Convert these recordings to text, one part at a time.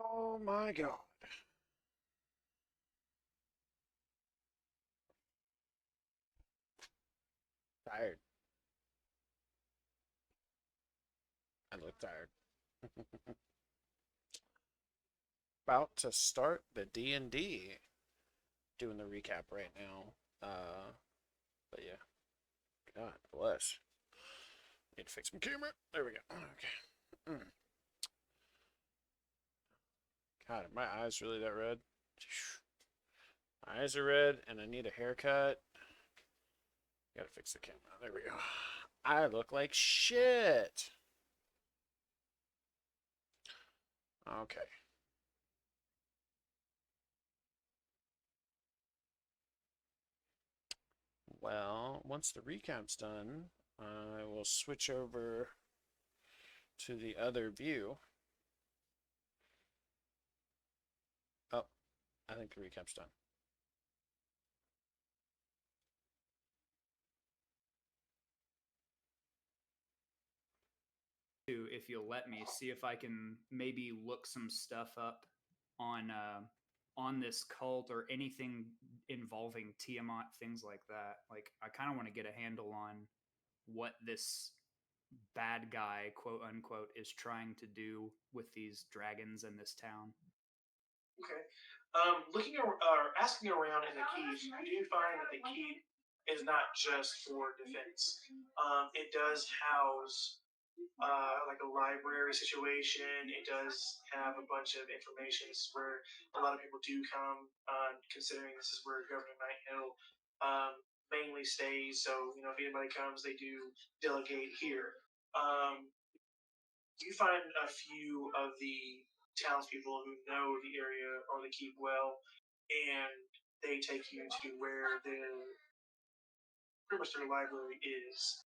Oh my god. Tired. I look tired. About to start the D&D. Doing the recap right now. But yeah. God bless. Need to fix my camera. There we go. Okay. God, are my eyes really that red? My eyes are red and I need a haircut. Gotta fix the camera. There we go. I look like shit. Okay. Well, once the recap's done, I will switch over to the other view. Oh, I think the recap's done. If you'll let me see if I can maybe look some stuff up on this cult or anything involving Tiamat, things like that. Like I kind of want to get a handle on what this bad guy, quote unquote, is trying to do with these dragons in this town. Okay. Looking or asking around in the keep, you do find that the keep is not just for defense. It does house like a library situation. It does have a bunch of information. This is where a lot of people do come, considering this is where Governor Nighthill mainly stays. So, you know, if anybody comes, they do delegate here. Um, you find a few of the townspeople who know the area or the keep well, and they take you to where the pretty much their library is.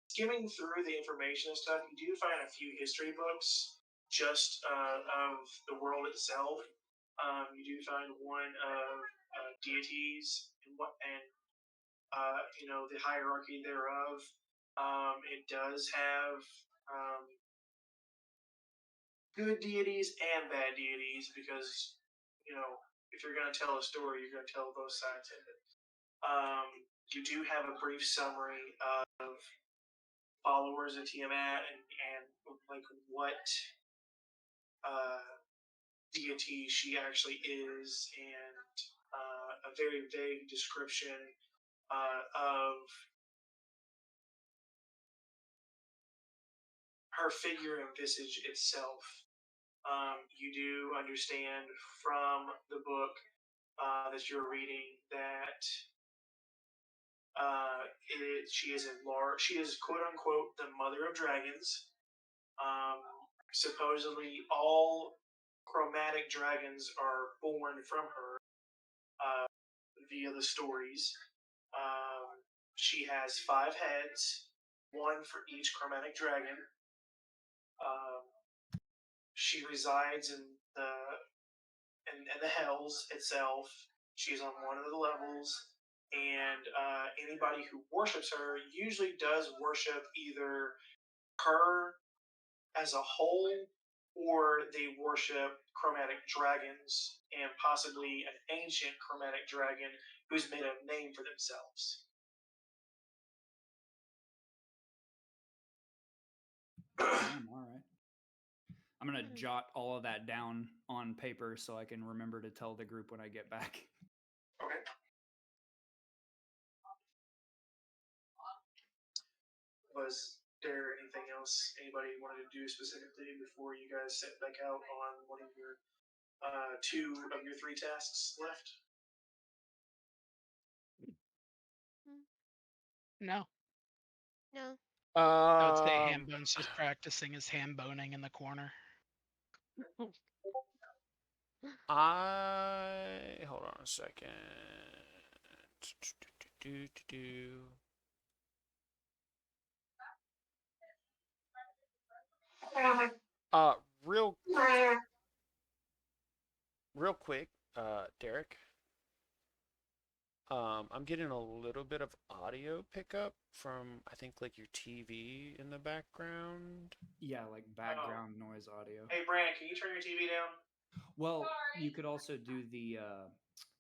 Skimming through the information and stuff, you do find a few history books just of the world itself. You do find one of deities and you know the hierarchy thereof. It does have good deities and bad deities because you know if you're going to tell a story, you're going to tell both sides of it. Um, you do have a brief summary of followers of Tiamat and like what uh, deity she actually is, and a very vague description of her figure and visage itself. You do understand from the book that you're reading that she is she is quote unquote the mother of dragons. Um, Supposedly, all chromatic dragons are born from her uh, via the stories. Um, she has 5 heads, one for each chromatic dragon. Um, she resides in the hells itself. She's on one of the levels, and anybody who worships her usually does worship either her as a whole, or they worship chromatic dragons and possibly an ancient chromatic dragon who's made a name for themselves. All right. I'm gonna jot all of that down on paper so I can remember to tell the group when I get back. Okay. Was there anything else anybody wanted to do specifically before you guys set back out on one of your 2 of your 3 tasks left? No. No. I would say Um, Hambone's just practicing his ham boning in the corner. I hold on a second. Uh, real, real quick, Derek. I'm getting a little bit of audio pickup from I think like your TV in the background. Yeah, like background noise audio. Hey, Brandon, can you turn your TV down? Well, you could also do the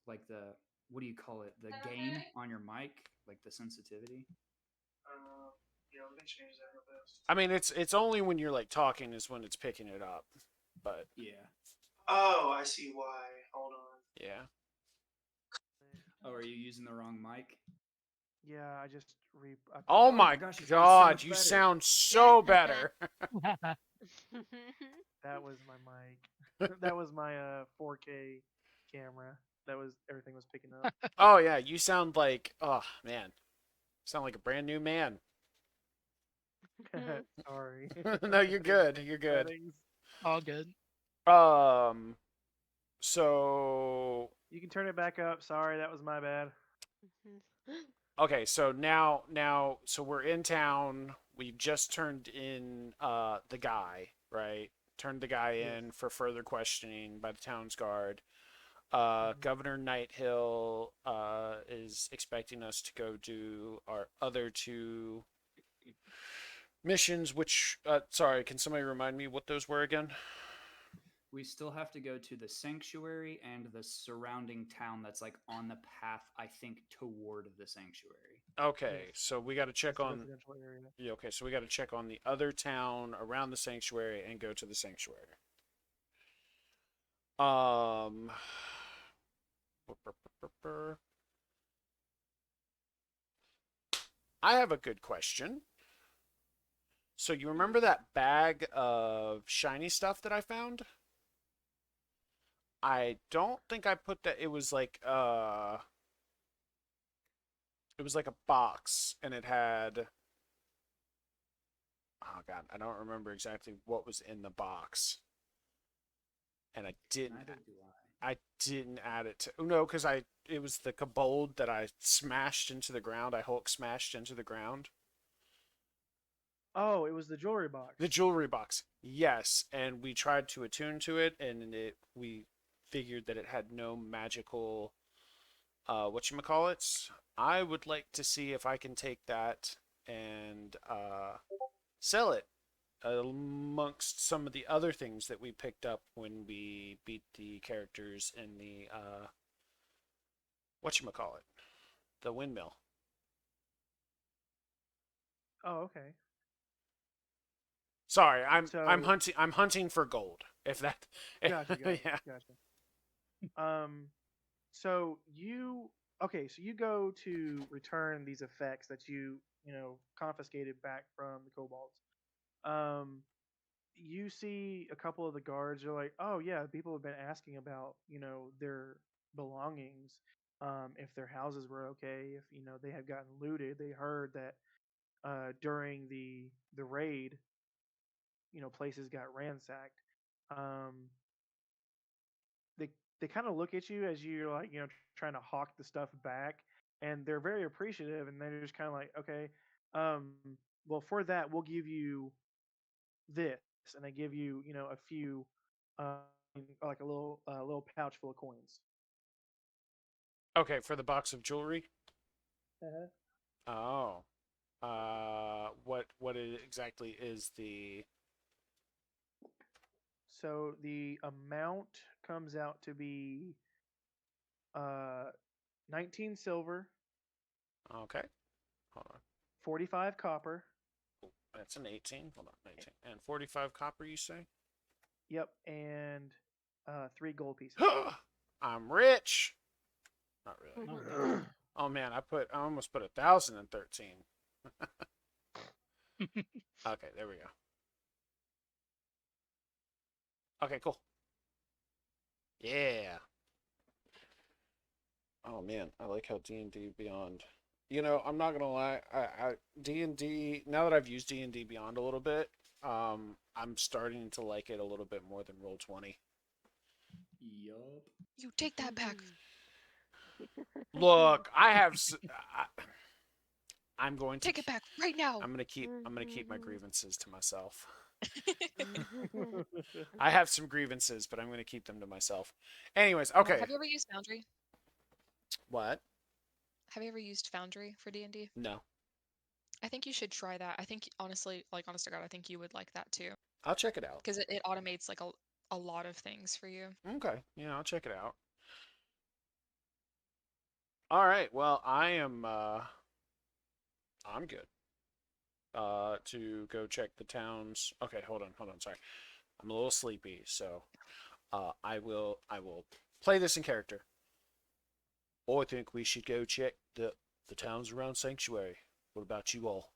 like the what do you call it? The gain on your mic, like the sensitivity. Yeah, let me change that real fast. I mean, it's only when you're like talking is when it's picking it up, but Yeah. Oh, I see why. Hold on. yeah. Oh, are you using the wrong mic? Yeah, I just I Oh Oh my my gosh, you sound so God, much you better. sound so better. that was my mic. That was my 4K camera. That was everything was picking up. Oh yeah, you sound like oh man, sound like a brand new man. Sorry. No, you're good. You're good. Settings. All good. Um, so You can turn it back up. Sorry, that was my bad. okay, so so we're in town. We've just turned in the guy, right? Turned the guy Yes. in for further questioning by the town's guard. Mhm. Governor Nighthill is expecting us to go do our other two missions. Which, sorry, can somebody remind me what those were again? We still have to go to the sanctuary and the surrounding town that's like on the path, I think, toward the sanctuary. Okay, Yes. so we got to check It's a on. residential area. Yeah, okay, so we got to check on the other town around the sanctuary and go to the sanctuary. Um. I have a good question. So you remember that bag of shiny stuff that I found? I don't think I put that. It was like a box, and it had. Oh God, I don't remember exactly what was in the box, and I didn't. Neither do I. I didn't add it to. Oh, no, because it was the kobold that I smashed into the ground. I Hulk smashed into the ground. Oh, it was the jewelry box. The jewelry box, yes, and we tried to attune to it, and we figured that it had no magical whatchamacallits. I would like to see if I can take that and sell it amongst some of the other things that we picked up when we beat the characters in the whatchamacallit, the windmill. Oh, okay. Sorry, So I'm hunting for gold. If that gotcha, gotcha, yeah. gotcha. So so you go to return these effects that you confiscated back from the kobolds. Um, you see a couple of the guards are like, oh yeah, people have been asking about their belongings, if their houses were okay, if they had gotten looted. They heard that during the raid, places got ransacked. Um, they they kind of look at you as you're like trying to hawk the stuff back, and they're very appreciative, and they're just kind of like, okay, um, well, for that we'll give you this, and they give you a few, uh, like a little pouch full of coins. Okay, for the box of jewelry. Uh-huh. Oh, what exactly is the? So the amount comes out to be uh 19 silver, Okay, hold on. 45 copper. Oh, that's an 18. Hold on, 18 and 45 copper. You say? Yep, and 3 gold pieces. I'm rich. Not really. Oh, Mm-hmm. damn. Oh man, I almost put 1,013. Okay, there we go. Okay, cool. Yeah. Oh man, I like how D&D Beyond. I'm not gonna lie. D&D. Now that I've used D&D Beyond a little bit, I'm starting to like it a little bit more than Roll20. Yup. You take that back. Look, I'm going to. Take it back right now. I'm gonna keep my grievances to myself. Mm-hmm. I have some grievances, but I'm gonna keep them to myself. Anyways, okay. Have you ever used Foundry? What? Have you ever used Foundry for D&D? No. I think you should try that. I think honestly, like honest to God, I think you would like that too I'll check it out. because it automates like a lot of things for you. Okay. Yeah, I'll check it out. All right. Well, I'm good. To go check the towns. Okay, hold on. Sorry. I'm a little sleepy, so I will play this in character. I think we should go check the towns around Sanctuary. What about you all?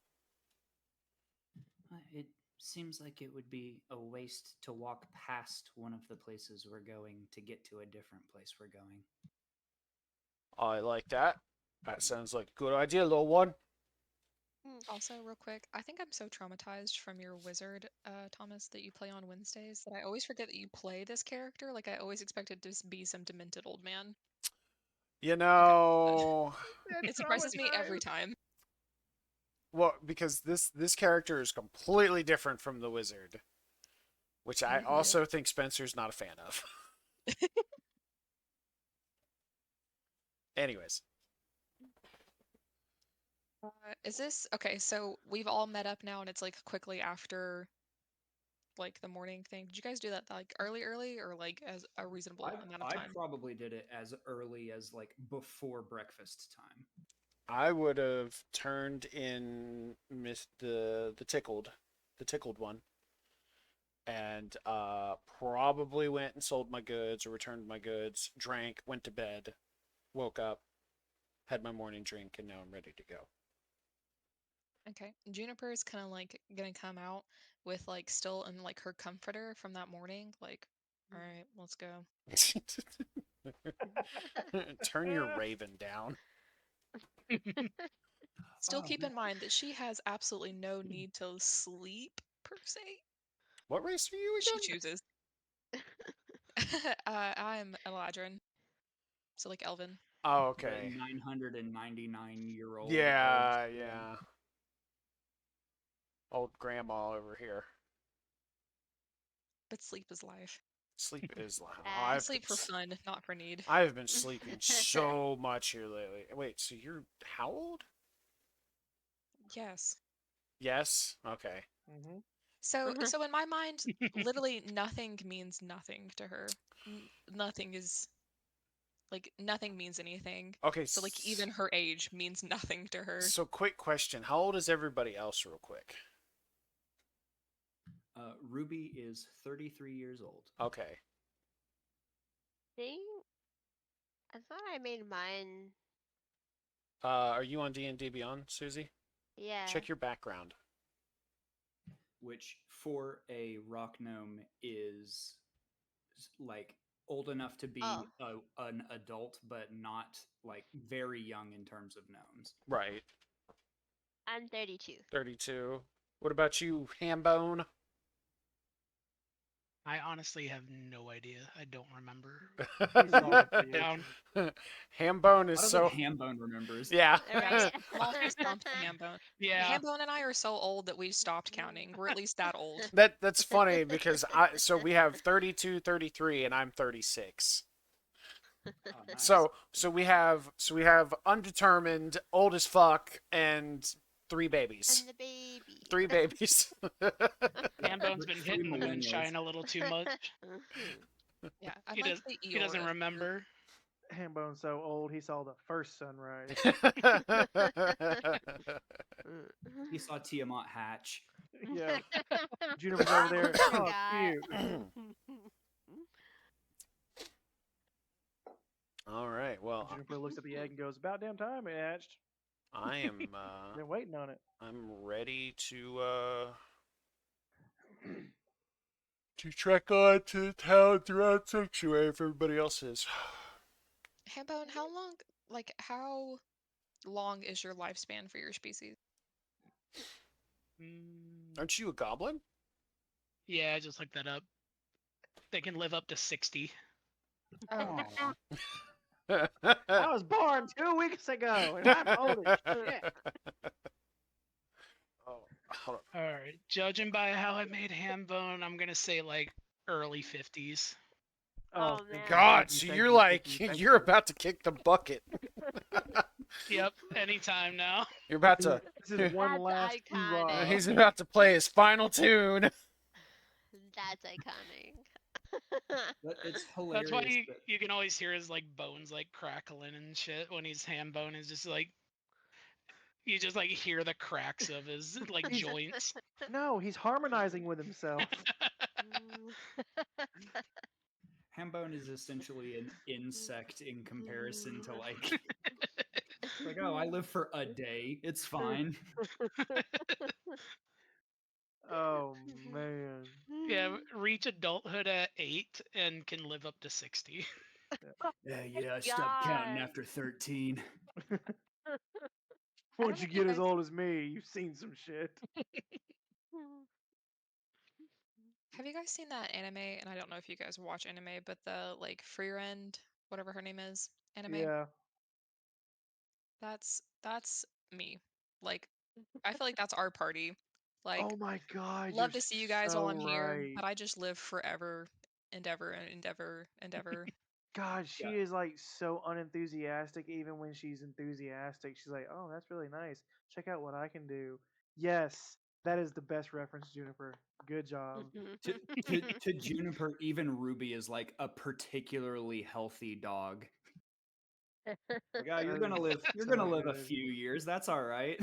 It seems like it would be a waste to walk past one of the places we're going to get to a different place we're going. I like that. That sounds like a good idea, little one. Also, real quick, I think I'm so traumatized from your wizard, Thomas, that you play on Wednesdays that I always forget that you play this character. Like I always expected to just be some demented old man. You know, It surprises me every time. well, because this character is completely different from the wizard, which I also think Spencer's not a fan of. Anyways, Is this okay? So we've all met up now, and it's like quickly after, like the morning thing. Did you guys do that like early, or like as a reasonable amount of I time? probably did it as early as like before breakfast time. I would have turned in the tickled one, and probably went and sold my goods or returned my goods, drank, went to bed, woke up, had my morning drink, and now I'm ready to go. Okay. Juniper is kind of like gonna come out with like still in like her comforter from that morning. Like, all right, let's go. Turn your raven down. Still Oh, keep no. in mind that she has absolutely no need to sleep per se. What race are you She again? chooses. I'm Eladrin, so like Elven, Oh, The okay. 999-year-old Yeah, elves. yeah. Old grandma over here. but sleep is life. Sleep is loud. Oh, I sleep for fun, not for need. I've been sleeping so much here lately. Wait, so you're how old? Yes. Yes. Okay. Mm-hmm. So in my mind, literally nothing means nothing to her. Nothing is like nothing means anything. Okay. So like even her age means nothing to her. So quick question: how old is everybody else, real quick? Ruby is 33 years old. Okay. I thought I made mine. Are you on D&D Beyond, Susie? Yeah. Check your background. Which for a rock gnome is like old enough to be an adult, but not like very young in terms of gnomes. Right. I'm 32. 32. What about you, Hambone? I honestly have no idea. I don't remember. Down. Hambone I is don't so. think Hambone remembers. Yeah. Right? I'm also stumped Hambone. Yeah. Hambone and I are so old that we stopped counting. We're at least that old. That's funny because we have 32, 33, and I'm 36. Oh, nice. So we have undetermined, old as fuck, and 3 babies. And the baby. 3 babies. Hambone's been Three hitting the millennials. moonshine a little too much. Yeah, I'm He like does- the He doesn't Eeyore. remember. Hambone's so old he saw the first sunrise. He saw Tiamat hatch. Yeah. Juniper's over there. Oh, Forgot. cute. All right. Well, Juniper looks at the egg and goes, "About damn time it hatched. I am Been waiting on it." I'm ready to trek on to the town throughout Sanctuary if everybody else is. Hambone, how long is your lifespan for your species? Aren't you a goblin? Yeah, I just looked that up. They can live up to 60. Oh, I was born 2 weeks ago, and I'm old as shit. Oh, hold on. All right. Judging by how I made Hambone, I'm gonna say like early 50s. Oh, thank man. you, God, thank you, so thank you're you, like thank you, thank you're you. about to kick the bucket. Yep, anytime now. You're about to. This is one That's last iconic. hoorah. He's about to play his final tune. That's iconic. But it's That's why hilarious. you can always hear his like bones like crackling and shit when he's ham bone is just like you just like hear the cracks of his like He's- joints. No, he's harmonizing with himself. Hambone is essentially an insect in comparison to like oh, I live for a day. It's fine. Oh man. Yeah, reach adulthood at 8 and can live up to 60. Yeah, I stopped counting God. after 13. Once know you if get you as guys- old as me, you've seen some shit. Have you guys seen that anime? And I don't know if you guys watch anime, but the like Freerend, whatever her name is, anime. Yeah. That's me. Like, I feel like that's our party. Like, Oh my god. love you're to see you guys so while I'm here, right. but I just live forever and ever and ever and ever. God, she Yeah. is like so unenthusiastic. Even when she's enthusiastic, she's like, "Oh, that's really nice. Check out what I can do." Yes, that is the best reference, Juniper. Good job. To Juniper, even Ruby is like a particularly healthy dog. Like, oh, you're That gonna is live. You're so gonna live a good. few years. That's all right.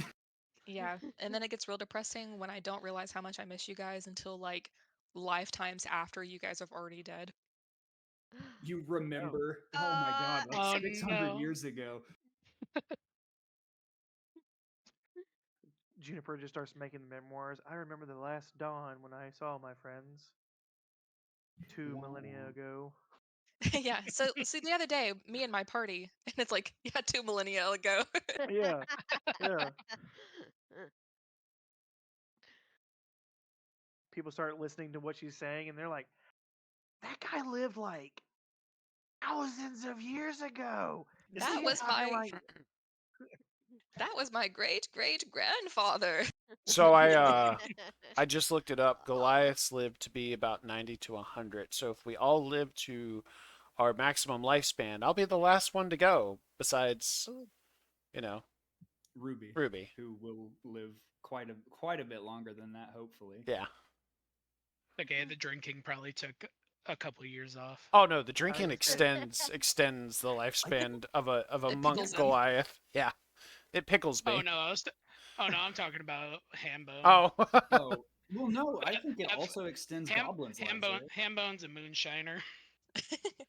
Yeah, and then it gets real depressing when I don't realize how much I miss you guys until like lifetimes after you guys have already dead. You remember? Oh my God! Like Oh 600 no. years ago. Juniper just starts making the memoirs. I remember the last dawn when I saw my friends 2 millennia Wow. ago. Yeah, so see the other day, me and my party, and it's like, yeah, 2 millennia ago. Yeah, yeah. People start listening to what she's saying, and they're like, "That guy lived like thousands of years ago." Isn't That he was talking my like that was my great great grandfather. So I just looked it up. Goliaths lived to be about 90 to 100. So if we all live to our maximum lifespan, I'll be the last one to go. Besides, Ooh. you know, Ruby, Ruby. who will live quite a bit longer than that, hopefully. Yeah. Okay, the drinking probably took a couple years off. Oh no, the drinking was extends the lifespan of a It monk pickles him. Goliath. Yeah. It pickles Oh me. no, oh no, I'm talking about Hambone. Oh. Oh, well, no, I think it That's- also extends Goblin's lives. right? Hambone's a moonshiner.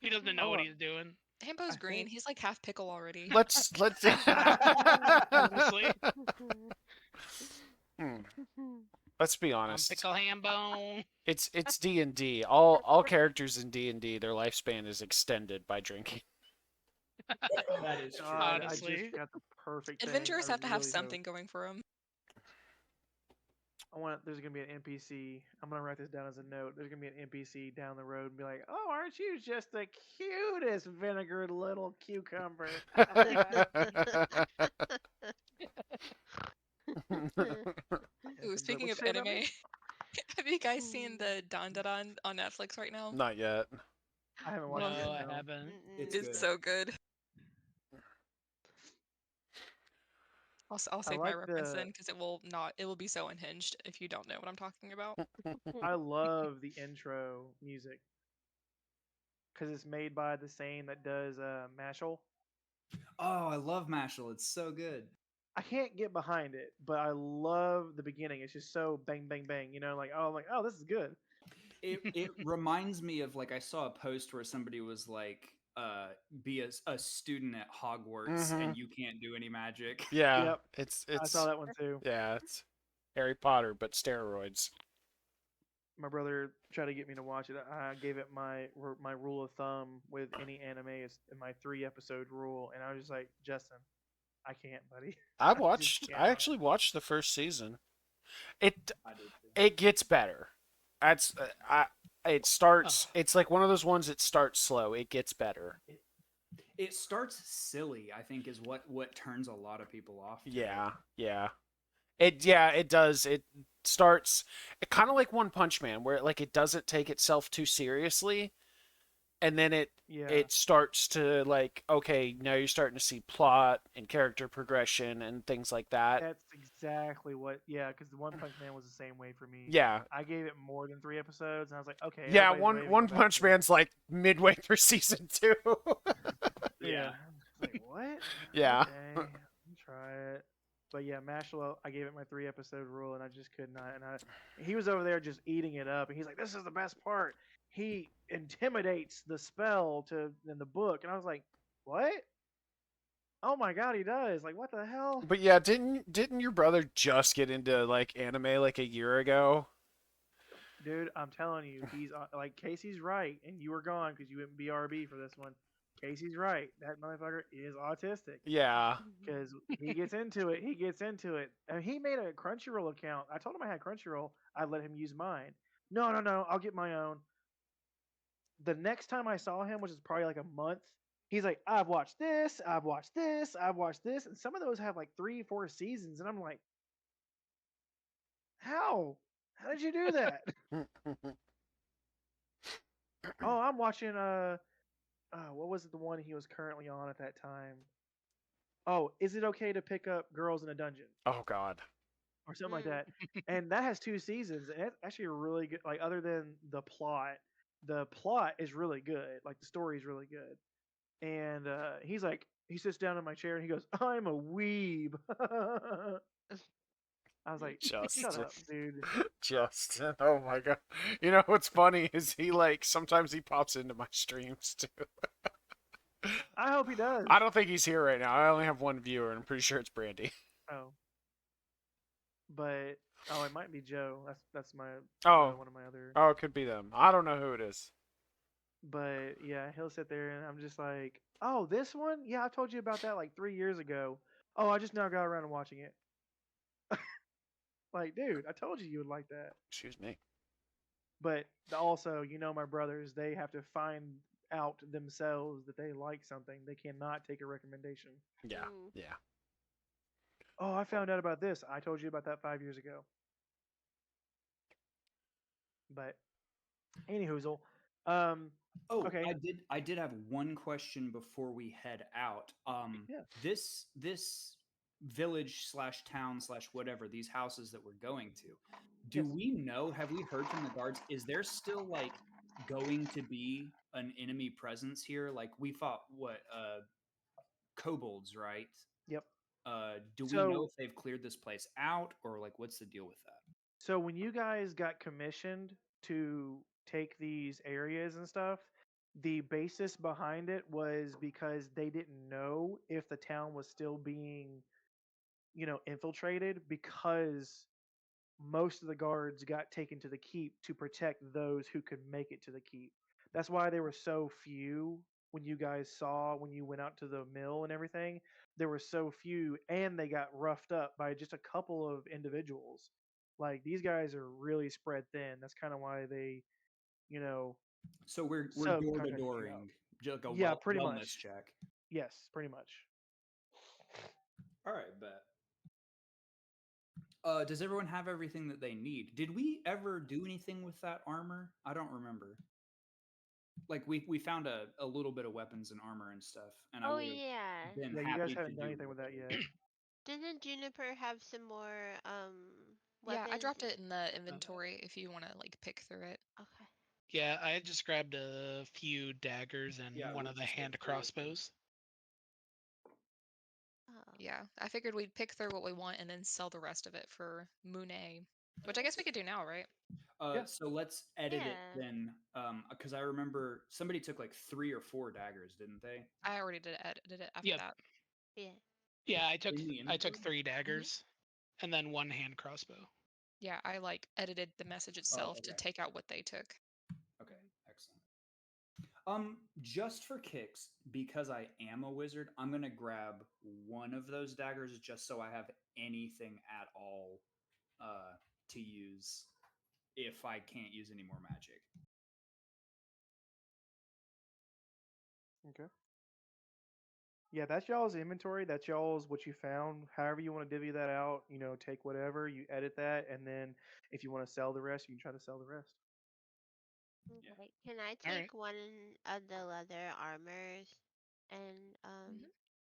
He doesn't know Oh, what he's doing. Hambo's I green. think- He's like half pickle already. let's Honestly, Hmm. Let's be I'm honest. pickle Hambone. It's D&D. All characters in D&D, their lifespan is extended by drinking. That is true. God, I Honestly. just got the perfect thing. Adventurers I have to have really hope. something going for them. There's gonna be an NPC. I'm gonna write this down as a note. There's gonna be an NPC down the road and be like, "Oh, aren't you just the cutest vinegar little cucumber?" Ooh, speaking of anime, have you guys seen the Dan on Netflix right now? Not yet. I haven't No, watched it. I No. haven't. It's It's good. so good. I'll save my like reference then the- because it will be so unhinged if you don't know what I'm talking about. I love the intro music because it's made by the same that does Mashal. Oh, I love Mashal. It's so good. I can't get behind it, but I love the beginning. It's just so bang, bang, bang. You know, like oh, this is good. It reminds me of like I saw a post where somebody was like, be a student at Hogwarts Mhm. and you can't do any magic. Yeah. Yep. It's I saw that one too. yeah, it's Harry Potter but steroids. My brother tried to get me to watch it. I gave it my rule of thumb with any anime is my 3 episode rule, and I was just like, Justin, I can't, buddy. I just I cannot. actually watched the first season. It I did too. it gets better. That's it starts it's like one of those ones that starts slow. It gets better. It starts silly, I think, is what turns a lot of people off. to it. Yeah. It does. It starts kind of like One Punch Man where like it doesn't take itself too seriously, and then Yeah, it starts to like, okay, now you're starting to see plot and character progression and things like that. that's exactly what. Yeah, because the One Punch Man was the same way for me. Yeah. I gave it more than 3 episodes, and I was like, okay, Yeah, everybody's one raving One about Punch this. Man's like midway through season 2. Yeah, it's like what? Yeah. Okay, let me try it. But yeah, Mashalo, I gave it my 3 episode rule, and I just could not. And he was over there just eating it up, and he's like, "This is the best part. He intimidates the spell to in the book," and I was like, "What? Oh my god, he does! Like, what the hell?" But yeah, didn't your brother just get into like anime like a year ago? Dude, I'm telling you, he's like Casey's right, and you were gone because you went BRB for this one. Casey's right. That motherfucker is autistic Yeah. because he gets into it. He gets into it, and he made a Crunchyroll account. I told him I had Crunchyroll. I'd let him use mine. No, no, no. I'll get my own. The next time I saw him, which is probably like a month, he's like, "I've watched this. I've watched this. I've watched this," and some of those have like 3, 4 seasons, and I'm like, "How? How did you do that?" Oh, I'm watching what was it, the one he was currently on at that time? Oh, is it okay to pick up girls in a dungeon Oh God. or something like Mm. that? And that has 2 seasons, and it's actually a really good. Like other than the plot is really good. Like the story is really good. And he's like, he sits down in my chair and he goes, "I'm a weeb." I was like, "Shut Justin. up, dude." Justin. Oh my God. You know what's funny is he like sometimes he pops into my streams too. I hope he does. I don't think he's here right now. I only have one viewer, and I'm pretty sure it's Brandy. Oh, but oh, it might be Joe. That's my Oh, one of my other. oh, it could be them. I don't know who it is. But yeah, he'll sit there and I'm just like, "Oh, this one? Yeah, I told you about that like 3 years ago. Oh, I just now got around to watching it." Like, dude, I told you would like that. Excuse me. But also, my brothers, they have to find out themselves that they like something. They cannot take a recommendation. Yeah, Mm. yeah. Oh, I found out about this. I told you about that 5 years ago. But anywhoozle, um, Oh, okay, I did have one question before we head out. yeah, This village slash town slash whatever, these houses that we're going to, do yes, we know, have we heard from the guards, is there still like going to be an enemy presence here? Like we fought what kobolds, right? yep. Do we know So if they've cleared this place out or like what's the deal with that? So when you guys got commissioned to take these areas and stuff, the basis behind it was because they didn't know if the town was still being, infiltrated because most of the guards got taken to the keep to protect those who could make it to the keep. That's why there were so few when you guys saw when you went out to the mill and everything. There were so few, and they got roughed up by just a couple of individuals. Like these guys are really spread thin. That's kind of why they, you know, So we're door to subcontracted you out. dooring, just like a Yeah, pretty wellness much. check. Yes, pretty much. All right, bet. Does everyone have everything that they need? Did we ever do anything with that armor? I don't remember. Like we found a little bit of weapons and armor and stuff, and I Oh would have yeah. been Yeah, you guys happy to haven't done do anything more. with that yet. Didn't Juniper have some more Yeah, I weapons? dropped it in the Okay. inventory if you want to like pick through it. Okay. Yeah, I had just grabbed a few daggers and Yeah, one let's of the just go hand through it. crossbows. Oh. Yeah, I figured we'd pick through what we want and then sell the rest of it for Monet, which I guess we could do now, right? Yeah. So let's edit it Yeah. then, because I remember somebody took like 3 or 4 daggers, didn't they? I already did it after Yep. that. Yeah. Yeah, In the I took inventory? 3 daggers and then one hand crossbow. Yeah, I like edited the message itself to Okay. take out what they took. Okay, excellent. Just for kicks, because I am a wizard, I'm gonna grab one of those daggers just so I have anything at all to use if I can't use any more magic. Okay. Yeah, that's y'all's inventory. That's y'all's what you found. However you want to divvy that out, take whatever, you edit that, and then if you want to sell the rest, you can try to sell the rest. Yeah. Okay. Can I All right. take one of the leather armors and Mhm.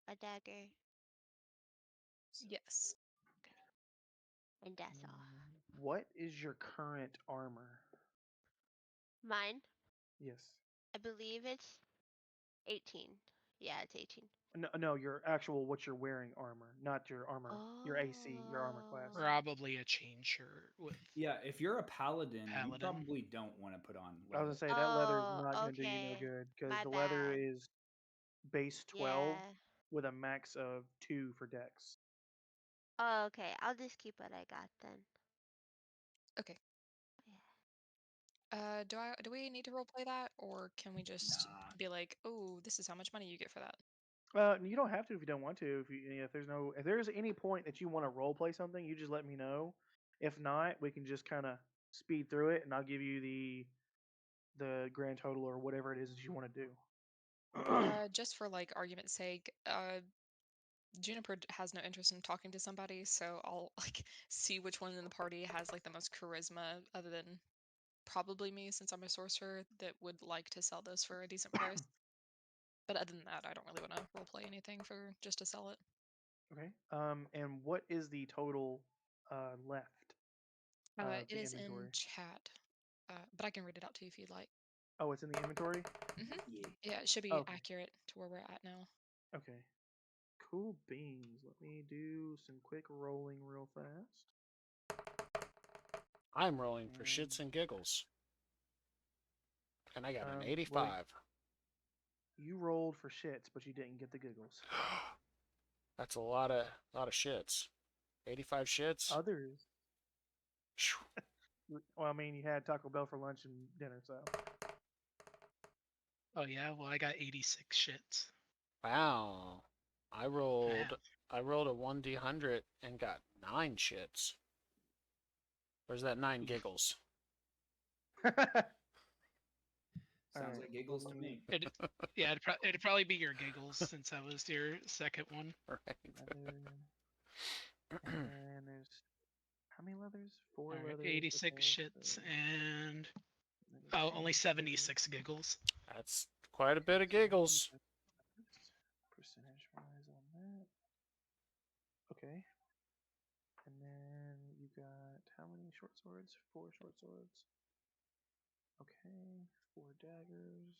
a dagger? Yes. And that's all. What is your current armor? Mine, Yes. I believe it's 18. Yeah, it's 18. No, your actual what you're wearing armor, not your armor, your AC, your armor class. Oh. Probably a chain shirt with Yeah, if you're a paladin, you Paladin. probably don't want to put on I was leather. gonna say that leather is Oh, not gonna do you no okay. good because My the leather bad. is base 12 Yeah. with a max of 2 for dex. Oh, okay. I'll just keep what I got then. Okay. Yeah. Do we need to roleplay that, or can we just Nah. be like, oh, this is how much money you get for that? You don't have to if you don't want to. If there's any point that you want to role play something, you just let me know. If not, we can just kind of speed through it, and I'll give you the grand total or whatever it is that you want to do. Just for like argument's sake, Juniper has no interest in talking to somebody, so I'll like see which one in the party has like the most charisma, other than probably me, since I'm a sorcerer that would like to sell this for a decent price. But other than that, I don't really want to roleplay anything for just to sell it. Okay. And what is the total left of It the is in inventory? chat, but I can read it out to you if you'd like. Oh, it's in the inventory. Yeah. Yeah, it should be Okay. accurate to where we're at now. Okay. Cool beans. Let me do some quick rolling real fast. I'm rolling for And, shits and giggles. And I got an well, 85. you rolled for shits, but you didn't get the giggles. That's a lot of shits. 85 shits. Others. Phew. Well, I mean, you had Taco Bell for lunch and dinner, so. Oh yeah, well I got 86 shits. Wow. I rolled a 1d100 and got 9 shits. Where's that 9 giggles? Sounds Alright, like giggles to me. Yeah, it'd probably be your giggles since that was your second one. Right. And there's how many leathers? 4 All right, leathers. 86 Okay, shits so and there's only 86. 76 giggles. That's quite a bit of giggles. Percentage wise on that. Okay. And then you got how many short swords? 4 short swords. Okay. 4 daggers.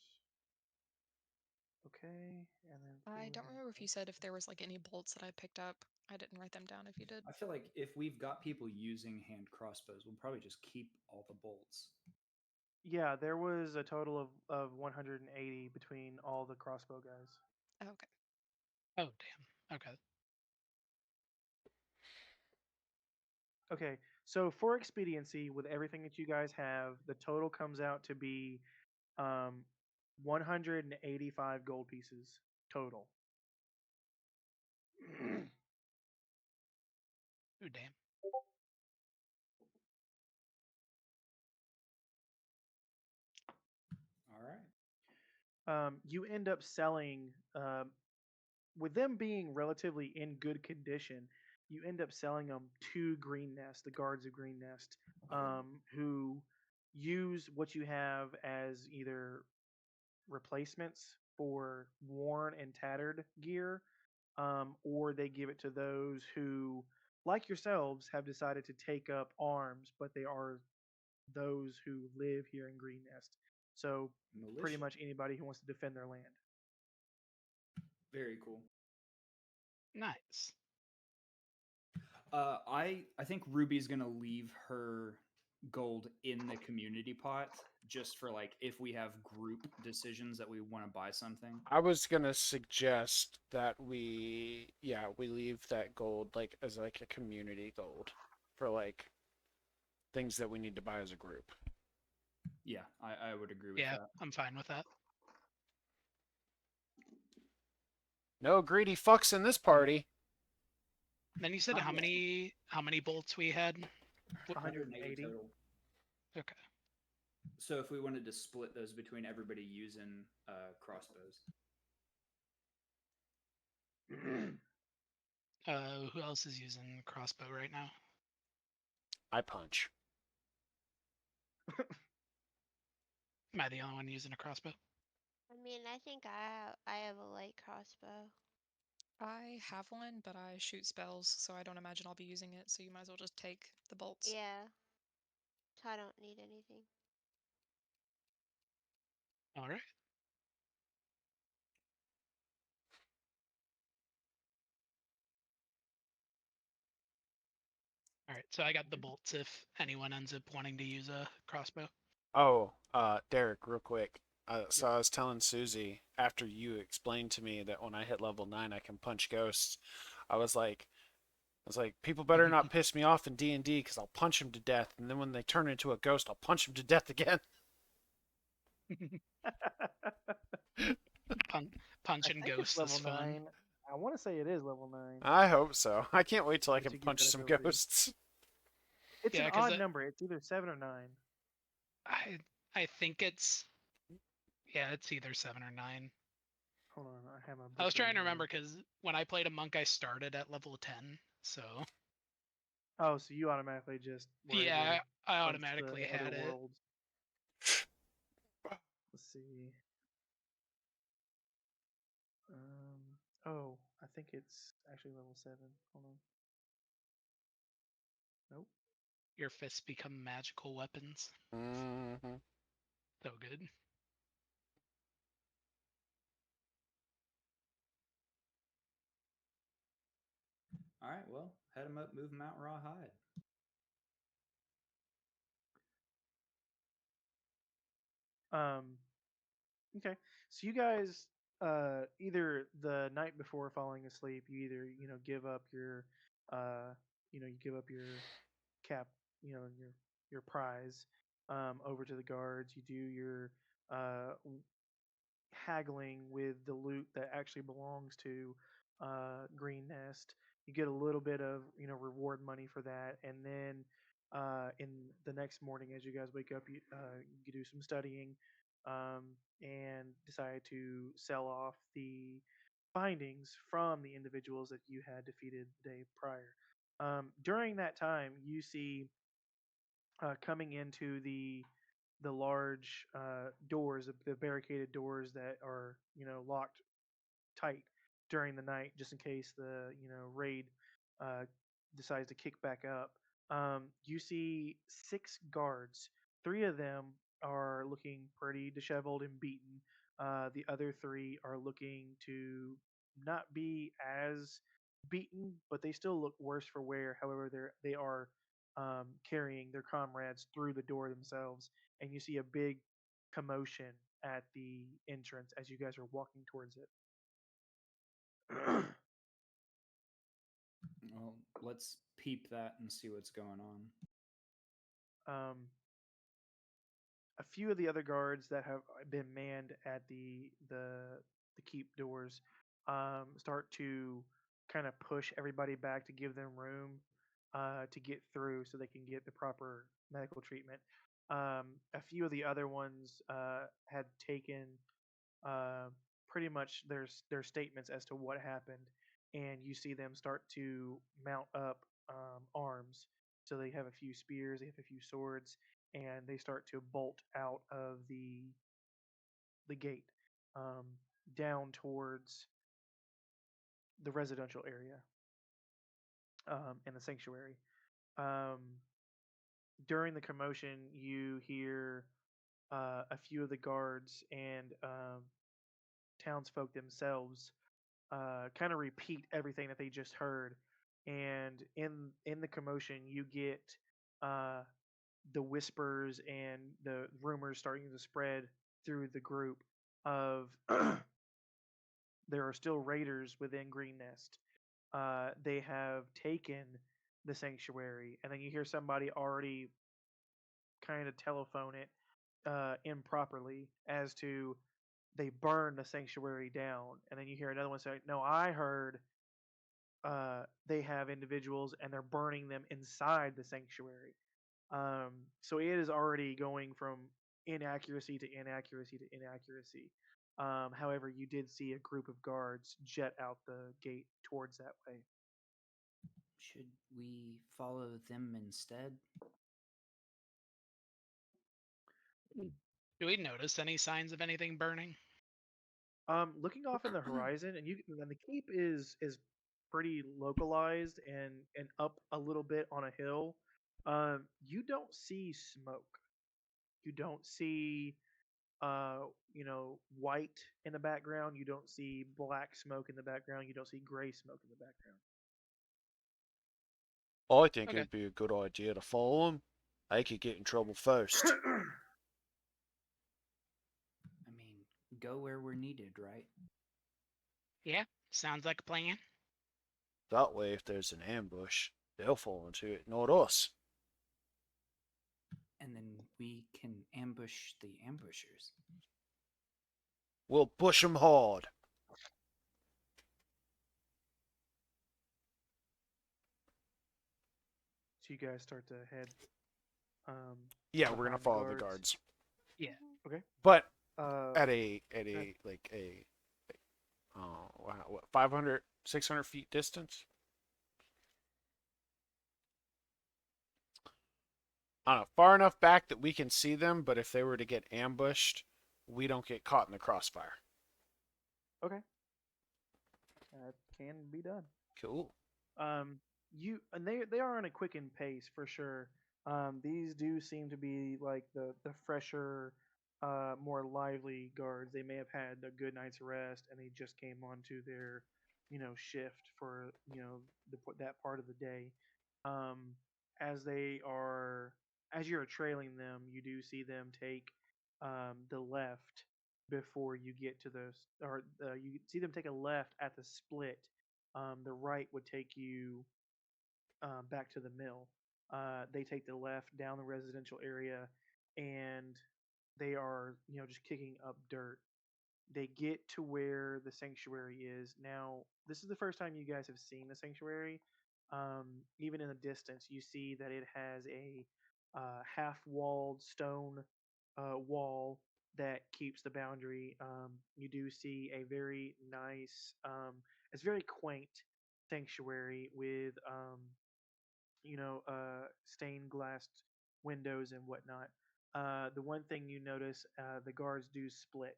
Okay. And then 4 I don't remember if you said if there was like any bolts that I picked up. I didn't write them down if you did. I feel like if we've got people using hand crossbows, we'll probably just keep all the bolts. Yeah, there was a total of 180 between all the crossbow guys. Oh, okay. Oh damn. Okay. Okay, so for expediency, with everything that you guys have, the total comes out to be 185 gold pieces total. Oh damn. All right. You end up selling, with them being relatively in good condition, you end up selling them to Green Nest, the guards of Green Nest, who use what you have as either replacements for worn and tattered gear, or they give it to those who, like yourselves, have decided to take up arms, but they are those who live here in Green Nest. So pretty Militia. much anybody who wants to defend their land. Very cool. Nice. I think Ruby's gonna leave her gold in the community pot just for like if we have group decisions that we want to buy something. I was gonna suggest that we leave that gold like as like a community gold for like things that we need to buy as a group. Yeah, I would agree with Yeah, that. I'm fine with that. No greedy fucks in this party. Then you said Not how yet. many bolts we had? 180. total. Okay. So if we wanted to split those between everybody using crossbows. Who else is using crossbow right now? I punch. Am I the only one using a crossbow? I mean, I think I have a light crossbow. I have one, but I shoot spells, so I don't imagine I'll be using it. So you might as well just take the bolts. Yeah. So I don't need anything. All right. All right. So I got the bolts if anyone ends up wanting to use a crossbow. Oh, Derek, real quick. So I was telling Susie after you explained to me that when I hit level 9 I can punch ghosts. I was like, people better not piss me off in D&D because I'll punch them to death, and then when they turn into a ghost, I'll punch them to death again. Punching I think ghosts it's level is fun. 9. I want to say it is level 9. I hope so. I can't wait till I That can you get punch that some ability. ghosts. It's Yeah, an 'cause odd number. It's either 7 or 9. I think it's it's either 7 or 9. Hold on, I have my book. I was trying to right remember here. because when I played a monk, I started at level 10. So Oh, so you automatically just were able yeah, to I punch automatically the other had it. worlds. Let's see. Oh, I think it's actually level 7. Hold on. Nope. Your fists become magical weapons. Mm-hmm. So good. All right, well, head them up, move them out rawhide. Okay. So you guys, either the night before falling asleep, you either give up your, you give up your cap, your prize, over to the guards. You do your haggling with the loot that actually belongs to Green Nest. You get a little bit of reward money for that, and then in the next morning, as you guys wake up, you do some studying and decide to sell off the findings from the individuals that you had defeated the day prior. During that time, you see coming into the large doors, the barricaded doors that are locked tight during the night, just in case the raid uh, decides to kick back up. You see 6 guards. 3 of them are looking pretty disheveled and beaten. The other 3 are looking to not be as beaten, but they still look worse for wear. However, they are carrying their comrades through the door themselves, and you see a big commotion at the entrance as you guys are walking towards it. Well, let's peep that and see what's going on. A few of the other guards that have been manned at the keep doors start to kind of push everybody back to give them room to get through so they can get the proper medical treatment. A few of the other ones had taken uh, pretty much their statements as to what happened, and you see them start to mount up arms. So they have a few spears, they have a few swords, and they start to bolt out of the gate um, down towards the residential area and the sanctuary. Um, During the commotion, you hear a few of the guards and townsfolk themselves kind of repeat everything that they just heard, and in the commotion, you get uh, the whispers and the rumors starting to spread through the group of there are still raiders within Green Nest. They have taken the sanctuary, and then you hear somebody already kind of telephone it improperly as to they burned the sanctuary down, and then you hear another one say, "No, I heard they have individuals and they're burning them inside the sanctuary." So it is already going from inaccuracy to inaccuracy to inaccuracy. However, you did see a group of guards jet out the gate towards that way. Should we follow them instead? Do we notice any signs of anything burning? Looking off in the horizon, and the keep is pretty localized and up a little bit on a hill. You don't see smoke. You don't see white in the background. You don't see black smoke in the background. You don't see gray smoke in the background. I think Okay. it'd be a good idea to follow him. They could get in trouble first. I mean, go where we're needed, right? Yeah, sounds like a plan. That way, if there's an ambush, they'll fall into it, not us. And then we can ambush the ambushers. We'll push 'em hard. So you guys start to head. Yeah, we're gonna behind follow the guards, Yeah. Okay. but Uh, at a like a what 500 600 feet distance. I don't know, far enough back that we can see them, but if they were to get ambushed, we don't get caught in the crossfire. okay. That can be done. Cool. You and they are on a quickened pace for sure. These do seem to be like the fresher, more lively guards. They may have had a good night's rest and they just came onto their, shift for that part of the day. Um, as they are as you're trailing them, you do see them take the left before you get to you see them take a left at the split. The right would take you back to the mill. They take the left down the residential area, and they are just kicking up dirt. They get to where the sanctuary is. Now, this is the first time you guys have seen the sanctuary. Even in the distance, you see that it has a half-walled stone wall that keeps the boundary. You do see a very nice, it's very quaint sanctuary with stained glass windows and whatnot. The one thing you notice, the guards do split.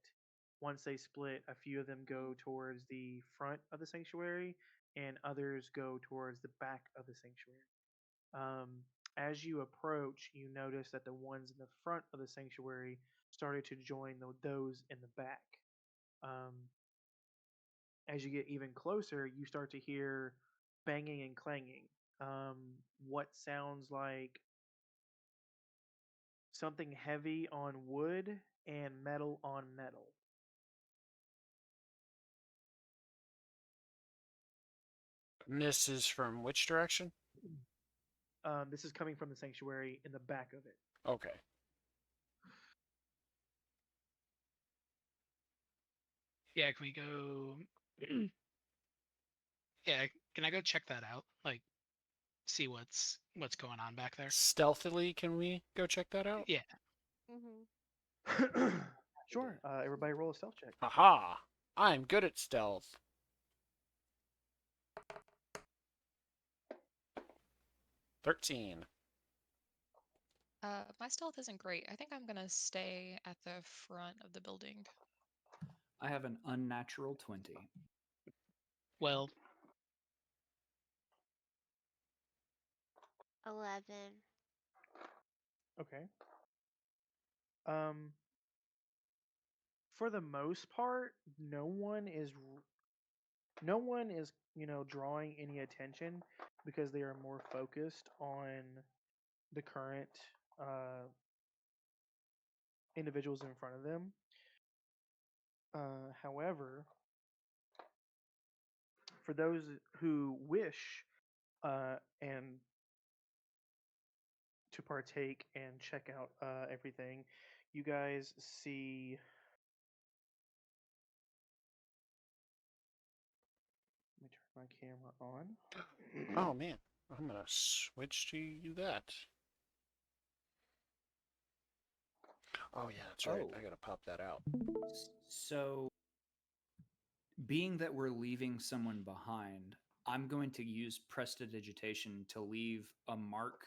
Once they split, a few of them go towards the front of the sanctuary, and others go towards the back of the sanctuary. Um, as you approach, you notice that the ones in the front of the sanctuary started to join those in the back. Um, as you get even closer, you start to hear banging and clanging. What sounds like something heavy on wood and metal on metal. And this is from which direction? This is coming from the sanctuary in the back of it. Okay. Yeah, can we go? Yeah, can I go check that out? Like, see what's going on back there? Stealthily, can we go check that out? Yeah. Sure. Everybody roll a stealth check. Aha! I'm good at stealth. 13. My stealth isn't great. I think I'm gonna stay at the front of the building. I have an unnatural 20. Well, 11. Okay. Um, for the most part, no one is drawing any attention because they are more focused on the current uh, individuals in front of them. However, for those who wish and to partake and check out everything, you guys see. Let me turn my camera on. Oh man, I'm gonna switch to that. Oh yeah, that's right. Oh. I gotta pop that out. So, being that we're leaving someone behind, I'm going to use prestidigitation to leave a mark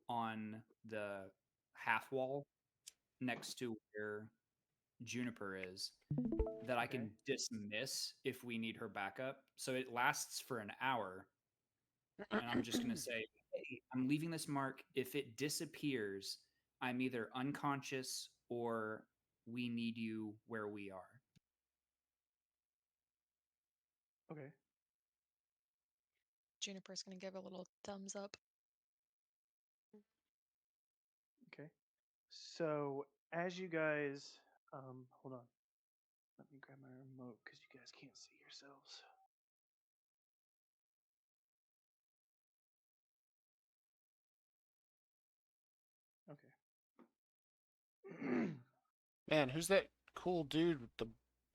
on the half wall next to where Juniper is that I Okay. can dismiss if we need her backup. So it lasts for an hour. And I'm just going to say, hey, I'm leaving this mark. If it disappears, I'm either unconscious or we need you where we are. Okay. Juniper's gonna give a little thumbs up. Okay. So as you guys, hold on. Let me grab my remote because you guys can't see yourselves. Okay. Man, who's that cool dude with the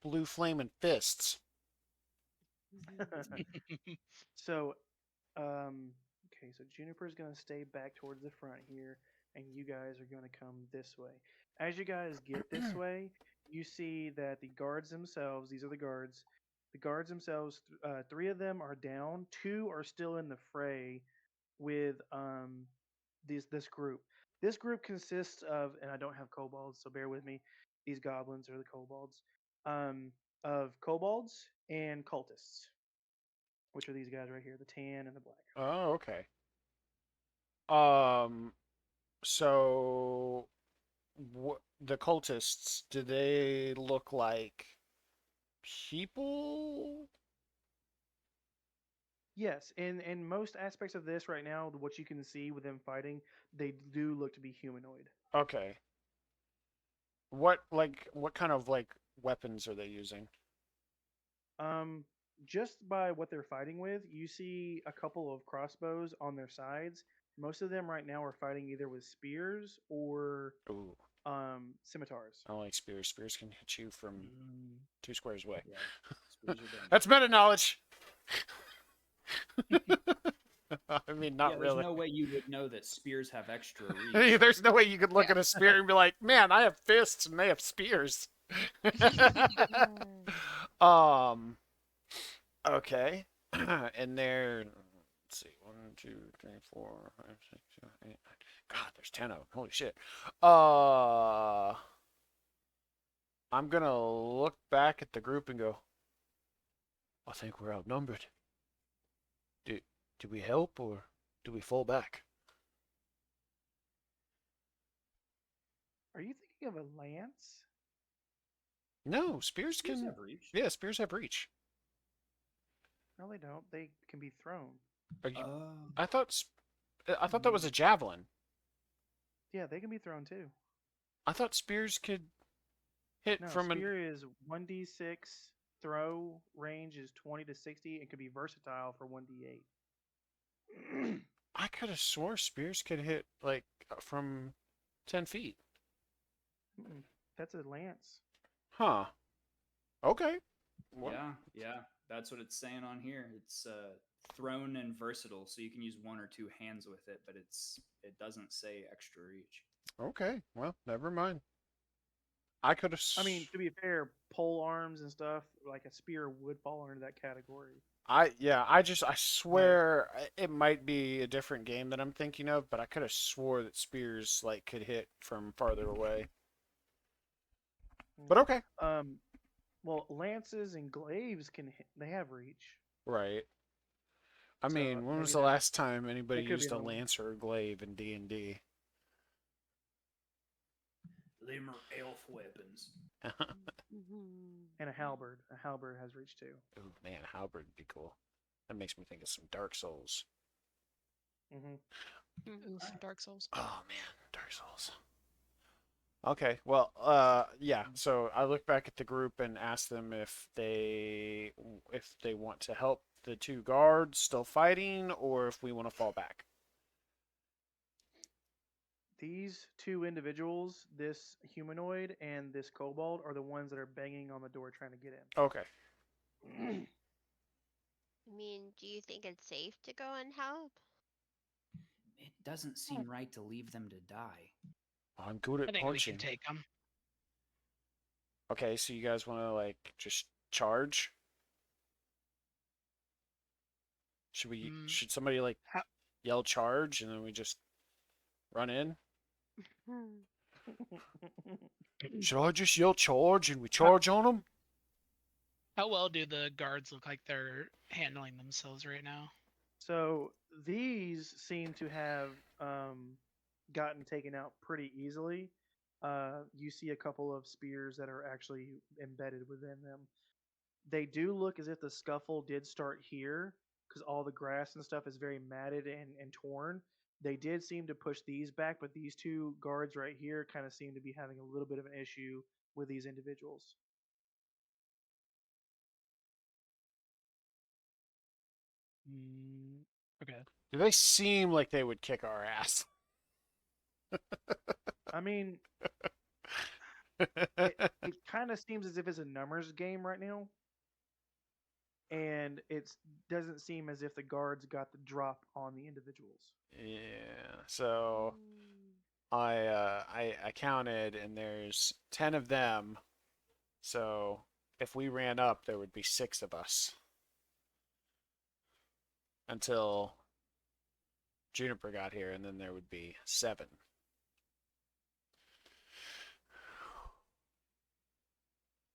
blue flaming fists? So, okay, so Juniper's gonna stay back towards the front here, and you guys are gonna come this way. As you guys get this way, you see that the guards themselves, these are the guards themselves, three of them are down, two are still in the fray with this group. This group consists of, and I don't have kobolds, so bear with me. These goblins are the kobolds, um, of kobolds and cultists, which are these guys right here, the tan and the black. Oh, okay. Um, so the cultists, do they look like people? Yes, in most aspects of this right now, what you can see with them fighting, they do look to be humanoid. Okay. What kind of like weapons are they using? Um, just by what they're fighting with, you see a couple of crossbows on their sides. Most of them right now are fighting either with spears or Ooh, scimitars. I don't like spears. Spears can hit you from Mm, 2 squares away. yeah, spears are dangerous. That's meta knowledge. I mean, Yeah, not there's really. no way you would know that spears have extra reach. There's no way you could look Yeah. at a spear and be like, "Man, I have fists and they have spears." um. Okay. And they're, let's see, 1, 2, 3, 4, 5, 6, 7, 8, 9. God, there's 10 of them. Holy shit. I'm gonna look back at the group and go, I think we're outnumbered. Do do we help or do we fall back? Are you thinking of a lance? No, spears Spears can. have reach. Yeah, spears have reach. No, they don't. They can be thrown. Are you? Oh. I thought that was a javelin. Yeah, they can be thrown too. I thought spears could hit No, from an. spear is 1d6. Throw range is 20 to 60. It could be versatile for 1d8. I could have swore spears could hit like from 10 feet. That's a lance. Huh. Okay. Well, Yeah, that's what it's saying on here. It's thrown and versatile, so you can use one or two hands with it, but it doesn't say extra reach. okay. Well, never mind. I could have. I mean, to be fair, pole arms and stuff like a spear would fall under that category. I swear it might be a different game that I'm thinking of, but I could have swore that spears like could hit from farther away. But okay. Well, lances and glaives they have reach. Right. I So, mean, when maybe was the last time anybody that could be used a another one. lance or a glaive in D&D? Them are elf weapons. And a halberd. A halberd has reach too. Oh man, halberd would be cool. That makes me think of some Dark Souls. Mm-hmm. Oof, Dark Souls. Oh man, Dark Souls. Okay, well, yeah. So I look back at the group and ask them if they want to help the two guards still fighting, or if we want to fall back. These two individuals, this humanoid and this kobold, are the ones that are banging on the door trying to get in. Okay. I mean, do you think it's safe to go and help? It doesn't seem right to leave them to die. I'm good I at think we punching. can take them. Okay, so you guys want to like just charge? Should somebody like How- yell charge and then we just run in? Should I just yell charge and we charge on them? How well do the guards look like they're handling themselves right now? So these seem to have gotten taken out pretty easily. You see a couple of spears that are actually embedded within them. They do look as if the scuffle did start here because all the grass and stuff is very matted and torn. They did seem to push these back, but these two guards right here kind of seem to be having a little bit of an issue with these individuals. Okay. Do they seem like they would kick our ass? I mean, it kind of seems as if it's a numbers game right now, and it doesn't seem as if the guards got the drop on the individuals. Yeah. So Mm. I counted, and there's 10 of them. So if we ran up, there would be 6 of us until Juniper got here, and then there would be 7.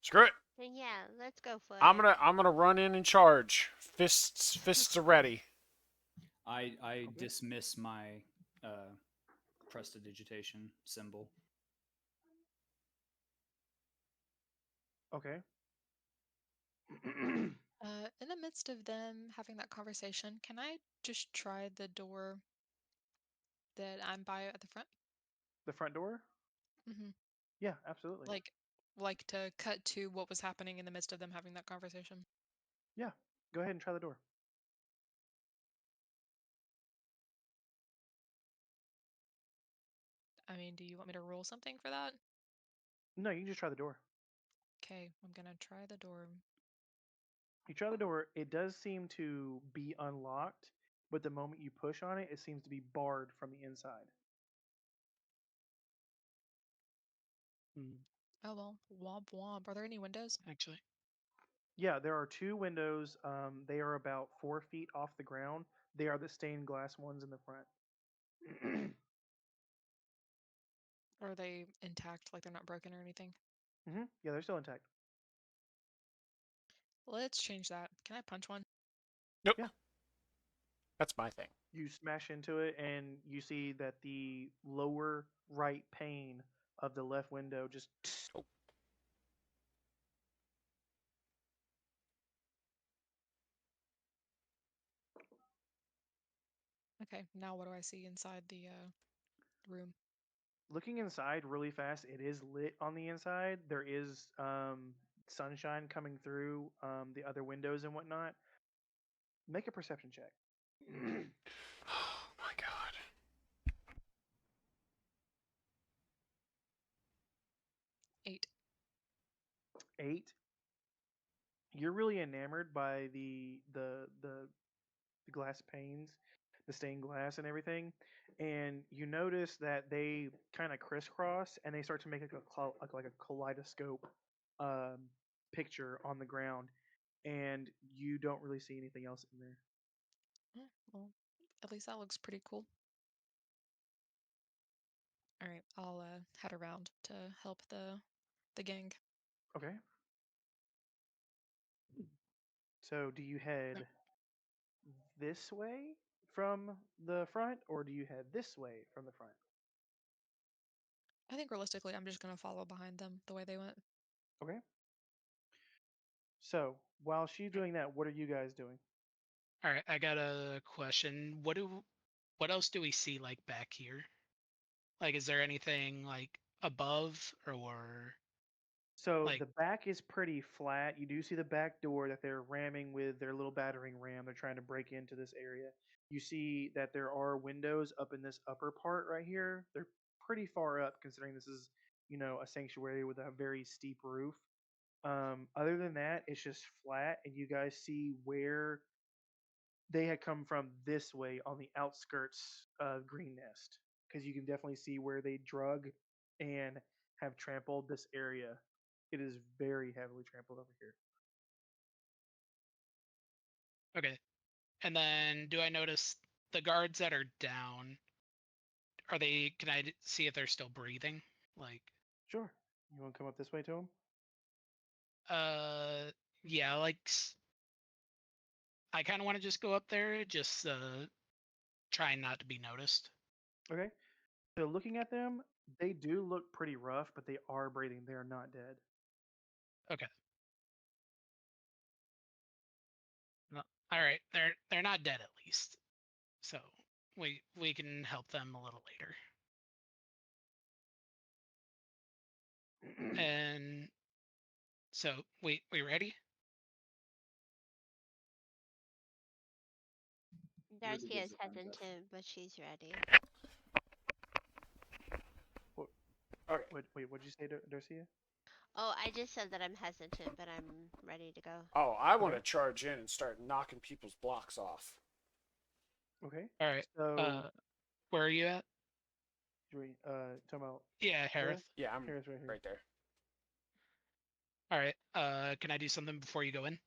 Screw it. Then yeah, let's go for I'm it. gonna run in and charge. Fists are ready. I dismiss my prestidigitation symbol. Okay. In the midst of them having that conversation, can I just try the door that I'm by at the front? The front door? hmm Yeah, absolutely. Like to cut to what was happening in the midst of them having that conversation. Yeah, go ahead and try the door. I mean, do you want me to roll something for that? No, you can just try the door. Okay, I'm gonna try the door. You try the door, it does seem to be unlocked, but the moment you push on it, it seems to be barred from the inside. Oh well, womp womp. Are there any windows? Actually, Yeah, there are two windows. They are about 4 feet off the ground. They are the stained glass ones in the front. Are they intact, like they're not broken or anything? Yeah, they're still intact. Let's change that. Can I punch one? Nope. Yeah. That's my thing. You smash into it, and you see that the lower right pane of the left window just. Oh. Okay, now what do I see inside the room? Looking inside really fast, it is lit on the inside. There is sunshine coming through the other windows and whatnot. Make a perception check. Oh my god. 8. 8. You're really enamored by the glass panes, the stained glass and everything, and you notice that they kind of crisscross and they start to make like a kaleidoscope um, picture on the ground, and you don't really see anything else in there. Well, at least that looks pretty cool. All right, I'll head around to help the gang. Okay. So do you head this way from the front, or do you head this way from the front? I think realistically, I'm just gonna follow behind them the way they went. Okay. So while she's doing that, what are you guys doing? all right. I got a question. What else do we see like back here? Like, is there anything like above or So like? the back is pretty flat. You do see the back door that they're ramming with their little battering ram. They're trying to break into this area. You see that there are windows up in this upper part right here. They're pretty far up considering this is, a sanctuary with a very steep roof. Other than that, it's just flat, and you guys see where they had come from this way on the outskirts of Green Nest, because you can definitely see where they drug and have trampled this area. It is very heavily trampled over here. Okay. And then do I notice the guards that are down? Are they? Can I see if they're still breathing? Like, Sure. You want to come up this way to him? yeah, like I kind of want to just go up there, just trying not to be noticed. Okay. So looking at them, they do look pretty rough, but they are breathing. They are not dead. Okay. No, all right, they're not dead at least, so we can help them a little later. And so we ready? Darcy is hesitant, but she's ready. Okay. Wait, what'd you say, Darcia? Oh, I just said that I'm hesitant, but I'm ready to go. Oh, I want to Okay. charge in and start knocking people's blocks off. Okay. All right. So, Where are you at? talking about Yeah, Harith. Yeah, I'm Harris right here. right there. All right. Can I do something before you go in?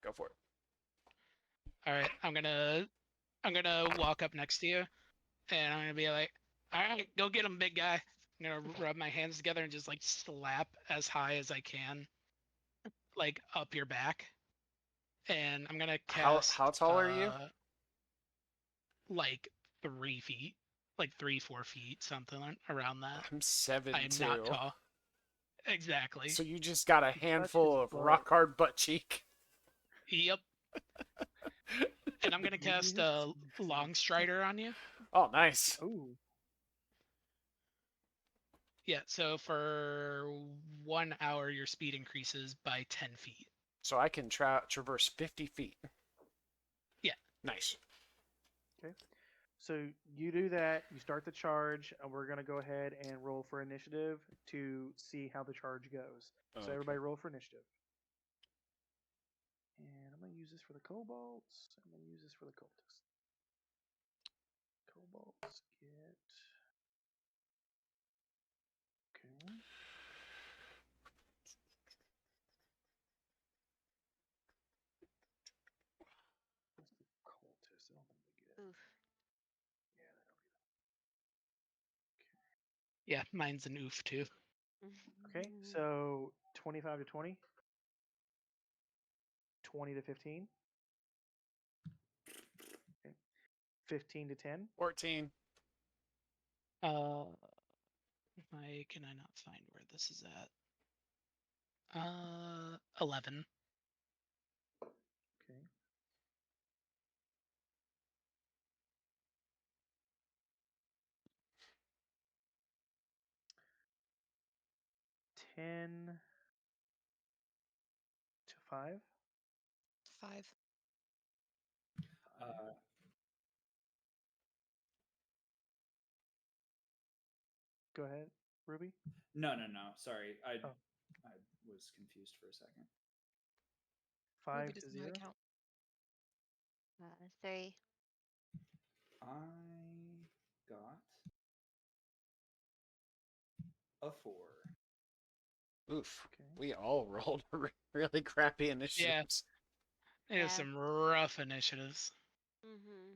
Go for it. All right. I'm gonna walk up next to you, and I'm gonna be like, "All right, go get him, big guy." I'm gonna rub my hands together and just like slap as high as I can, like up your back, and I'm gonna cast. How tall are you? Like 3 feet, like 3-4 feet, something around that. I'm 7'2". I am not tall. Exactly. So you just got a Touch handful his of butt. rock hard butt cheek. Yep. And I'm gonna cast a long strider on you. Oh, nice. Ooh. Yeah, so for 1 hour, your speed increases by 10 feet. So I can traverse 50 feet. Yeah. Nice. Okay. So you do that. You start the charge, and we're gonna go ahead and roll for initiative to see how the charge goes. So Okay. everybody roll for initiative. And I'm gonna use this for the kobolds. I'm gonna use this for the cultists. Kobolds get. Okay. What's the cultist? I don't think they get. Oof. Yeah, they don't Yeah, mine's an oof too. Okay, so 25 to 20, 20 to 15, okay. 15 to 10, 14. Why can I not find where this is at? 11. okay. 10 to 5. 5. Go ahead, Ruby. No. Sorry, Oh. I was confused for a second. 5 Ruby to doesn't know how 0. to count. 3. I got a 4. Oof. Okay. We all rolled really crappy initiatives. There's Yeah. some rough initiatives. Mm-hmm.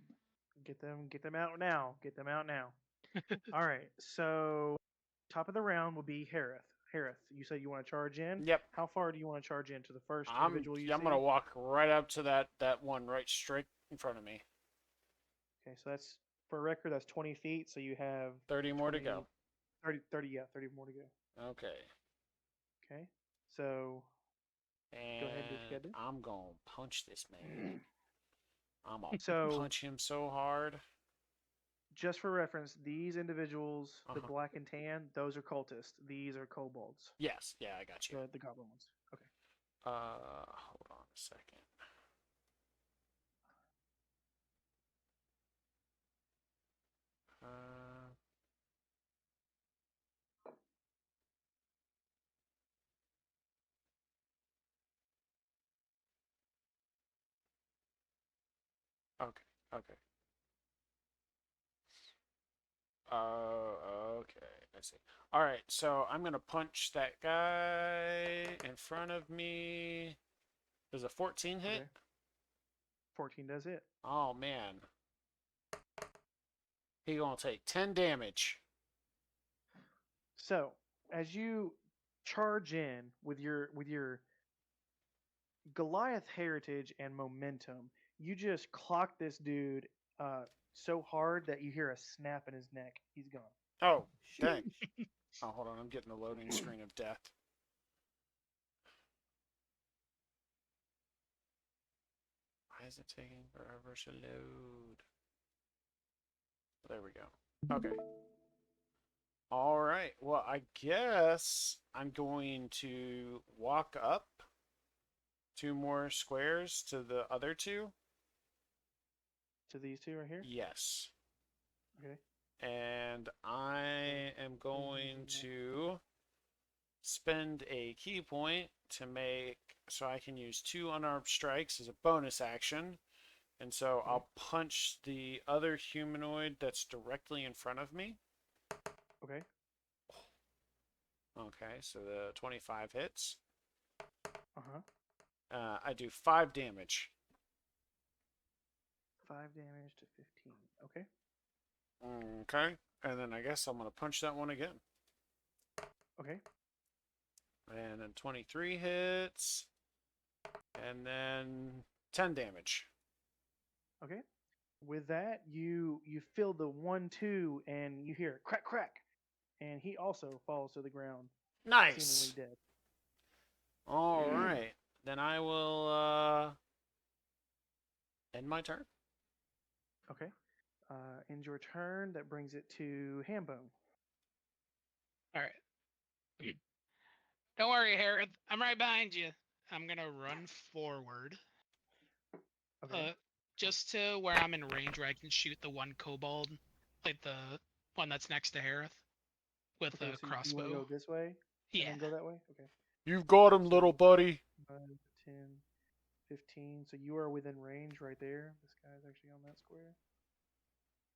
Get them out now. Get them out now. All right. So top of the round will be Harith. Harith, you said you want to charge in. Yep. How far do you want to charge in to the first I'm individual you see? gonna walk right up to that one right straight in front of me. Okay, so that's for record. That's 20 feet. So you have 30 more to 20 go. 30. Yeah, 30 more to go. Okay. Okay. So And go ahead and do what you gotta do. I'm gonna punch this man. I'm gonna So punch him so hard. just for reference, these individuals, the Uh-huh. black and tan, those are cultists. These are kobolds. Yes. Yeah, I got you. The goblin ones. Okay. Hold on a second. Okay. Okay. Okay. I see. All right. So I'm gonna punch that guy in front of me. Does a 14 hit? Okay. 14 does hit. Oh man. He gonna take 10 damage. So as you charge in with your Goliath heritage and momentum, you just clock this dude so hard that you hear a snap in his neck. He's gone. Oh, dang. Oh, hold on. I'm getting the loading screen of death. Why is it taking forever to load? There we go. Okay. All right. Well, I guess I'm going to walk up 2 more squares to the other 2. To these two right here. Yes. Okay. And I am going to spend a key point to make so I can use 2 unarmed strikes as a bonus action. And so Okay. I'll punch the other humanoid that's directly in front of me. Okay. Okay, so the 25 hits. Uh-huh. I do 5 damage. 5 damage to 15. Okay. Okay, and then I guess I'm going to punch that one again. Okay. And then 23 hits. And then 10 damage. Okay. With that, you feel the 1-2 and you hear crack crack, and he also falls to the ground, Nice. seemingly dead. All right. Then I will end my turn. Okay. End your turn. That brings it to Hambone. All right. Don't worry, Harith. I'm right behind you. I'm gonna run forward, Okay. just to where I'm in range, where I can shoot the one kobold, like the one that's next to Harith, with Okay. a So you want to crossbow. go this way? Yeah. And then go that way? Okay. You've got him, little buddy. 5, 10, 15. So you are within range right there. This guy's actually on that square.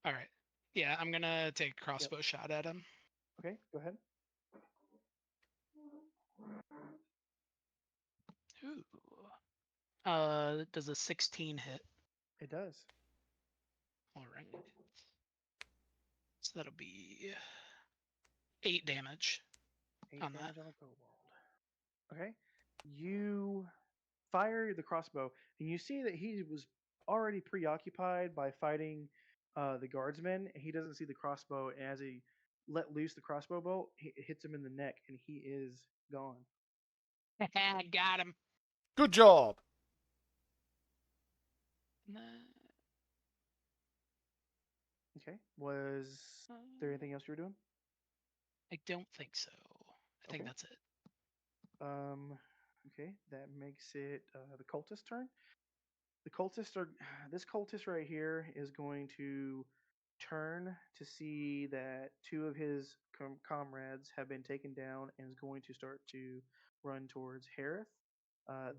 All right. Yeah, I'm gonna take a crossbow shot at him. Okay. Go ahead. Ooh. Does a 16 hit? It does. All right. So that'll be 8 damage 8 on damage that. on a kobold. Okay. You fire the crossbow, and you see that he was already preoccupied by fighting the guardsmen. He doesn't see the crossbow, and as he let loose the crossbow bolt, it hits him in the neck, and he is gone. Got him. Good job. Okay. Was there anything else you were doing? I don't think so. I think Okay. that's it. Okay, that makes it the cultist turn. This cultist right here is going to turn to see that 2 of his comrades have been taken down and is going to start to run towards Harith.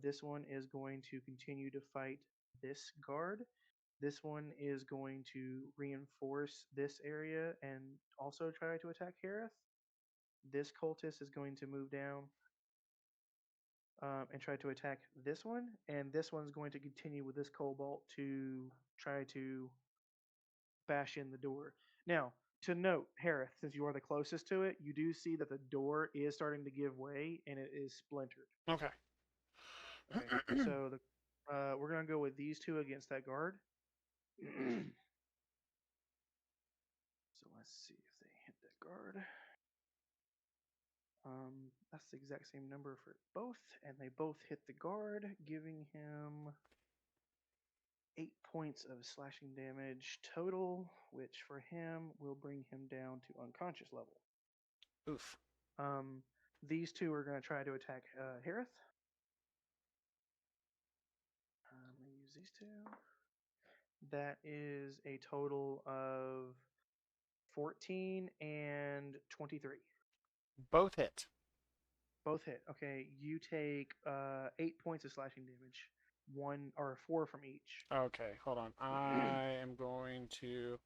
This one is going to continue to fight this guard. This one is going to reinforce this area and also try to attack Harith. This cultist is going to move down and try to attack this one, and this one's going to continue with this cobalt to try to bash in the door. Now, to note, Harith, since you are the closest to it, you do see that the door is starting to give way and it is splintered. Okay. Okay, so we're gonna go with these 2 against that guard. So let's see if they hit that guard. That's the exact same number for both, and they both hit the guard, giving him 8 points of slashing damage total, which for him will bring him down to unconscious level. Oof. These 2 are going to try to attack Harith. I'm going to use these 2. That is a total of 14 and 23. Both hit. Both hit. Okay, you take 8 points of slashing damage, 4 from each. Okay, hold on. I am going to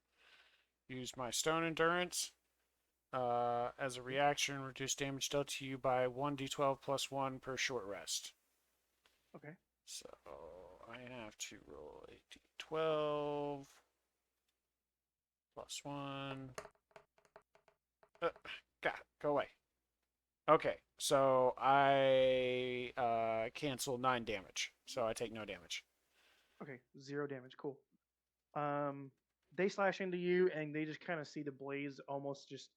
use my stone endurance. As a reaction, reduce damage dealt to you by 1d12 plus 1 per short rest. Okay. So I have to roll a d12 plus 1. God, go away. Okay, so I cancel 9 damage, so I take no damage. Okay, 0 damage. Cool. They slash into you, and they just kind of see the blades almost just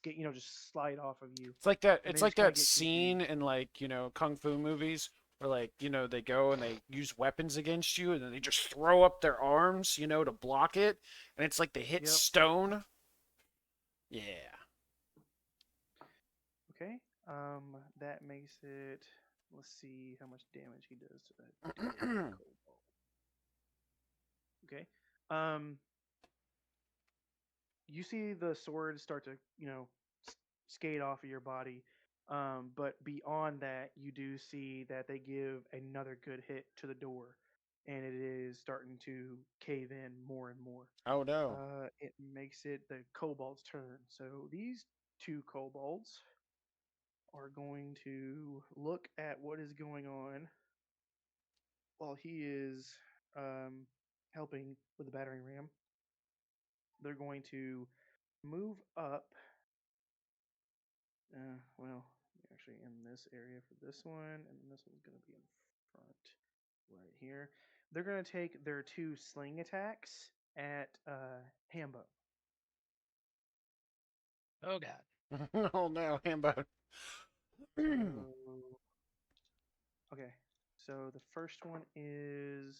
get just slide off of you, It's like that. and It's they like just kind of that get scene confused. in like kung fu movies where like they go and they use weapons against you, and then they just throw up their arms to block it, and it's like they hit Yep. stone. Yeah. Okay. That makes it. Let's see how much damage he does to that dead cobalt. Okay. Um, you see the sword start to skate off of your body, but beyond that, you do see that they give another good hit to the door, and it is starting to cave in more and more. Oh no. It makes it the kobold's turn. So these two kobolds are going to look at what is going on while he is helping with the battering ram. They're going to move up. Well, actually, in this area for this one, and then this one's going to be in front right here. They're going to take their 2 sling attacks at Hambo. Oh god. Oh no, Hambo. So, okay. So the first one is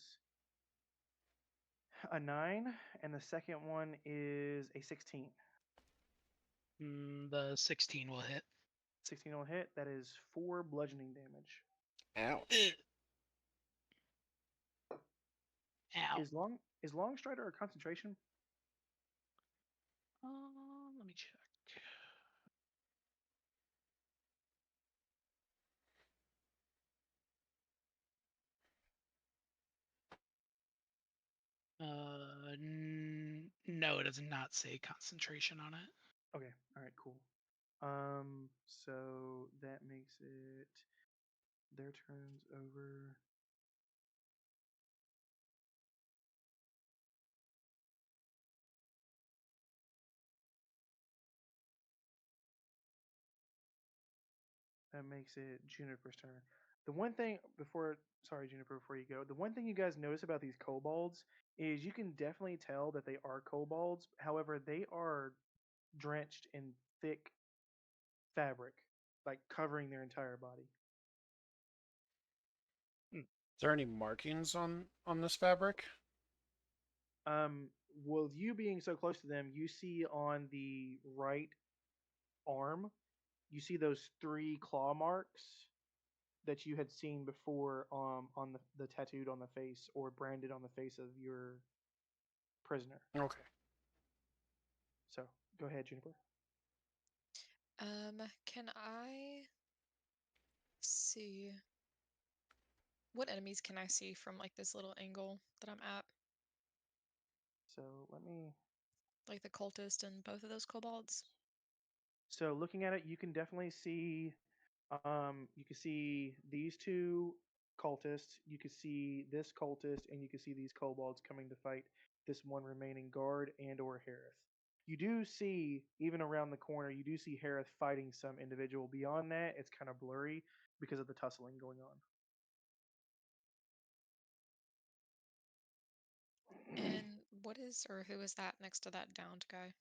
a 9, and the second one is a 16. The 16 will hit. 16 will hit. That is 4 bludgeoning damage. Ouch. Ow. Is long strider a concentration? Let me check. No, it does not say concentration on it. Okay. All right. Cool. So that makes it their turns over. That makes it Juniper's turn. The one thing sorry, Juniper, before you go, the one thing you guys notice about these kobolds is you can definitely tell that they are kobolds. However, they are drenched in thick fabric, like covering their entire body. Is there any markings on this fabric? With you being so close to them, you see on the right arm, you see those 3 claw marks that you had seen before on the tattooed on the face or branded on the face of your prisoner. Okay. So go ahead, Juniper. Can I see what enemies can I see from like this little angle that I'm at? So let me. Like the cultist and both of those kobolds? So looking at it, you can definitely see. You can see these 2 cultists. You can see this cultist, and you can see these kobolds coming to fight this one remaining guard and/or Harith. You do see, even around the corner, you do see Harith fighting some individual. Beyond that, it's kind of blurry because of the tussling going on. And what is or who is that next to that downed guy?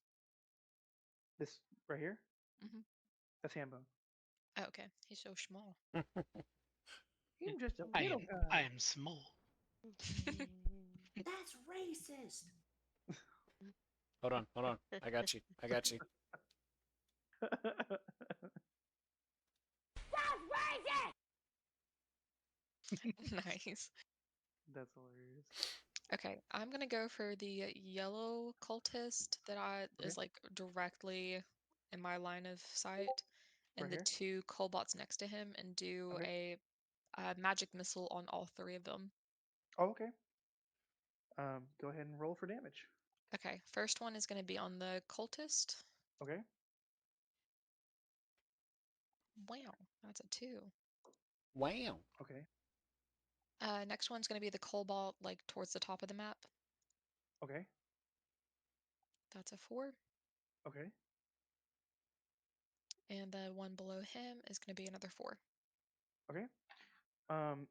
This right here, Hmm. that's Hambone. Oh, okay, he's so small. He's just a I little am guy. I am small. That's racist. Hold on. I got you. Nice. That's hilarious. Okay, I'm gonna go for the yellow cultist that Okay, is like directly in my line of sight, and right the here. 2 kobolds next to him, and do Okay. a magic missile on all 3 of them. Oh, okay. Go ahead and roll for damage. Okay, first one is gonna be on the cultist. Okay. Wow, that's a 2. Wow. Okay. Next one's gonna be the cobalt, like towards the top of the map. Okay. That's a 4. Okay. And the one below him is going to be another 4. Okay.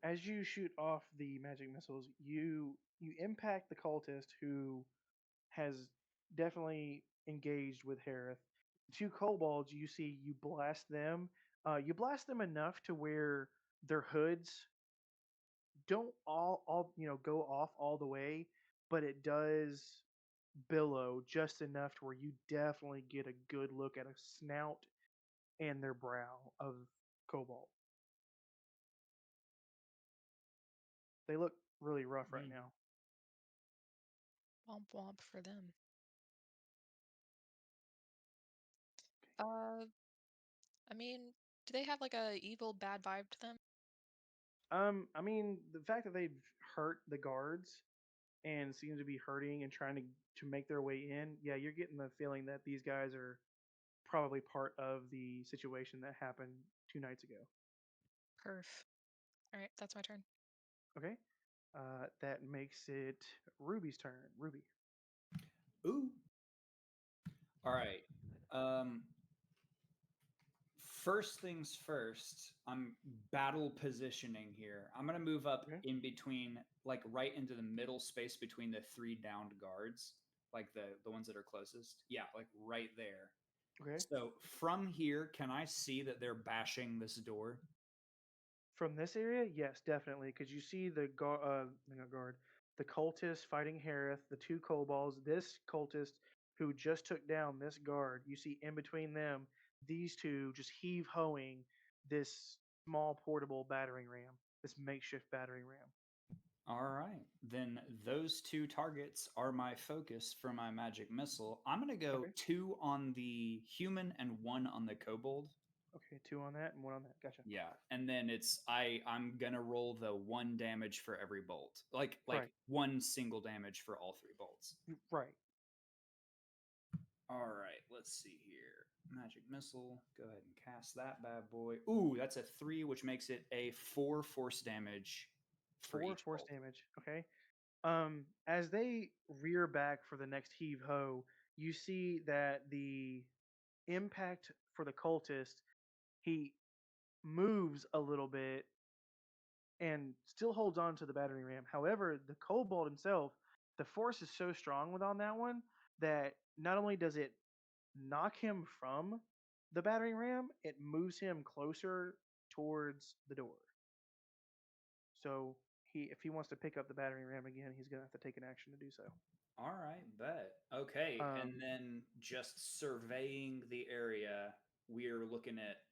As you shoot off the magic missiles, you impact the cultist who has definitely engaged with Harith. Two kobolds, you see, you blast them. You blast them enough to where their hoods don't all go off all the way, but it does billow just enough to where you definitely get a good look at a snout and their brow of cobalt. They look really rough right Mm. now. Womp womp for them. I mean, do they have like a evil bad vibe to them? I mean, the fact that they've hurt the guards and seem to be hurting and trying to make their way in, yeah, you're getting the feeling that these guys are probably part of the situation that happened 2 nights ago. Perf. All right, that's my turn. Okay, that makes it Ruby's turn. Ruby. Ooh. All right. Um, First things first, I'm battle positioning here. I'm gonna move up Okay. in between, like right into the middle space between the 3 downed guards, like the ones that are closest. Yeah, like right there. Okay. So from here, can I see that they're bashing this door? From this area, yes, definitely, because you see the not guard, the cultist fighting Harith, the two kobolds, this cultist who just took down this guard. You see in between them, these two just heave hoeing this small portable battering ram, this makeshift battering ram. All right. Then those 2 targets are my focus for my magic missile. I'm going to go Okay. 2 on the human and 1 on the kobold. Okay, 2 on that and 1 on that. Gotcha. Yeah, and then I'm gonna roll the 1 damage for every bolt, like Right. 1 single damage for all 3 bolts. Right. All right, let's see here. Magic missile. Go ahead and cast that bad boy. Ooh, that's a 3, which makes it a 4 force damage for 4 each force bolt. damage. Okay. As they rear back for the next heave ho, you see that the impact for the cultist, he moves a little bit and still holds on to the battering ram. However, the kobold himself, the force is so strong with on that one that not only does it knock him from the battering ram, it moves him closer towards the door. So if he wants to pick up the battering ram again, he's gonna have to take an action to do so. All right, bet. Okay, and Um, then just surveying the area, we're looking at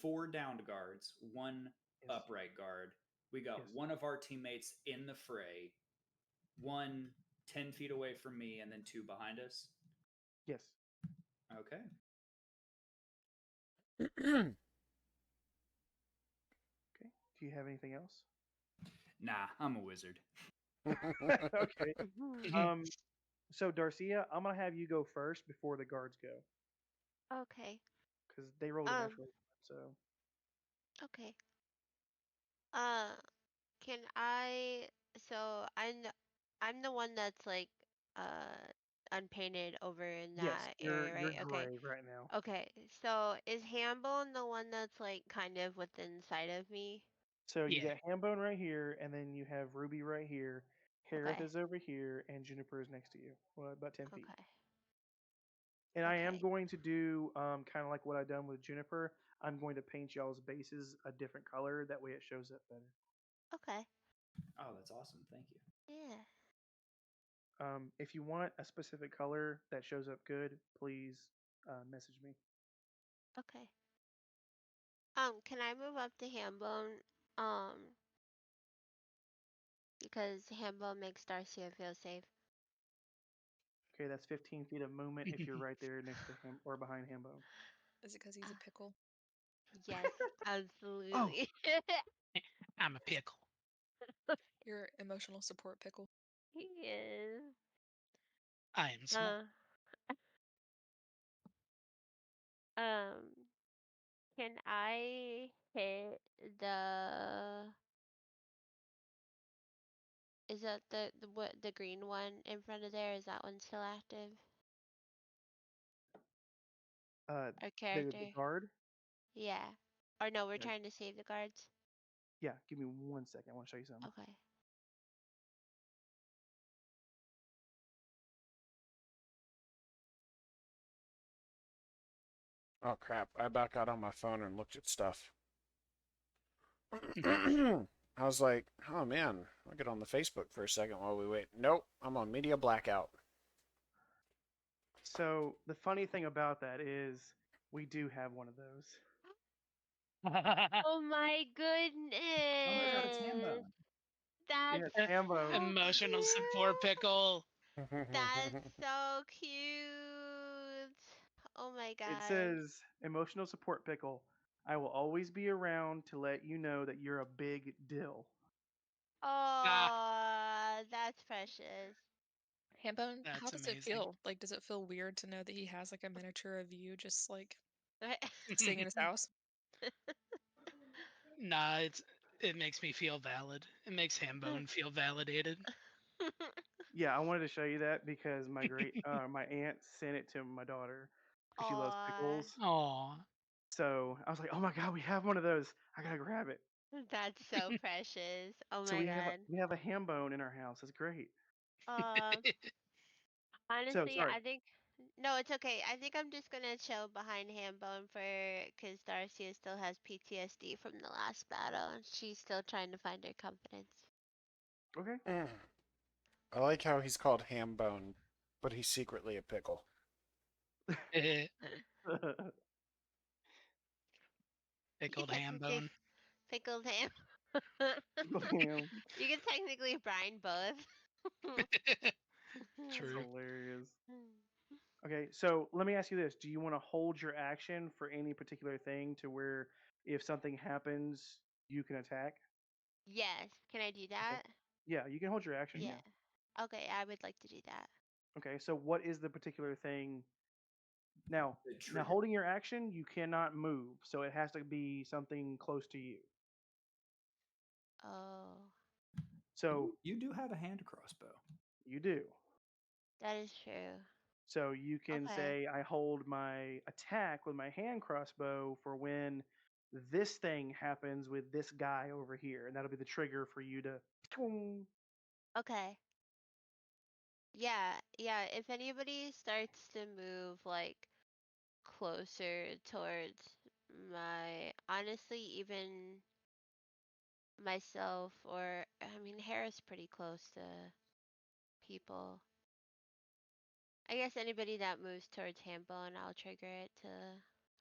4 downed guards, 1 yes, upright guard. We got yes, one of our teammates in the fray, one 10 feet away from me, and then 2 behind us. yes. Okay. Okay. Do you have anything else? Nah, I'm a wizard. Okay. Um. So Darcia, I'm gonna have you go first before the guards go Okay. because they rolled a Um. natural. So Okay. Uh. Can I? So I'm the one that's like unpainted over in yes, that you're area, you're right? Okay. gray right now. Okay. So is Hambone the one that's like kind of within sight of me? So you Yeah. got Hambone right here, and then you have Ruby right here. Harith Okay. is over here, and Juniper is next to you. Well, about 10 feet. Okay. And I am Okay. going to do kind of like what I done with Juniper. I'm going to paint y'all's bases a different color. That way it shows up better. Okay. Oh, that's awesome. Thank you. Yeah. If you want a specific color that shows up good, please message me. Okay. Can I move up to Hambone? Because Hambone makes Darcia feel safe. Okay, that's 15 feet of movement if you're right there next to him or behind Hambone. Is it because he's a pickle? Yes, Oh, absolutely. I'm a pickle. Your emotional support pickle. He is. I am small. Um, can I hit the? Is that the green one in front of there? Is that one still active? Our The character. guard. Yeah. Or no, we're Yeah. trying to save the guards. Yeah, give me 1 second. I want to show you something. Okay. Oh crap! I back out on my phone and looked at stuff. I was like, oh man, I'll get on the Facebook for a second while we wait. Nope, I'm on media blackout. So the funny thing about that is we do have one of those. Oh my Oh my god, it's goodness. Hambone. That's Yeah, it's Hambo. so Emotional support cute. pickle. That's so cute. Oh my It god. says emotional support pickle. I will always be around to let you know that you're a big dill. Ah, Oh, that's precious. Hambone, how that's does it amazing. feel? Like, does it feel weird to know that he has like a miniature of you just like sitting in his house? Nah, it makes me feel valid. It makes Hambone feel validated. Yeah, I wanted to show you that because my aunt sent it to my daughter because she loves Aw, pickles. Aw. So I was like, oh my god, we have one of those. I gotta grab it. that's so precious. Oh So my god. we have a ham bone in our house. It's great. Uh, So honestly, sorry. I think no, it's okay. I think I'm just gonna chill behind Hambone for because Darcia still has PTSD from the last battle, and she's still trying to find her confidence. Okay. I like how he's called Hambone, but he's secretly a pickle. You can Pickled technically Hambone. pickled ham. Pickled ham. You can technically brine both. That's True. hilarious. Okay, so let me ask you this: do you want to hold your action for any particular thing to where if something happens, you can attack? Yes. Can I do Okay. that? Yeah, you can hold your action. Yeah. Yeah. Okay, I would like to do that. Okay, so what is the particular thing? Now, The now trigger. holding your action, you cannot move, so it has to be something close to you. Oh, So You do have a hand crossbow. you do. that is true. So you can Okay. say, I hold my attack with my hand crossbow for when this thing happens with this guy over here, and that'll be the trigger for you to. Okay. Yeah, yeah. If anybody starts to move like closer towards honestly, even myself, or I mean, Hera's pretty close to people. I guess anybody that moves towards Hambone, I'll trigger it to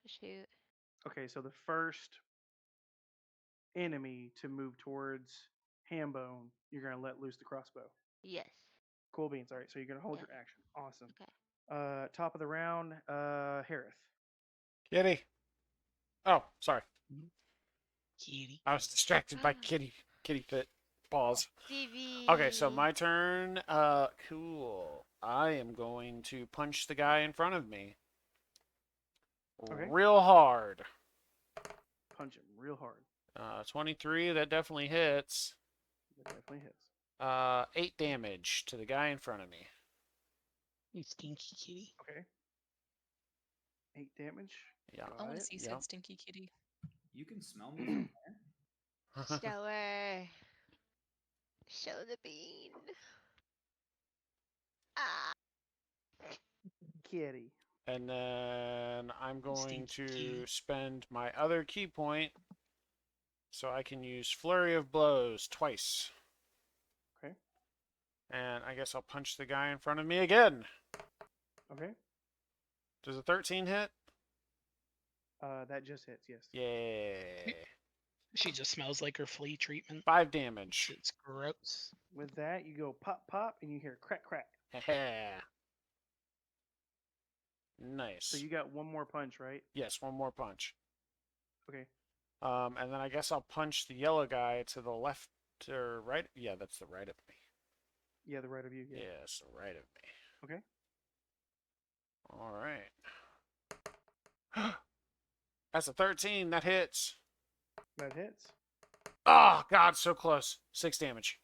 shoot. Okay, so the first enemy to move towards Hambone, you're gonna let loose the crossbow. Yes. Cool beans. All right, so you're gonna hold Yeah. your action. Awesome. Okay. Top of the round, Harith. Kitty. Oh, sorry. Kitty. I was distracted by kitty fit balls. Phoebe. Okay, so my turn. Cool. I am going to punch the guy in front of me. Okay. Real hard. Punch him real hard. 23, that definitely hits. That definitely hits. 8 damage to the guy in front of me. You stinky kitty. Okay. 8 damage. Yeah. I want to Got it. see Yep. said stinky kitty. You can smell me from there. Show her. Show the bean. Ah. Kitty. And then I'm going Stinky to kitty. spend my other key point so I can use Flurry of Blows twice. Okay. And I guess I'll punch the guy in front of me again. Okay. Does a 13 hit? That just hits. Yes. Yay. She just smells like her flea treatment. 5 damage. It's gross. With that, you go pop pop, and you hear crack crack. Nice. So you got one more punch, right? Yes, one more punch. Okay. And then I guess I'll punch the yellow guy to the left or right. Yeah, that's the right of me. Yeah, the right of you. Yeah. Yes, the right of me. Okay. All right. That's a 13. That hits. That hits. Oh, God, so close. 6 damage.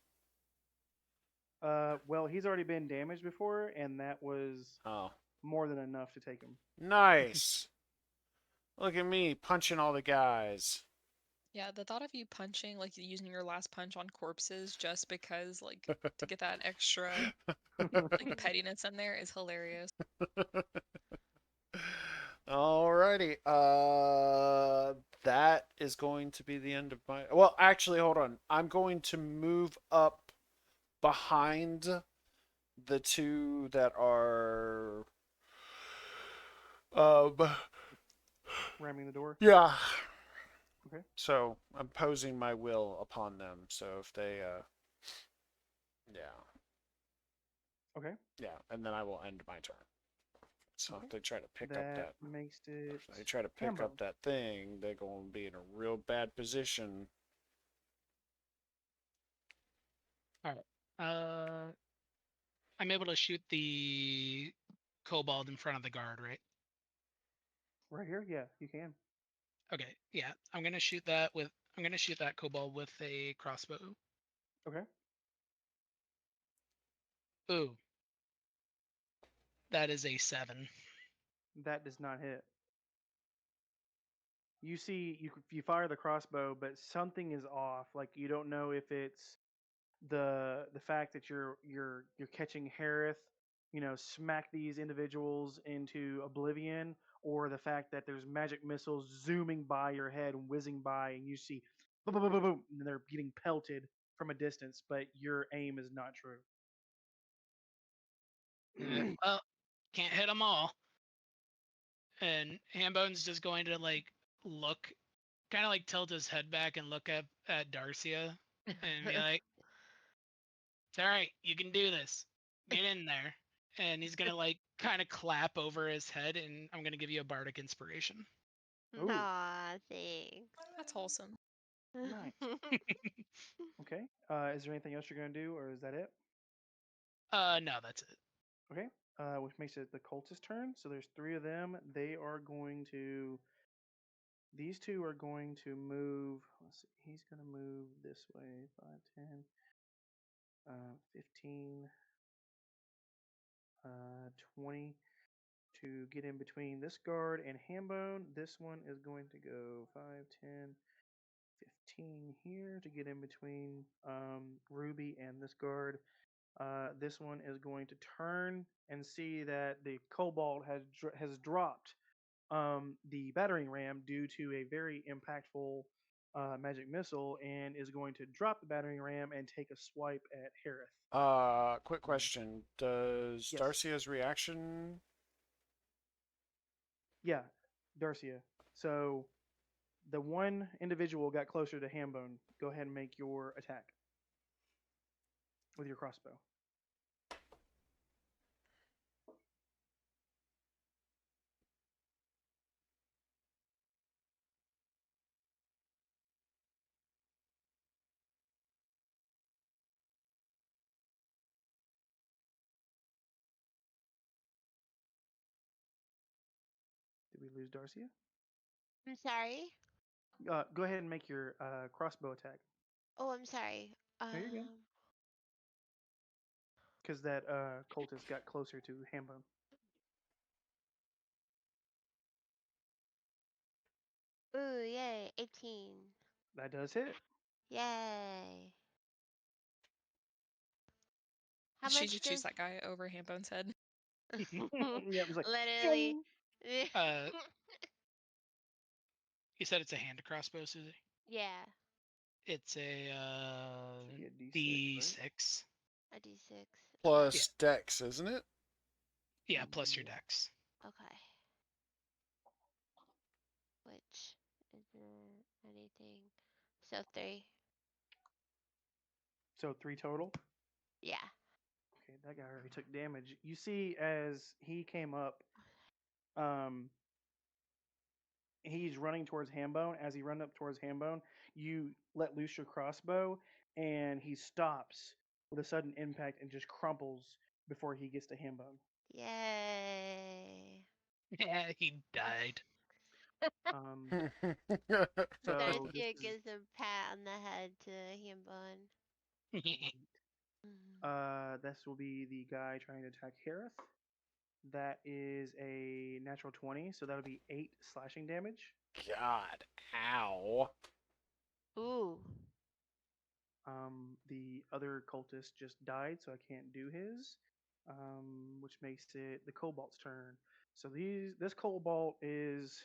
Well, he's already been damaged before, and that was Oh, more than enough to take him. nice. Look at me punching all the guys. Yeah, the thought of you punching, like using your last punch on corpses just because, like, to get that extra, like, pettiness in there is hilarious. Alrighty. That is going to be the end of my. Well, actually, hold on. I'm going to move up behind the two that are. Um. Ramming the door. Yeah. Okay. So I'm posing my will upon them. So if they. Yeah. Okay. Yeah, and then I will end my turn. So Okay. if they try to pick up That that. makes it. If they try to pick Hambo. up that thing, they're going to be in a real bad position. All right. I'm able to shoot the kobold in front of the guard, right? Right here. Yeah, you can. Okay. Yeah. I'm gonna shoot that with. I'm gonna shoot that kobold with a crossbow. Okay. Ooh. That is a 7. That does not hit. You see, you fire the crossbow, but something is off. Like you don't know if it's the fact that you're catching Harith, smack these individuals into oblivion, or the fact that there's magic missiles zooming by your head, whizzing by, and you see boom, boom, boom, boom, boom, and they're getting pelted from a distance, but your aim is not true. Well, can't hit them all. And Hambone's just going to like look, kind of like tilt his head back and look up at Darcia and be like, "It's all right, you can do this. Get in there." And he's gonna like kind of clap over his head, and I'm gonna give you a bardic inspiration. Ooh. Aw, thanks. That's wholesome. Nice. Okay. Is there anything else you're gonna do, or is that it? No, that's it. Okay. Which makes it the cultist turn. So there's three of them. They are going to. These two are going to move. Let's see. He's going to move this way. 5, 10, 15, 20 to get in between this guard and Hambone. This one is going to go 5, 10, 15 here to get in between Ruby and this guard. This one is going to turn and see that the Cobalt has dropped the battering ram due to a very impactful magic missile, and is going to drop the battering ram and take a swipe at Harith. Quick question. Does Yes. Darcia's reaction? Yeah, Darcia. So the one individual got closer to Hambone. Go ahead and make your attack with your crossbow. Did we lose Darcia? I'm sorry. Go ahead and make your crossbow attack. Oh, I'm sorry. No, you're good. Because that cultist got closer to Hambone. Ooh, yay, 18. That does hit. Yay. How She much just choose does that guy over Hambone's head. Yeah, it was like literally? Uh, you said it's a hand crossbow, Susie. Yeah, It's a should be a D6, right? D6. a D6. Okay. Plus Dex, isn't it? Yeah, plus your Yeah. dex. Okay. Which isn't anything. So 3. So 3 total. Yeah. Okay, that guy already took damage. You see, as he came up, um, he's running towards Hambone. As he runs up towards Hambone, you let loose your crossbow, and he stops with a sudden impact and just crumples before he gets to Hambone. Yay. Yeah, he died. Um, Uh, so this Darcia is gives a pat on the head to Hambone. great. Mhm. This will be the guy trying to attack Harith. That is a natural 20, so that'll be 8 slashing damage. God, ow. Ooh. The other cultist just died, so I can't do his, which makes it the kobold's turn. So this cobalt is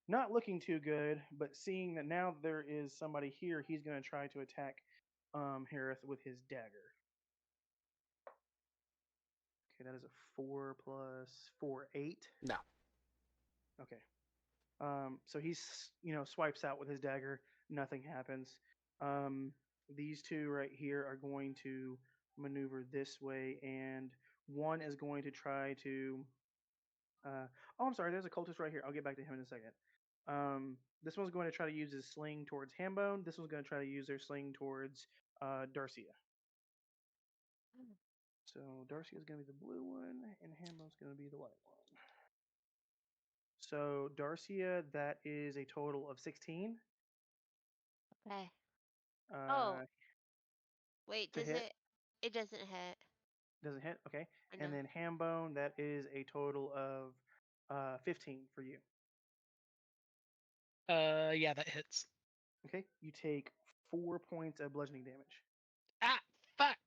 not looking too good, but seeing that now there is somebody here, he's going to try to attack Harith with his dagger. Okay, that is a 4 plus 4, 8. No. Okay. So he's, swipes out with his dagger. Nothing happens. These two right here are going to maneuver this way, and one is going to try to. Oh, I'm sorry. There's a cultist right here. I'll get back to him in a second. This one's going to try to use his sling towards Hambone. This one's going to try to use their sling towards Darcia. So Darcia is going to be the blue one, and Hambone's going to be the white one. So Darcia, that is a total of 16. Okay. Uh, Wait, to does hit. it? It doesn't hit. Doesn't hit. Okay. I And know. then Hambone, that is a total of 15 for you. Yeah, that hits. Okay. You take 4 points of bludgeoning damage. Ah, fuck.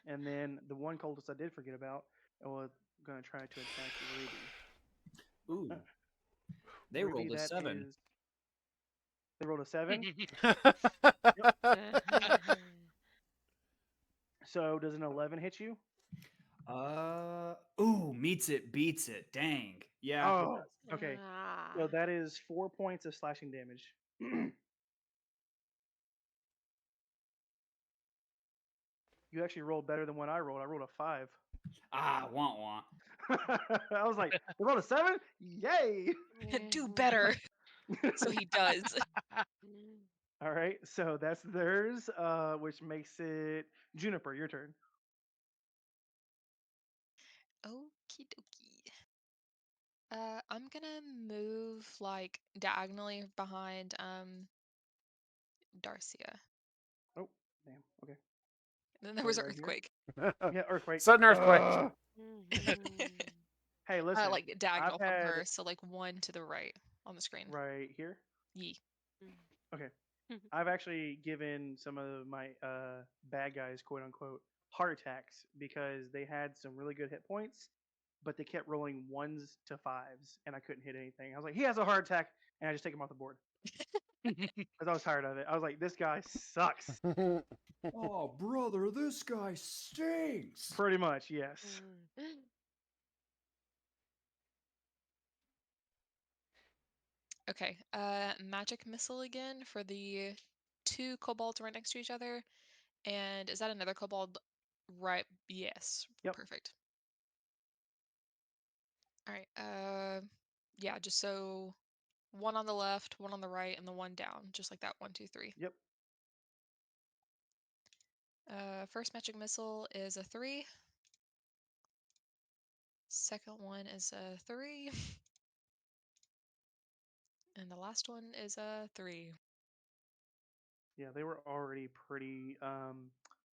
And then the one cultist I did forget about, was going to try to attack Ruby. Ooh. They Ruby, rolled a that 7. is- They rolled a 7. So does an 11 hit you? Ooh, meets it, beats it. Dang. Yeah. it Oh, does. okay. Ah. So that is 4 points of slashing damage. You actually rolled better than what I rolled. I rolled a 5. Ah, wah wah. I was like, they rolled a 7? Yay! Do better. So he does. All right, so that's theirs, which makes it Juniper. Your turn. Okie dokie. I'm gonna move like diagonally behind Darcia. Oh, damn. Okay. And then there Put was it an right here. earthquake. Yeah, earthquake. Sudden earthquake. Hey, listen. Like diagonal I've from had her, so like one to the right on the screen. right here. Yee. Okay. I've actually given some of my bad guys, quote unquote, heart attacks because they had some really good hit points, but they kept rolling 1s to 5s, and I couldn't hit anything. I was like, he has a heart attack, and I just take him off the board because I was tired of it. I was like, this guy sucks. Oh, brother, this guy stinks. Pretty much, yes. Okay. Magic missile again for the 2 kobolds right next to each other. And is that another kobold? Right. Yes. Yep. Perfect. All right. Yeah. Just so one on the left, one on the right, and the one down, just like that. 1, 2, 3. Yep. First magic missile is a 3. Second one is a 3. And the last one is a 3. Yeah, they were already pretty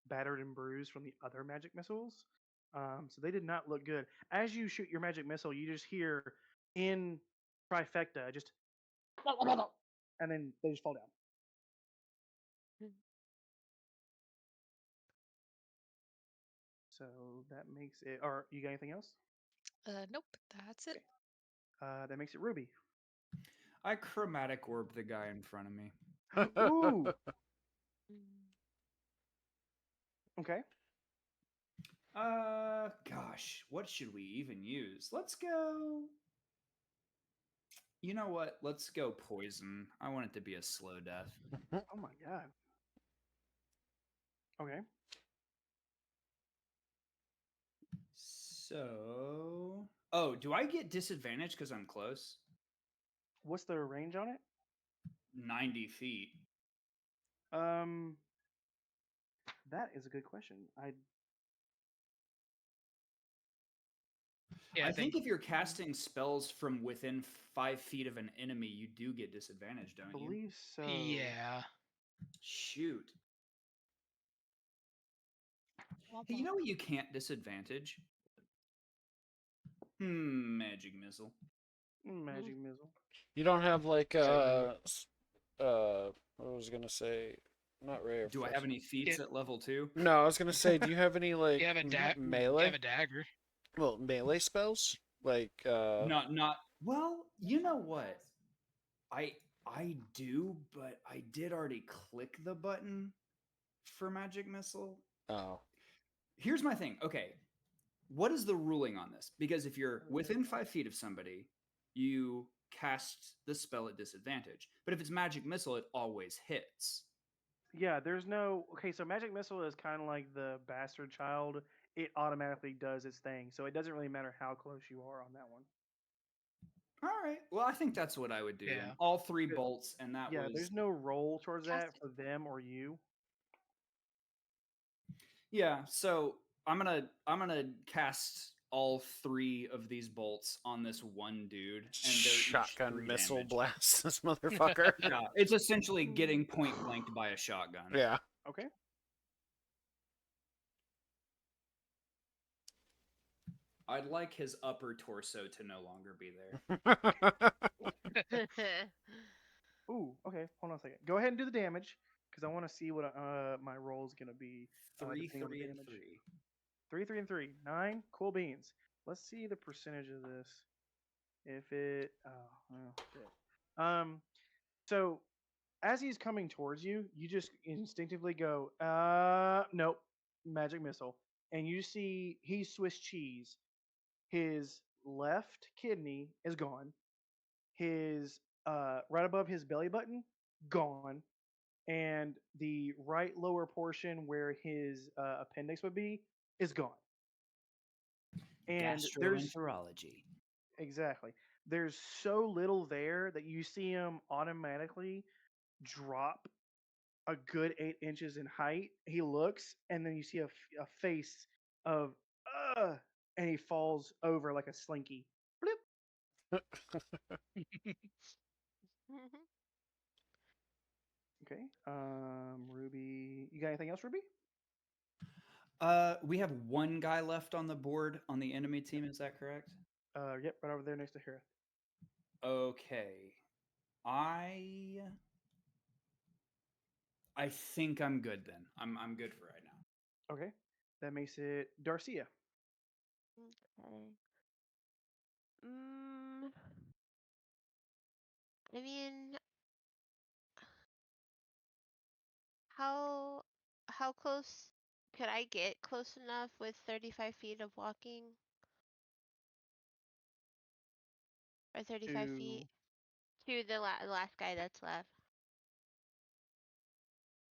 battered and bruised from the other magic missiles. So they did not look good. As you shoot your magic missile, you just hear in trifecta, just and then they just fall down. So that makes it. Or you got anything else? Nope. That's it. That makes it Ruby. I chromatic orb the guy in front of me. Ooh. Okay. Gosh, what should we even use? Let's go. You know what? Let's go poison. I want it to be a slow death. Oh my god. Okay. So, oh, do I get disadvantage because I'm close? What's the range on it? 90 feet. That is a good question. Yeah, I think if you're casting spells from within 5 feet of an enemy, you do get disadvantage, don't you? believe so. Yeah. Shoot. Hey, you know what you can't disadvantage? Magic missile. Magic missile. You don't have like what was I gonna say? Not ray of Do I have any feats at level 2? No, I was gonna say, do you have any like You have a you melee? have a dagger. Well, melee spells? Like Not well, you know what? I do, but I did already click the button for magic missile. oh. Here's my thing. Okay. What is the ruling on this? Because if you're within 5 feet of somebody, you cast the spell at disadvantage. But if it's magic missile, it always hits. Yeah, there's no. Okay, so magic missile is kind of like the bastard child. It automatically does its thing, so it doesn't really matter how close you are on that one. All right. Well, I think that's what I would do then. Yeah. All 3 Good. bolts, and that Yeah, was there's no roll towards Cast that for them or you. yeah. So I'm gonna cast all 3 of these bolts on this one dude, and they're each Shotgun 3 missile damage. blast this motherfucker. Yeah, it's essentially getting point blanked by a shotgun. Yeah. Okay. I'd like his upper torso to no longer be there. Ooh. Okay. Hold on a second. Go ahead and do the damage because I want to see what my roll is gonna be. 3, depending on the 3, and damage. 3. 3, 3, and 3. 9. Cool beans. Let's see the percentage of this. If it. Oh, shit. So as he's coming towards you, you just instinctively go, nope, magic missile. And you see he's Swiss cheese. His left kidney is gone. His right above his belly button, gone. And the right lower portion where his appendix would be is gone. And there's Gastroenterology. exactly. There's so little there that you see him automatically drop a good 8 inches in height. He looks, and then you see a face of, and he falls over like a slinky. Bloop. Okay. Ruby, you got anything else, Ruby? We have one guy left on the board on the enemy team. Is that correct? Yep, right over there next to Harith. Okay. I think I'm good then. I'm good for right now. Okay. That makes it Darcia. Okay. Mm, I mean, how how close could I get close enough with 35 feet of walking? Or 35 feet to the last guy that's left?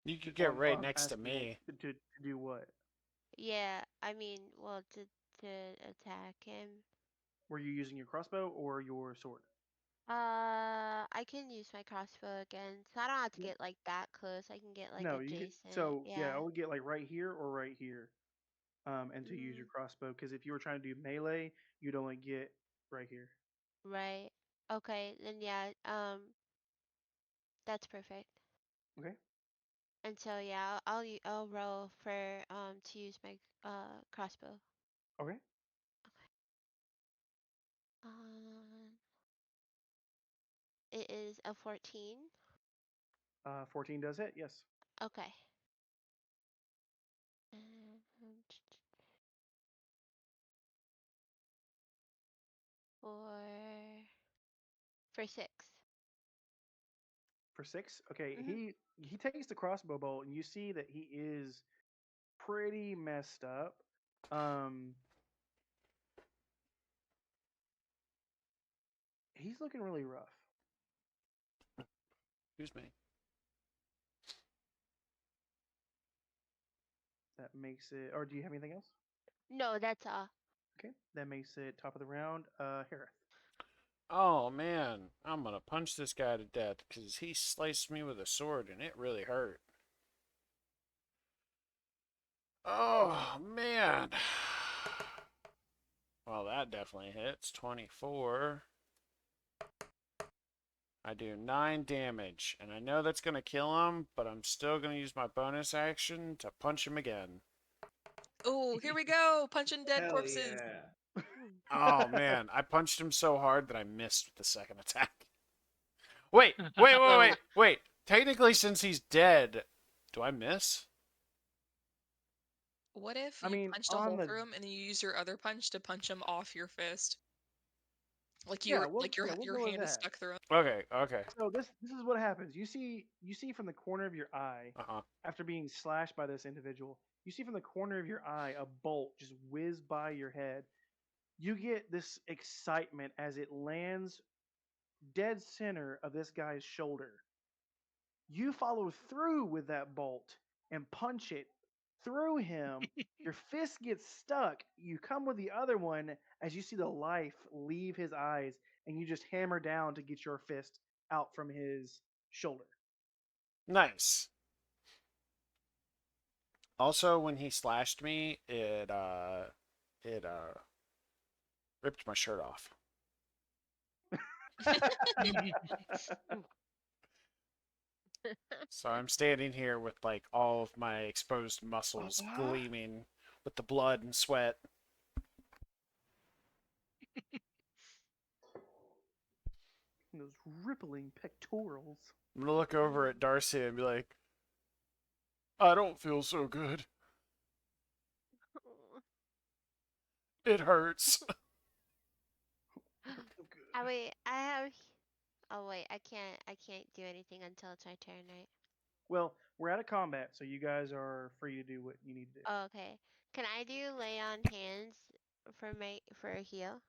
You could get Well, right I'm next to asking me. to do what? Yeah, I mean, well, to attack him. Were you using your crossbow or your sword? I can use my crossbow again, so I don't have to Yeah. get like that close. I can get like No, you get adjacent. so yeah, Yeah. I would get like right here or right here. And to use your crossbow, because if you were trying to do melee, you'd only get right here. Right. Okay, then yeah, that's perfect. Okay. And so yeah, I'll roll for to use my crossbow. Okay. Um, it is a 14. 14 does hit. Yes. Okay. For 6. For 6. Okay. Mhm. He takes the crossbow bolt, and you see that he is pretty messed up. He's looking really rough. Excuse me. That makes it. Or do you have anything else? No, that's all. Okay. That makes it top of the round. Harith. Oh man, I'm gonna punch this guy to death because he sliced me with a sword and it really hurt. Oh man. Well, that definitely hits. 24. I do 9 damage, and I know that's gonna kill him, but I'm still gonna use my bonus action to punch him again. Oh, here we go, punching dead Hell corpses. yeah. Oh man, I punched him so hard that I missed with the second attack. Wait. Technically, since he's dead, do I miss? What if I you mean, punched a on hole the through him and then you use your other punch to punch him off your fist? Like yeah, your we'll your go with hand is that. stuck through him. Okay. So this is what happens. You see from the corner of your eye, Uh-huh. after being slashed by this individual, you see from the corner of your eye a bolt just whiz by your head. You get this excitement as it lands dead center of this guy's shoulder. You follow through with that bolt and punch it through him. Your fist gets stuck. You come with the other one as you see the life leave his eyes, and you just hammer down to get your fist out from his shoulder. Nice. Also, when he slashed me, it ripped my shirt off. So I'm standing here with like all of my exposed muscles gleaming with the blood and sweat. Those rippling pectorals. I'm gonna look over at Darcy and be like, I don't feel so good. It hurts. Oh wait, I have. Oh wait, I can't. I can't do anything until it's my turn, right? Well, we're out of combat, so you guys are free to do what you need to do. Oh, okay. Can I do lay on hands for a heal?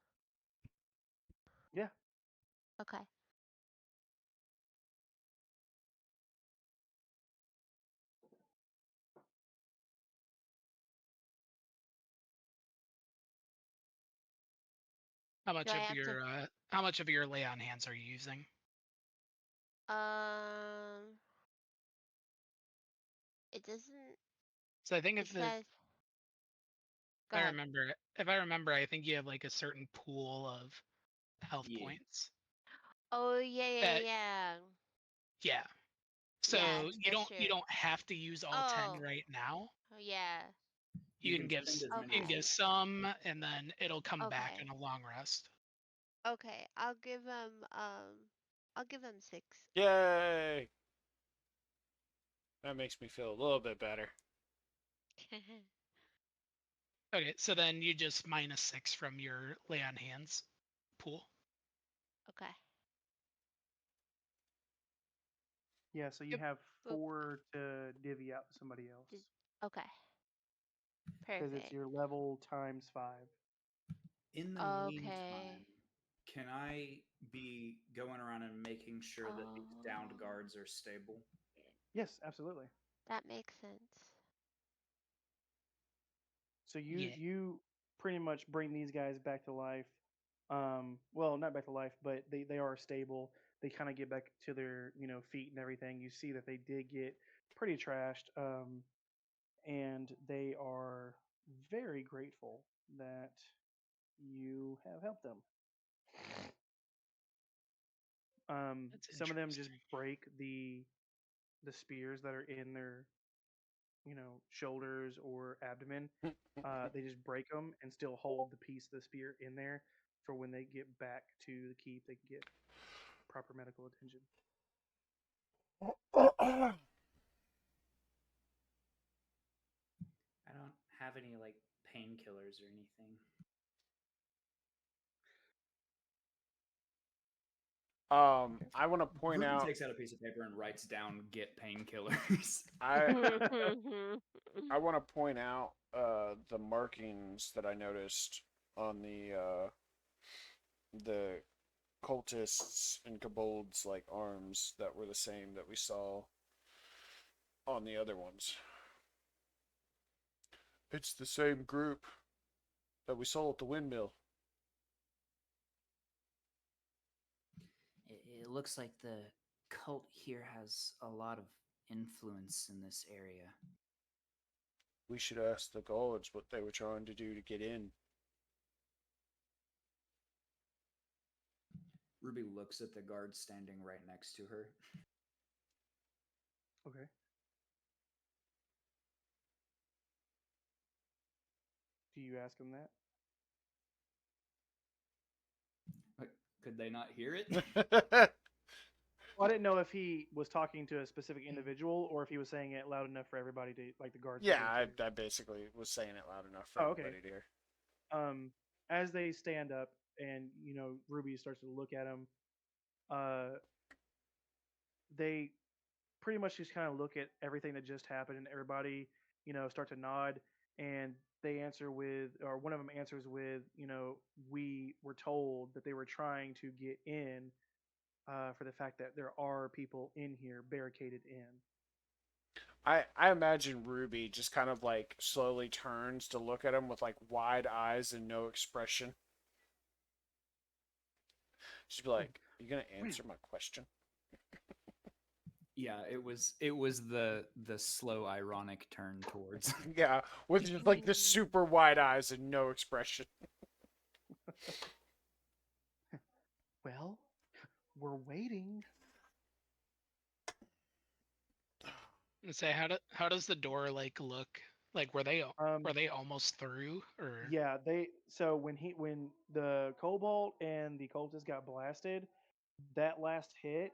Yeah. Okay. How Do much I of have to? your how much of your lay on hands are you using? It doesn't. So I think It says. Go I ahead. remember, if I remember, I think you have like a certain pool of health Yeah. points. Oh yeah. Yeah. Yes, So that's true. you don't have to use all 10 Oh. right now. Oh yeah. You can give spend as you many can as Okay. give some, and then it'll come back Okay. in a long rest. Okay. I'll give him. I'll give him 6. Yay! That makes me feel a little bit better. Okay, so then you just -6 from your lay on hands pool. Okay. Yeah, so you Yep. have Boop. 4 to divvy out to somebody else. Okay. Because it's Perfect. your level times 5. In the Okay. meantime, can I be going around and making sure that these downed Oh, guards are stable? Yes, absolutely. that makes sense. So Yeah. you pretty much bring these guys back to life. Well, not back to life, but they are stable. They kind of get back to their feet and everything. You see that they did get pretty trashed, and they are very grateful that you have helped them. That's Some of them just interesting. break the spears that are in their shoulders or abdomen. They just break them and still hold the piece of the spear in there for when they get back to the keep, they can get proper medical attention. I don't have any like painkillers or anything. I want to point Ruben out. takes out a piece of paper and writes down "get painkillers." I I want to point out the markings that I noticed on the cultists and kobolds like arms that were the same that we saw on the other ones. It's the same group that we saw at the windmill. It looks like the cult here has a lot of influence in this area. We should ask the guards what they were trying to do to get in. Ruby looks at the guard standing right next to her. Okay. Do you ask him that? Could they not hear it? Well, I didn't know if he was talking to a specific individual or if he was saying it loud enough for everybody to, like the guards. to Yeah, hear too. I basically was saying it loud enough for Oh, okay. everybody to hear. As they stand up and Ruby starts to look at him, they pretty much just kind of look at everything that just happened and everybody start to nod, and they answer with, or one of them answers with, we were told that they were trying to get in, for the fact that there are people in here barricaded in. I imagine Ruby just kind of like slowly turns to look at him with like wide eyes and no expression. She'd be like, "You gonna answer my question?" Yeah, it was the slow ironic turn towards. Yeah, with just like the super wide eyes and no expression. Well, we're waiting. And say, how does the door like look? Like, were they almost through, or? Yeah, so when the Cobalt and the Cultist got blasted, that last hit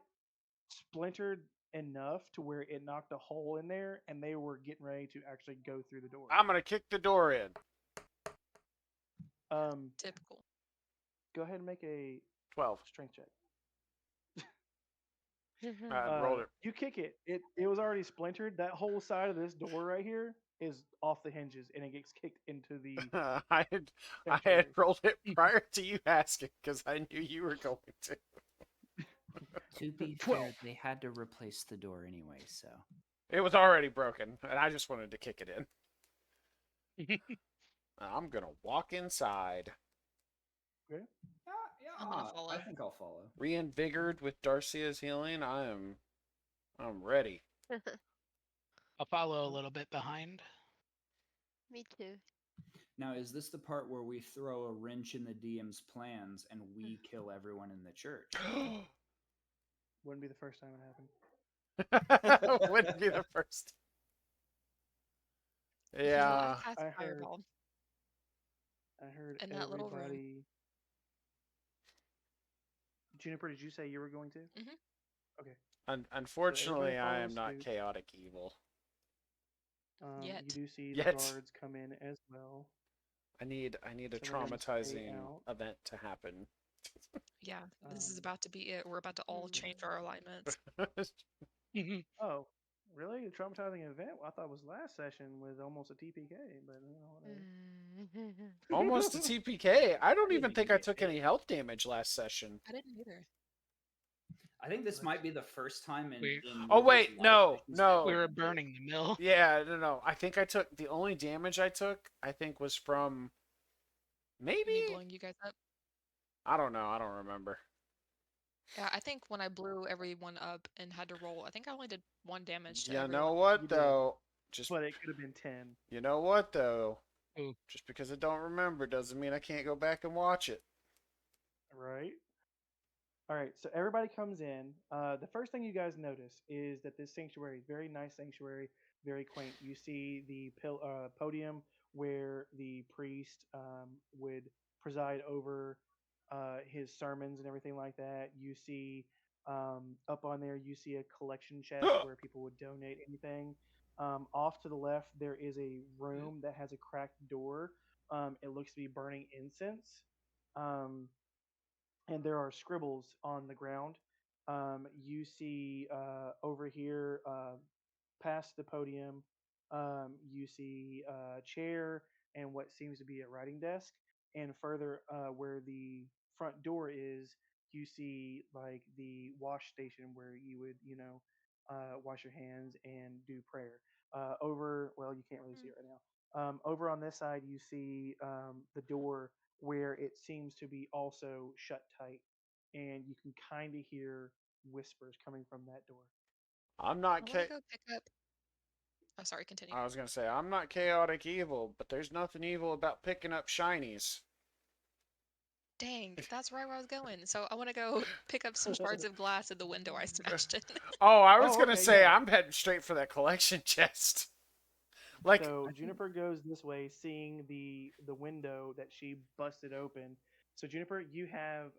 splintered enough to where it knocked a hole in there, and they were getting ready to actually go through the door. I'm gonna kick the door in. Typical. Go ahead and make a 12. strength check. Rolled it. You kick it. It was already splintered. That whole side of this door right here is off the hinges, and it gets kicked into the. I had rolled it prior to you asking because I knew you were going to. To be 12. fair, they had to replace the door anyway, so. It was already broken, and I just wanted to kick it in. I'm gonna walk inside. Okay. I'm gonna follow. I think I'll follow. Reinvigorated with Darcia's healing, I'm ready. I'll follow a little bit behind. Me too. Now, is this the part where we throw a wrench in the DM's plans and we kill everyone in the church? Wouldn't be the first time it happened. Wouldn't be the first. Yeah, Yeah. I heard- fireball. I heard In that little room. everybody. Juniper, did you say you were going to? Mhm. Okay. Unfortunately, I am follows not suit. chaotic evil. Yet. You do see Yet. the guards come in as well. I need a So we're gonna stay traumatizing out. event to happen. Yeah, this is Um, about to be it. We're about to all change our alignments. Oh, really? A traumatizing event? Well, I thought it was last session with almost a TPK, but whatever. Almost a TPK. I don't Didn't even even think I get took hit. any health damage last session. I didn't either. I think this might be the first time in. We- in Oh, Ruby's wait, life no, that she's no. had We were one. burning the mill. Yeah, no. I think I took the only damage I took. I think was from Me maybe. blowing you guys up. I don't know. I don't remember. Yeah, I think when I blew everyone up and had to roll, I think I only did 1 damage to You everyone. know what You did. though? Just But it could have been 10. you know what though? Ooh. Just because I don't remember doesn't mean I can't go back and watch it. Right? All right, so everybody comes in. The first thing you guys notice is that this sanctuary, very nice sanctuary, very quaint. You see the podium where the priest would preside over his sermons and everything like that. You see up on there, you see a collection chest where people would donate anything. Off to the left, there is a room that has a cracked door. It looks to be burning incense. And there are scribbles on the ground. You see over here, past the podium, you see a chair and what seems to be a writing desk. And further, where the front door is, you see like the wash station where you would, wash your hands and do prayer. Well, you can't really see it right now. Over on this side, you see the door where it seems to be also shut tight, and you can kind of hear whispers coming from that door. I'm I not want to cha- go pick up. Oh, sorry, continue. I was gonna say I'm not chaotic evil, but there's nothing evil about picking up shinies. Dang, that's right where I was going. So I want to go pick up some shards of glass in the window I smashed in. Oh, I was Oh, gonna okay, say yeah. I'm heading straight for that collection chest. Like, So Juniper goes this way, seeing the window that she busted open. So Juniper, you have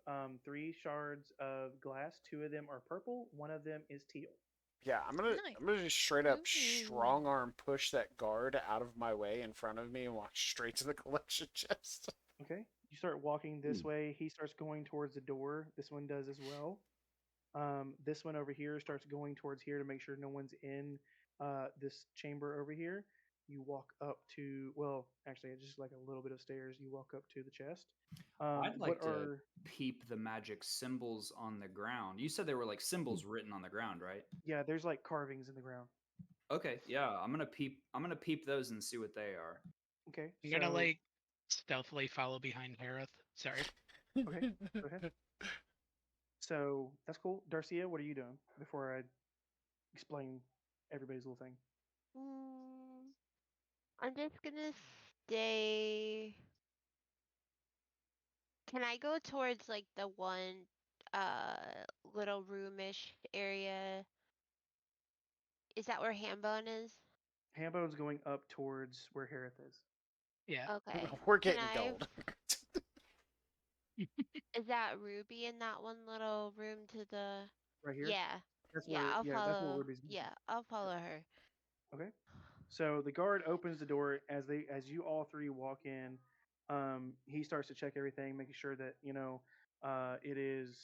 3 shards of glass. 2 of them are purple. 1 of them is teal. yeah, Nice. I'm gonna just straight up Ooh. strong arm push that guard out of my way in front of me and walk straight to the collection chest. Okay. You start walking this way. He starts going towards the door. This one does as well. This one over here starts going towards here to make sure no one's in this chamber over here. You walk up to, well, actually, it's just like a little bit of stairs. You walk up to the chest. I'd What like to are, peep the magic symbols on the ground. You said there were like symbols written on the ground, right? yeah, there's like carvings in the ground. Okay, yeah, I'm gonna peep. I'm gonna peep those and see what they are. Okay, I'm gonna so, like stealthily follow behind Harith. Sorry. okay, go ahead. So that's cool. Darcia, what are you doing before I explain everybody's little thing? Mm, I'm just gonna stay. Can I go towards like the one little roomish area? Is that where Hambone is? Hambone's going up towards where Harith is. Yeah. Okay. We're Can getting I? gold. Is that Ruby in that one little room to the? Right here. Yeah. That's Yeah, where, I'll yeah, that's where follow. Ruby's going. Yeah, I'll Yep. follow her. Okay. So the guard opens the door as you all 3 walk in. He starts to check everything, making sure that it is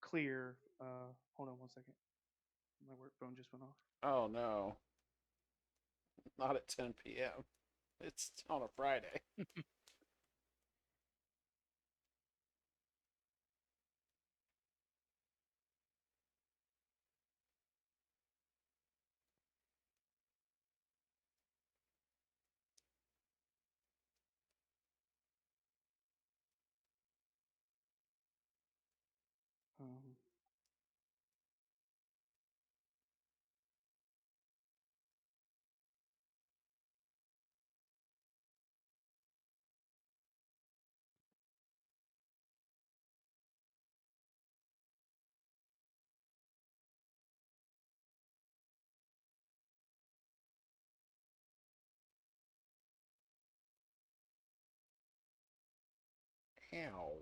clear. Hold on 1 second. My work phone just went off. Oh no, not at 10 p.m. It's on a Friday. Um, How?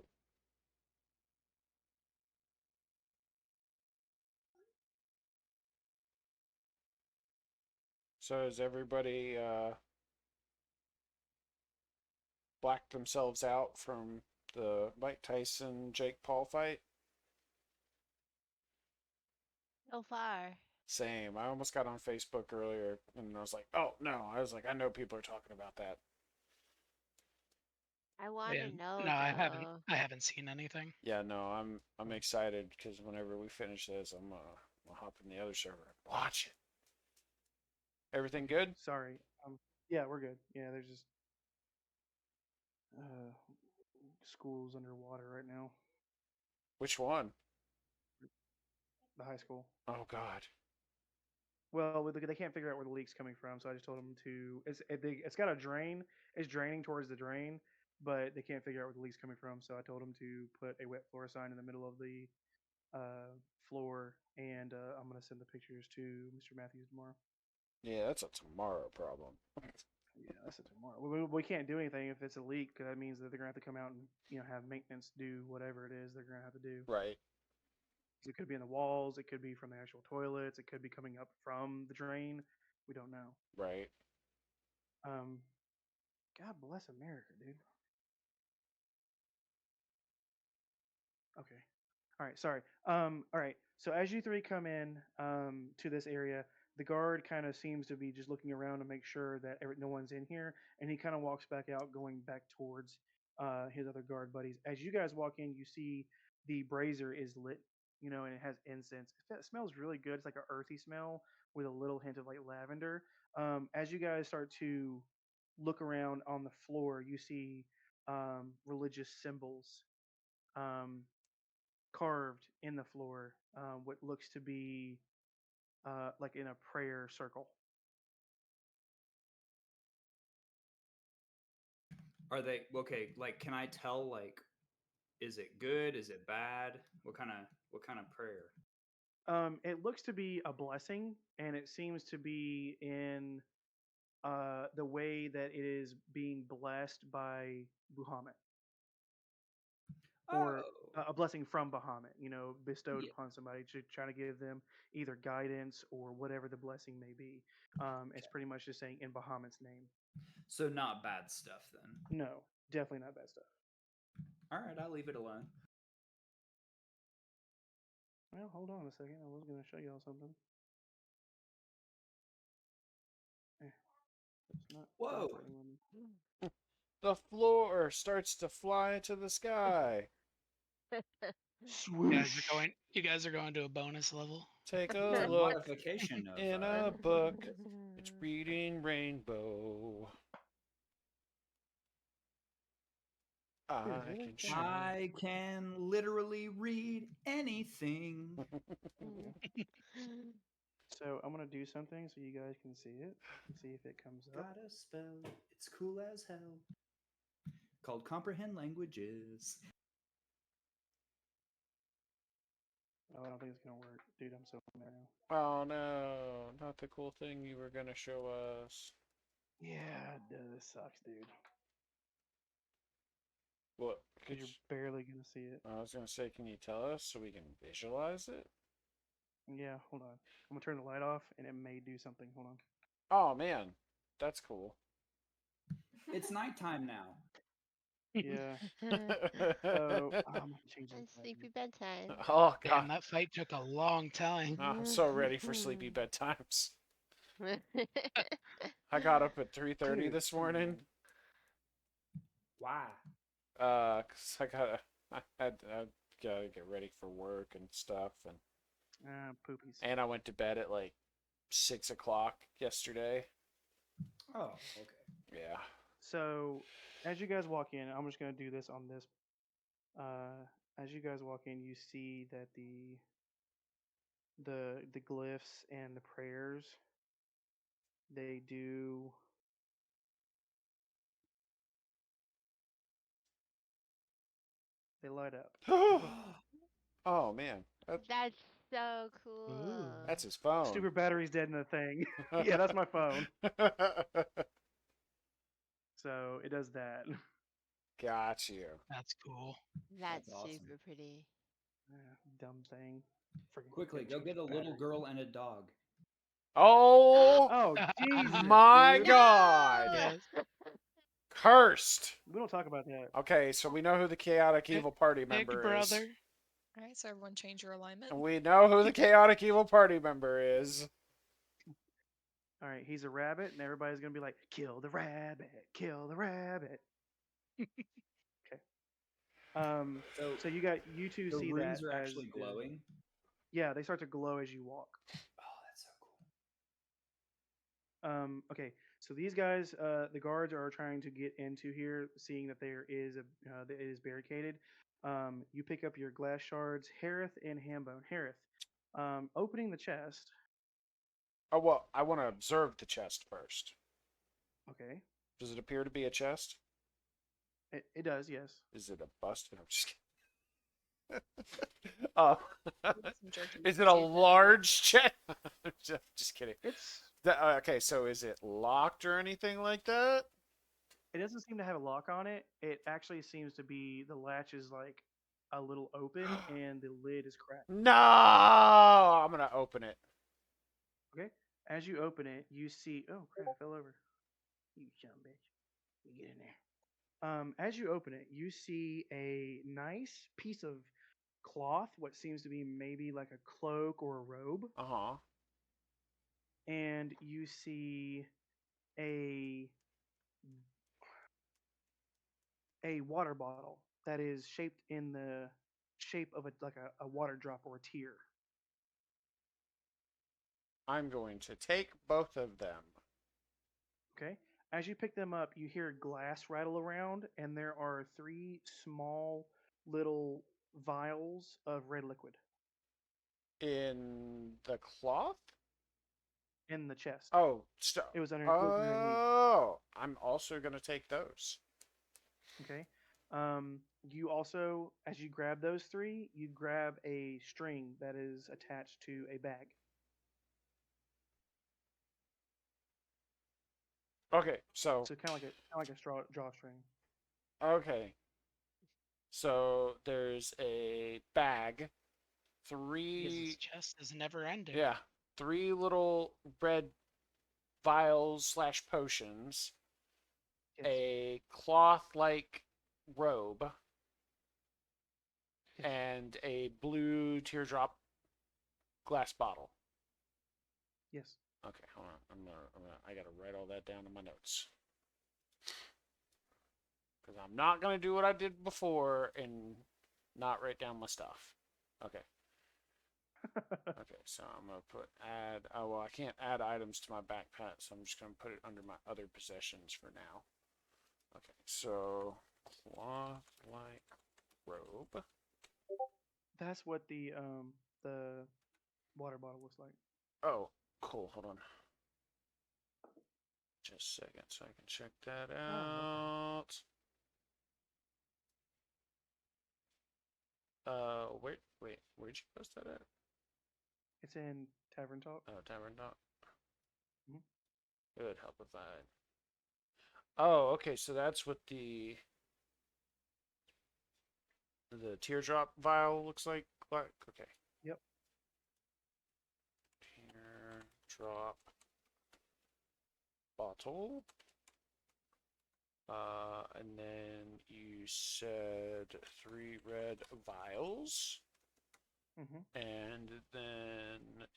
So has everybody blacked themselves out from the Mike Tyson Jake Paul fight? So far. Same. I almost got on Facebook earlier and I was like, oh no. I was like, I know people are talking about that. I want Yeah. to know No, I haven't. though. I haven't seen anything. Yeah, no, I'm excited because whenever we finish this, I'll hop in the other server and watch it. Everything good? Sorry. Yeah, we're good. Yeah, there's just uh, school's underwater right now. Which one? The high school. Oh God. Well, they can't figure out where the leak's coming from, so I just told them to. It's got a drain. It's draining towards the drain, but they can't figure out where the leak's coming from. So I told them to put a wet floor sign in the middle of the floor, and I'm gonna send the pictures to Mr. Matthews tomorrow. Yeah, that's a tomorrow problem. Yeah, that's it tomorrow. We can't do anything if it's a leak, because that means that they're gonna have to come out and have maintenance do whatever it is they're gonna have to do. Right. It could be in the walls. It could be from the actual toilets. It could be coming up from the drain. We don't know. Right. Um, God bless America, dude. Okay. All right. Sorry. All right. So as you 3 come in to this area, the guard kind of seems to be just looking around to make sure that no one's in here, and he kind of walks back out, going back towards his other guard buddies. As you guys walk in, you see the brazier is lit, and it has incense. It smells really good. It's like an earthy smell with a little hint of like lavender. As you guys start to look around on the floor, you see religious symbols. Um, Carved in the floor, what looks to be like in a prayer circle. Are they okay? Like, can I tell? Like, is it good? Is it bad? What kind of prayer? It looks to be a blessing, and it seems to be in the way that it is being blessed by Buhamut, or Oh, a blessing from Bahamut, bestowed yeah. upon somebody to try to give them either guidance or whatever the blessing may be. It's pretty much just saying in Bahamut's name. So not bad stuff then. No, definitely not bad stuff. All right, I'll leave it alone. Well, hold on a second. I was going to show y'all something. It's not Whoa. cooperating with me. The floor starts to fly to the sky. Swoosh. You guys are going to a bonus level. Take It's a a look modification of in a book. It's reading rainbow. I can show. I can literally read anything. So I'm going to do something so you guys can see it. See if it comes up. Got a spell. It's cool as hell. Called comprehend languages. Oh, I don't think it's going to work. Dude, I'm so mad now. Oh no, not the cool thing you were gonna show us. Yeah, this sucks, dude. What? Because you're barely going to see it. I was gonna say, can you tell us so we can visualize it? Yeah, hold on. I'm going to turn the light off and it may do something. Hold on. Oh man, that's cool. It's nighttime now. Yeah. So I'm going to change And the sleepy button. bedtime. Oh Damn, god, that fight took a long time. I'm so ready for sleepy bedtimes. I got up at 3:30 Dude, this come on, morning. man. Why? 'Cause I gotta get ready for work and stuff, Poopies. and I went to bed at like 6 o'clock yesterday. Oh, okay. Yeah. So as you guys walk in, I'm just gonna do this on this. As you guys walk in, you see that the glyphs and the prayers, they do. They light up. Oh man, That's so cool. Ooh. that's his phone. Stupid battery's dead in the thing. Yeah, that's my phone. So it does that. Got you. That's cool. That's awesome. super pretty. Dumb thing. Freaking Quickly, go change get the a little battery. girl and a dog. Oh Oh Jesus! my dude. god! Yes. Cursed. We don't talk about that. Okay, so we know who the chaotic Big- evil party Big member is. brother. All right, so everyone change your alignment. And we know who the chaotic evil party member is. All right, he's a rabbit, and everybody's gonna be like, "Kill the rabbit! Kill the rabbit!" Okay. So you two the see runes that are as actually glowing. Yeah, they start to glow as you walk. Oh, that's so cool. Okay, so these guys, the guards are trying to get into here, seeing that there is that it is barricaded. You pick up your glass shards, Harith and Hambone. Harith, opening the chest. Oh well, I want to observe the chest first. Okay, Does it appear to be a chest? it does, yes. Is it a bust? I'm just kidding. Oh, Some jerky is it a cheese in it. large chest? Just kidding. It's Okay, so is it locked or anything like that? It doesn't seem to have a lock on it. It actually seems to be the latch is like a little open and the lid is cracked. No, I'm gonna open it. Okay. As you open it, you see. Oh crap! It fell over. You dumb bitch. You get in there. As you open it, you see a nice piece of cloth, what seems to be maybe like a cloak or a robe, Uh-huh. and you see a a water bottle that is shaped in the shape of a water drop or a tear. I'm going to take both of them. Okay. As you pick them up, you hear glass rattle around, and there are 3 small little vials of red liquid In the cloth? in the chest. Oh, It was underneath. oh, I'm also going to take those. Okay. You also, as you grab those 3, you grab a string that is attached to a bag. Okay, so So kind of like a drawstring. okay, so there's a bag, Because this three chest is never ending. yeah, three little red vials slash potions, Yes. a cloth-like robe, Yes. and a blue teardrop glass bottle. Yes. Okay, hold on. I gotta write all that down in my notes. Because I'm not gonna do what I did before and not write down my stuff. Okay. Okay, so I'm gonna put add. Oh well, I can't add items to my backpack, so I'm just gonna put it under my other possessions for now. Okay, so cloth-like robe. That's what the water bottle looks like. Oh, cool. Hold on. Just a second, so I can check that Oh, out. Wait, where'd you post that at? it's in Tavern Talk. Oh, Tavern Dot. Mhm. It would help if I. Oh, okay. So that's what the teardrop vial looks like. Okay. Yep. Teardrop bottle. And then you said 3 red vials, Mhm. and then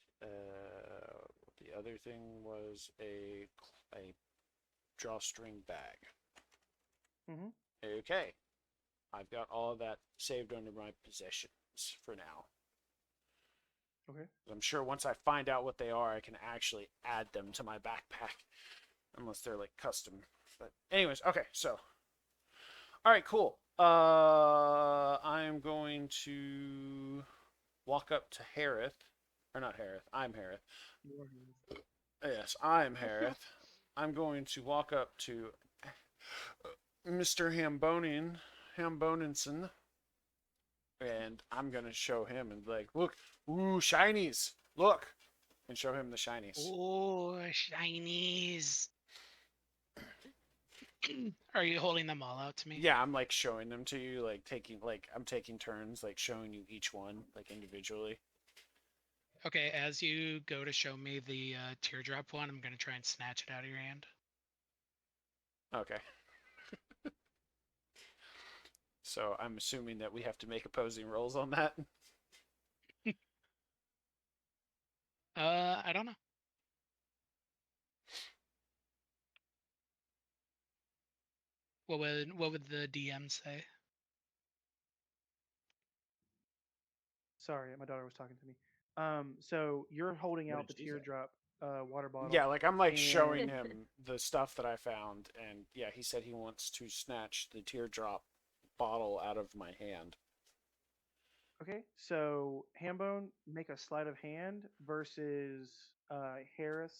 the other thing was a drawstring bag. Mhm. Okay. I've got all of that saved under my possessions for now. Okay. I'm sure once I find out what they are, I can actually add them to my backpack. Unless they're like custom. But anyways, okay, so. Alright, cool. I'm going to walk up to Harith. Or not Harith, I'm Harith. You are here. Yes, I'm Harith. I'm going to walk up to Mr. Hamboninson, and I'm gonna show him and be like, look, ooh, shinies, look, and show him the shinies. Oh, shinies. Are you holding them all out to me? Yeah, I'm like showing them to you, like I'm taking turns, like showing you each one, like individually. Okay, as you go to show me the teardrop one, I'm gonna try and snatch it out of your hand. Okay. So I'm assuming that we have to make opposing rolls on that. I don't know. What would the DM say? Sorry, my daughter was talking to me. So you're holding What out did the she say? teardrop water bottle. Yeah, like I'm like showing And him the stuff that I found, and yeah, he said he wants to snatch the teardrop bottle out of my hand. okay, so Hambone, make a sleight of hand versus Harris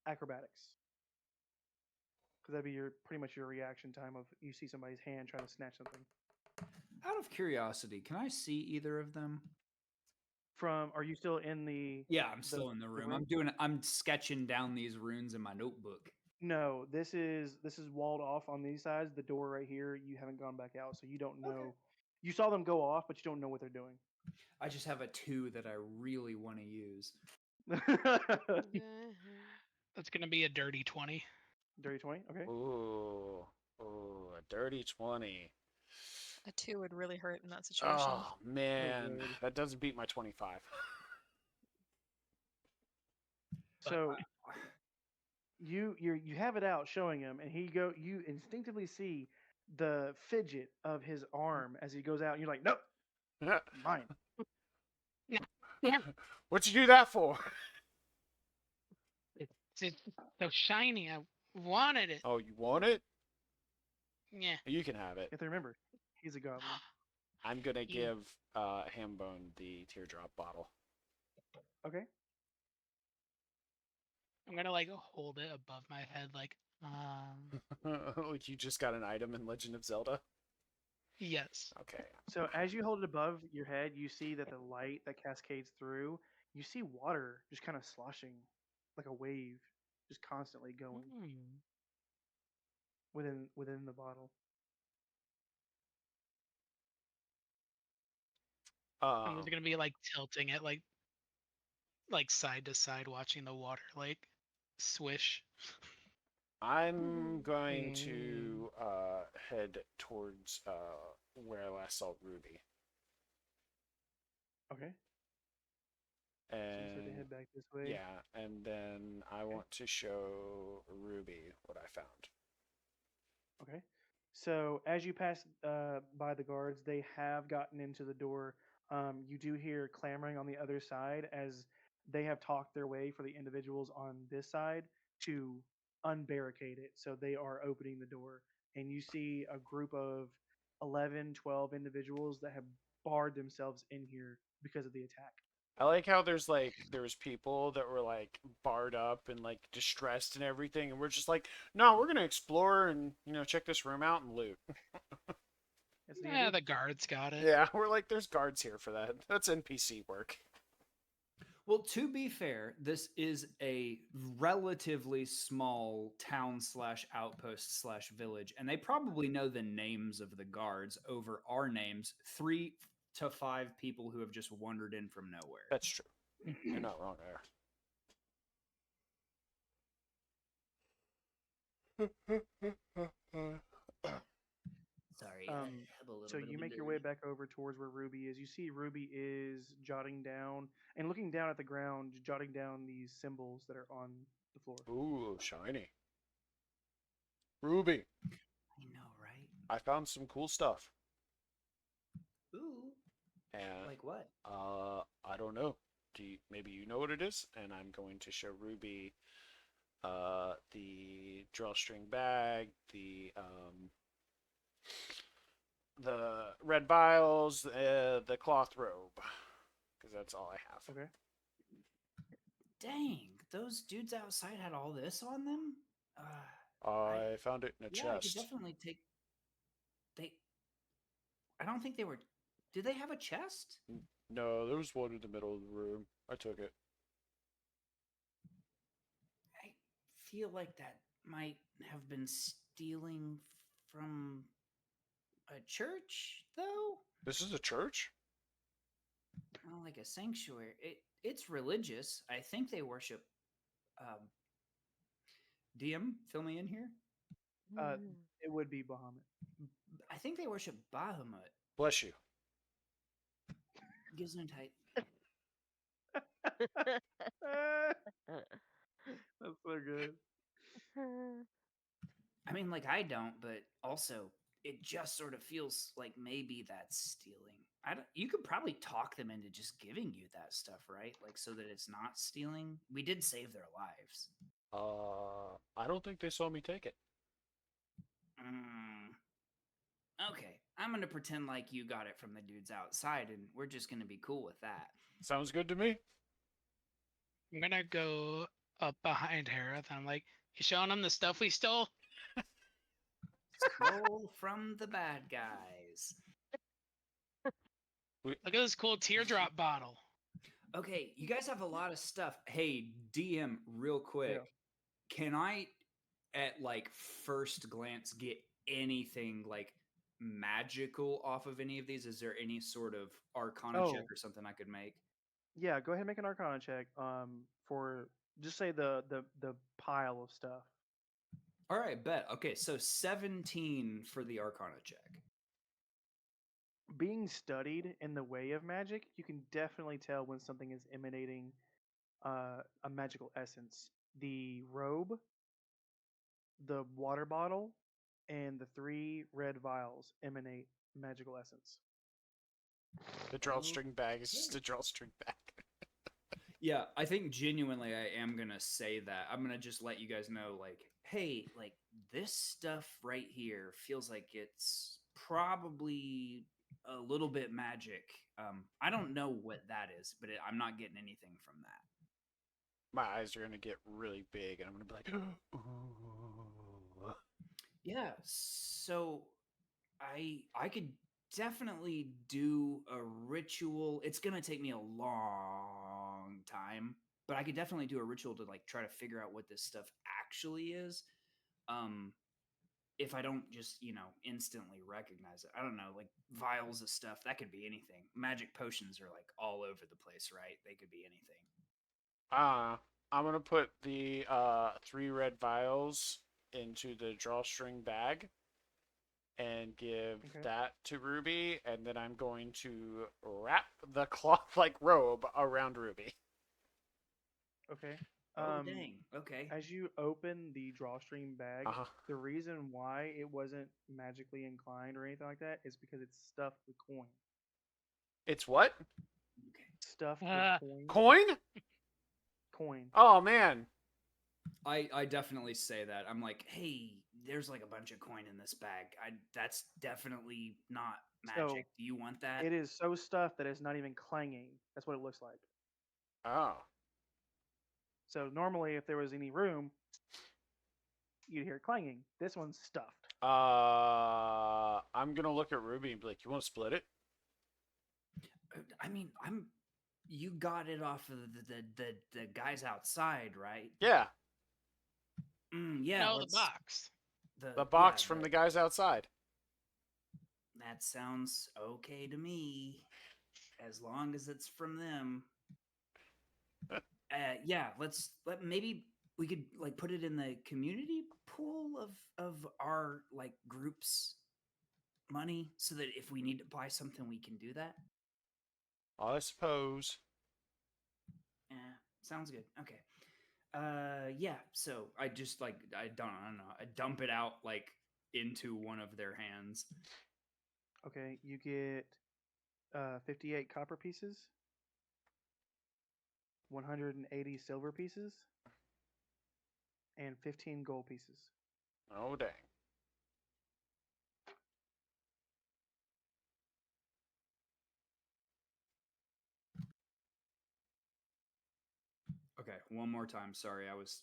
acrobatics, because that'd be your pretty much your reaction time of you see somebody's hand trying to snatch something Out of curiosity, can I see either of them? from. Are you still in the? Yeah, I'm still in the room. I'm sketching down these runes in my notebook. No, this is walled off on these sides. The door right here, you haven't gone back out, so you don't know. Okay. You saw them go off, but you don't know what they're doing. I just have a 2 that I really want to use. That's gonna be a dirty 20. Dirty 20. Okay. Ooh, a dirty 20. A 2 would really hurt in that situation. Oh man, good. that doesn't beat my 25. So you have it out showing him, and you instinctively see the fidget of his arm as he goes out, and you're like, nope, mine. What'd you do that for? It's so shiny. I wanted it. Oh, you want it? Yeah. You can have it. You have to remember, he's a goblin. I'm gonna You- give Hambone the teardrop bottle. Okay. I'm gonna like hold it above my head, like, Like you just got an item in Legend of Zelda. yes. Okay. So as you hold it above your head, you see that the light that cascades through, you see water just kind of sloshing like a wave just constantly going Mm. within the bottle. I'm Um, just gonna be like tilting it like side to side, watching the water like swish. I'm going Mm. to head towards where I last saw Ruby, Okay. So you said to and head back this way. yeah, and then I Okay. want to show Ruby what I found. Okay. So as you pass by the guards, they have gotten into the door. You do hear clamoring on the other side as they have talked their way for the individuals on this side to unbarricade it. So they are opening the door, and you see a group of 11, 12 individuals that have barred themselves in here because of the attack. I like how there's people that were like barred up and like distressed and everything, and we're just like, no, we're gonna explore and check this room out and loot. It's Yeah, D&D. the guards got it. Yeah, we're like, there's guards here for that. That's NPC work. Well, to be fair, this is a relatively small town slash outpost slash village, and they probably know the names of the guards over our names. 3 to 5 people who have just wandered in from nowhere. That's true. You're not wrong there. Sorry, I Um, have a little so bit you of a make your way dilly. back over towards where Ruby is. You see Ruby is jotting down and looking down at the ground, jotting down these symbols that are on the floor. Ooh, shiny. Ruby, I know, right? I found some cool stuff. Ooh, And like what? I don't know. Maybe you know what it is? And I'm going to show Ruby the drawstring bag, the red vials, the cloth robe, because that's all I have. Okay. Dang, those dudes outside had all this on them? I found it in a Yeah, I could chest. definitely take. They. I don't think they were. Did they have a chest? No, there was one in the middle of the room. I took it. I feel like that might have been stealing from a church, though. This is a church? Well, like a sanctuary. It's religious. I think they worship. Um, DM, fill me in here. Uh, it would be Bahamut. I think they worship Bahamut. Bless you. Gesundheit. That's so good. I mean, like I don't, but also it just sort of feels like maybe that's stealing. I don't, you could probably talk them into just giving you that stuff, right? Like so that it's not stealing. We did save their lives. I don't think they saw me take it. Okay, I'm gonna pretend like you got it from the dudes outside, and we're just gonna be cool with that. Sounds good to me. I'm gonna go up behind Harith. I'm like, you showing them the stuff we stole? Scroll from the bad guys. Look at this cool teardrop bottle. Okay, you guys have a lot of stuff. Hey, DM, real quick, can I, at like first glance, get anything like magical off of any of these? Is there any sort of Arcana check Oh. or something I could make? Yeah, go ahead and make an Arcana check. For just say the pile of stuff. All right, bet. Okay, so 17 for the Arcana check. Being studied in the way of magic, you can definitely tell when something is emanating a magical essence. The robe, the water bottle, and the 3 red vials emanate magical essence. The drawstring bag is just Okay. a drawstring bag. Yeah, I think genuinely I am gonna say that. I'm gonna just let you guys know, like, hey, like this stuff right here feels like it's probably a little bit magic. I don't know what that is, but I'm not getting anything from that. My eyes are gonna get really big, and I'm gonna be like, ooh. Yeah, so I could definitely do a ritual. It's gonna take me a long time, but I could definitely do a ritual to like try to figure out what this stuff actually is. Um, if I don't just, instantly recognize it. I don't know, like vials of stuff, that could be anything. Magic potions are like all over the place, right? They could be anything. I'm gonna put the 3 red vials into the drawstring bag and give Okay. that to Ruby, and then I'm going to wrap the cloth-like robe around Ruby. Okay. Oh, dang. Okay. As you open the drawstring bag, Uh-huh. the reason why it wasn't magically inclined or anything like that is because it's stuffed with coin. It's what? Okay. Stuffed with Ah. coin. Coin? Coin. Oh man. I definitely say that. I'm like, hey, there's like a bunch of coin in this bag. That's definitely not magic. So Do you want that? it is so stuffed that it's not even clanging. That's what it looks like. Oh. So normally, if there was any room, you'd hear it clanging. This one's stuffed. I'm gonna look at Ruby and be like, "You want to split it?" I mean, you got it off of the guys outside, right? Yeah, Yeah. No, the let's- box. the box yeah, from the guys outside. That sounds okay to me, as long as it's from them. Yeah, maybe we could like put it in the community pool of our like group's money, so that if we need to buy something, we can do that. I suppose. Yeah, sounds good. Okay. Yeah. So I just like I don't know. I dump it out like into one of their hands. Okay, you get 58 copper pieces, 180 silver pieces, and 15 gold pieces. Oh dang. Okay, one more time. Sorry, I was.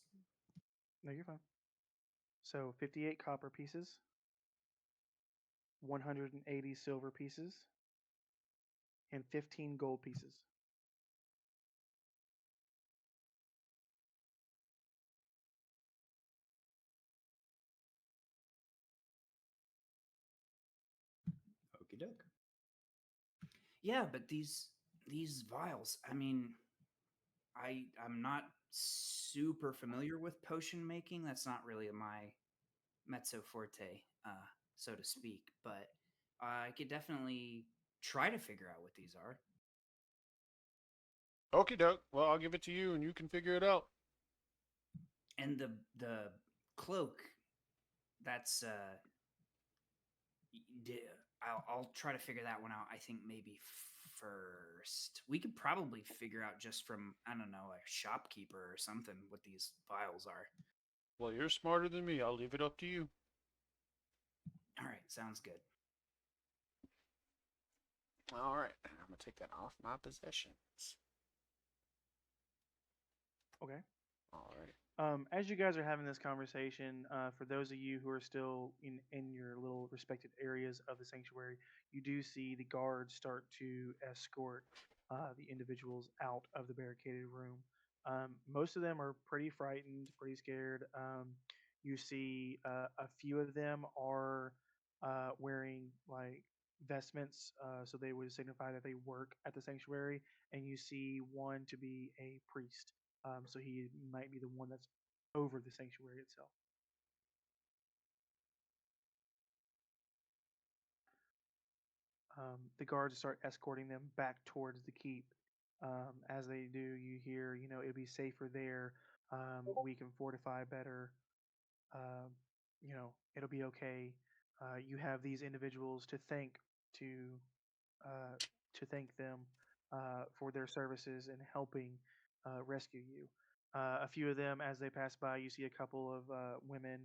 No, you're fine. So 58 copper pieces, 180 silver pieces, and 15 gold pieces. Okie doke. Yeah, but these vials. I mean, I'm not super familiar with potion making. That's not really my mezzo forte, so to speak. But I could definitely try to figure out what these are. Okie doke. Well, I'll give it to you, and you can figure it out. And the cloak. That's I'll try to figure that one out. I think maybe first we could probably figure out just from I don't know a shopkeeper or something what these vials are. Well, you're smarter than me. I'll leave it up to you. All right, sounds good. All right. I'm gonna take that off my possessions. Okay. All right. As you guys are having this conversation, for those of you who are still in your little respected areas of the sanctuary, you do see the guards start to escort the individuals out of the barricaded room. Most of them are pretty frightened, pretty scared. You see a few of them are wearing like vestments, so they would signify that they work at the sanctuary, and you see one to be a priest. So he might be the one that's over the sanctuary itself. The guards start escorting them back towards the keep. As they do, you hear, it'll be safer there. We can fortify better. Um, it'll be okay. You have these individuals to uh, to thank them for their services in helping rescue you. A few of them, as they pass by, you see a couple of women,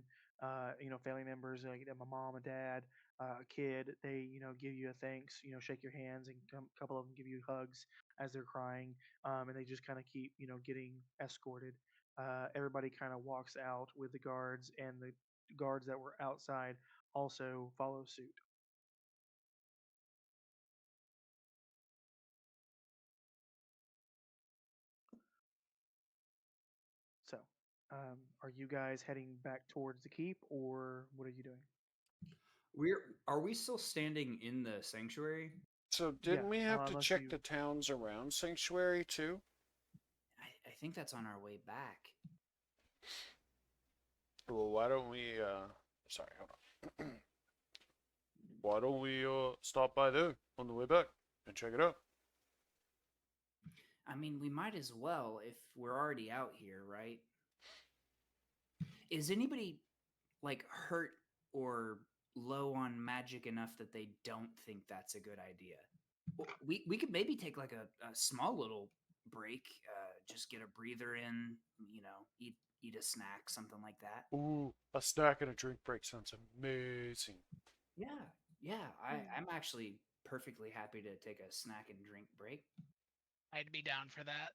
family members, like my mom and dad, a kid. They, give you a thanks, shake your hands, and a couple of them give you hugs as they're crying, and they just kind of keep, getting escorted. Everybody kind of walks out with the guards, and the guards that were outside also follow suit. Are you guys heading back towards the keep, or what are you doing? Are we still standing in the sanctuary? So Yeah, didn't we have to unless check you. the towns around Sanctuary too? I think that's on our way back. Well, why don't we? Sorry, hold on. Why don't we stop by there on the way back and check it out? I mean, we might as well if we're already out here, right? Is anybody like hurt or low on magic enough that they don't think that's a good idea? We could maybe take like a small little break, just get a breather in, eat a snack, something like that. Ooh, a snack and a drink break sounds amazing. Yeah, yeah. Hmm. I'm actually perfectly happy to take a snack and drink break. I'd be down for that.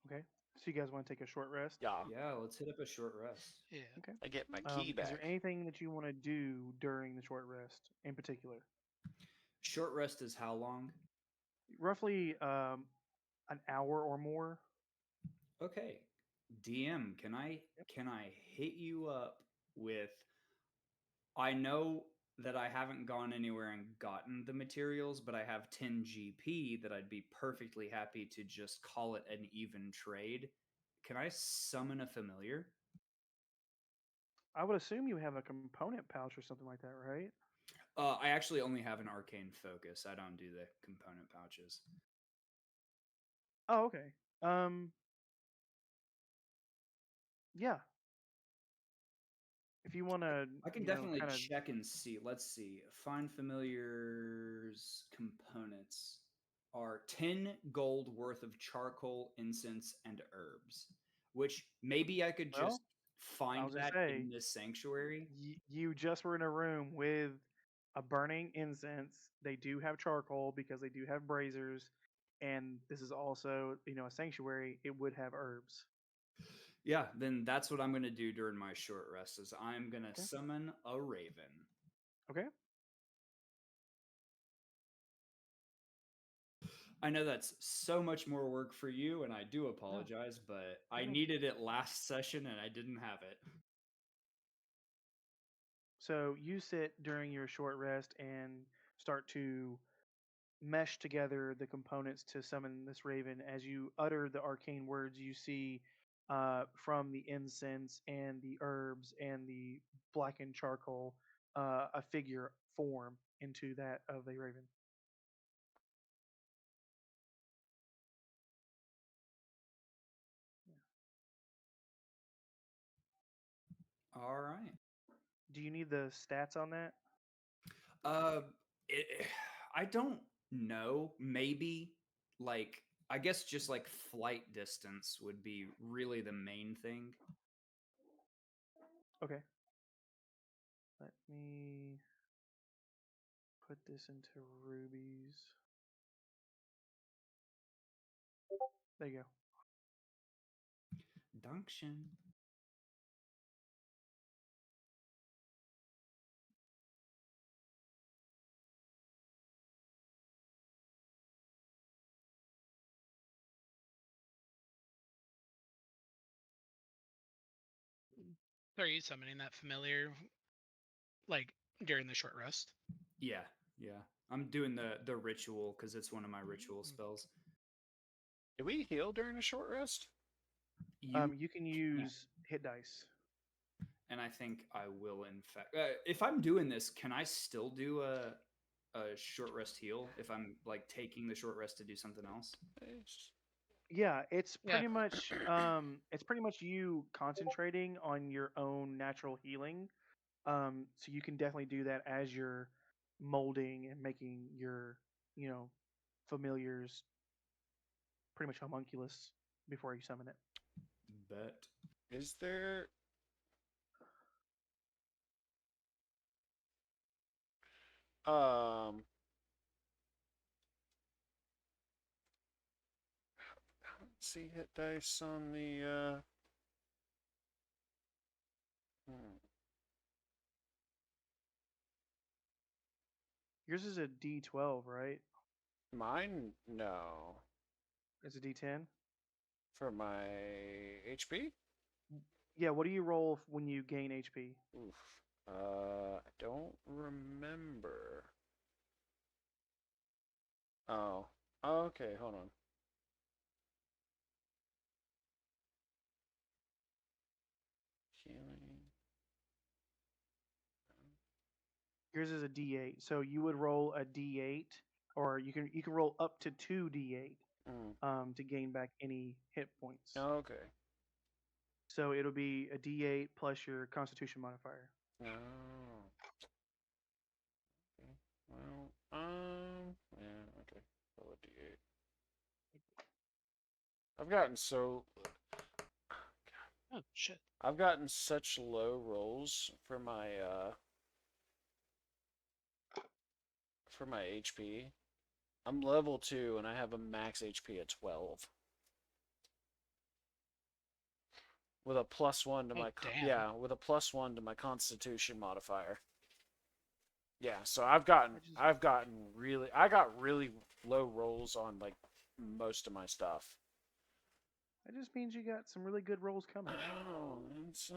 Okay, so you guys want to take a short rest? Yeah, Yeah, let's hit up a short rest. Yeah. Okay. I get my key Is there back. anything that you want to do during the short rest in particular? Short rest is how long? Roughly an hour or more. Okay. DM, Yep. can I hit you up with I know that I haven't gone anywhere and gotten the materials, but I have 10 GP that I'd be perfectly happy to just call it an even trade. Can I summon a familiar? I would assume you have a component pouch or something like that, right? I actually only have an arcane focus. I don't do the component pouches. Oh, okay. Um, yeah. If you want to, I can definitely kind of. check and see. Let's see. Find familiars components are 10 gold worth of charcoal, incense, and herbs. Which maybe I could just Well, I find was gonna that say, in this sanctuary. you just were in a room with a burning incense. They do have charcoal because they do have braziers, and this is also, a sanctuary. It would have herbs. Yeah, then that's what I'm gonna do during my short rest is I'm gonna Okay. summon a raven. Okay. I know that's so much more work for you, and I do No. apologize, but I No. needed it last session and I didn't have it. So you sit during your short rest and start to mesh together the components to summon this raven. As you utter the arcane words, you see from the incense and the herbs and the blackened charcoal a figure form into that of a raven. All right. Do you need the stats on that? Uh, it, I don't know. Maybe like I guess just like flight distance would be really the main thing. Okay. Let me put this into rubies. There you go. Dunction. So are you summoning that familiar like during the short rest? Yeah, yeah. I'm doing the ritual because it's one of my ritual Mm. spells. Did we heal during a short rest? You can use hit dice. And I think I will. In fact, if I'm doing this, can I still do a short rest heal if I'm like taking the short rest to do something else? Yeah, Yeah. it's pretty much you concentrating on your own natural healing. So you can definitely do that as you're molding and making your, you know, familiars pretty much homunculus before you summon it. Bet. Is there? I don't see hit dice on the. Hmm. Yours is a D12, right? Mine, no. It's a D10. For my HP? Yeah, what do you roll when you gain HP? Oof. I don't remember. Oh. Okay, hold on. Healing. Yours is a D8, so you would roll a D8, or you can roll up to 2 D8 Mm. to gain back any hit points. Okay. So it'll be a D8 plus your Constitution modifier. Oh. Okay. Well, yeah, okay. Roll a D8. I've gotten so. Oh shit. I've gotten such low rolls for my HP. I'm level 2 and I have a max HP at 12. With a +1 to Oh, my damn. with a +1 to my Constitution modifier. Yeah, so I got really low rolls on like most of my stuff. That just means you got some really good rolls coming. Oh, it's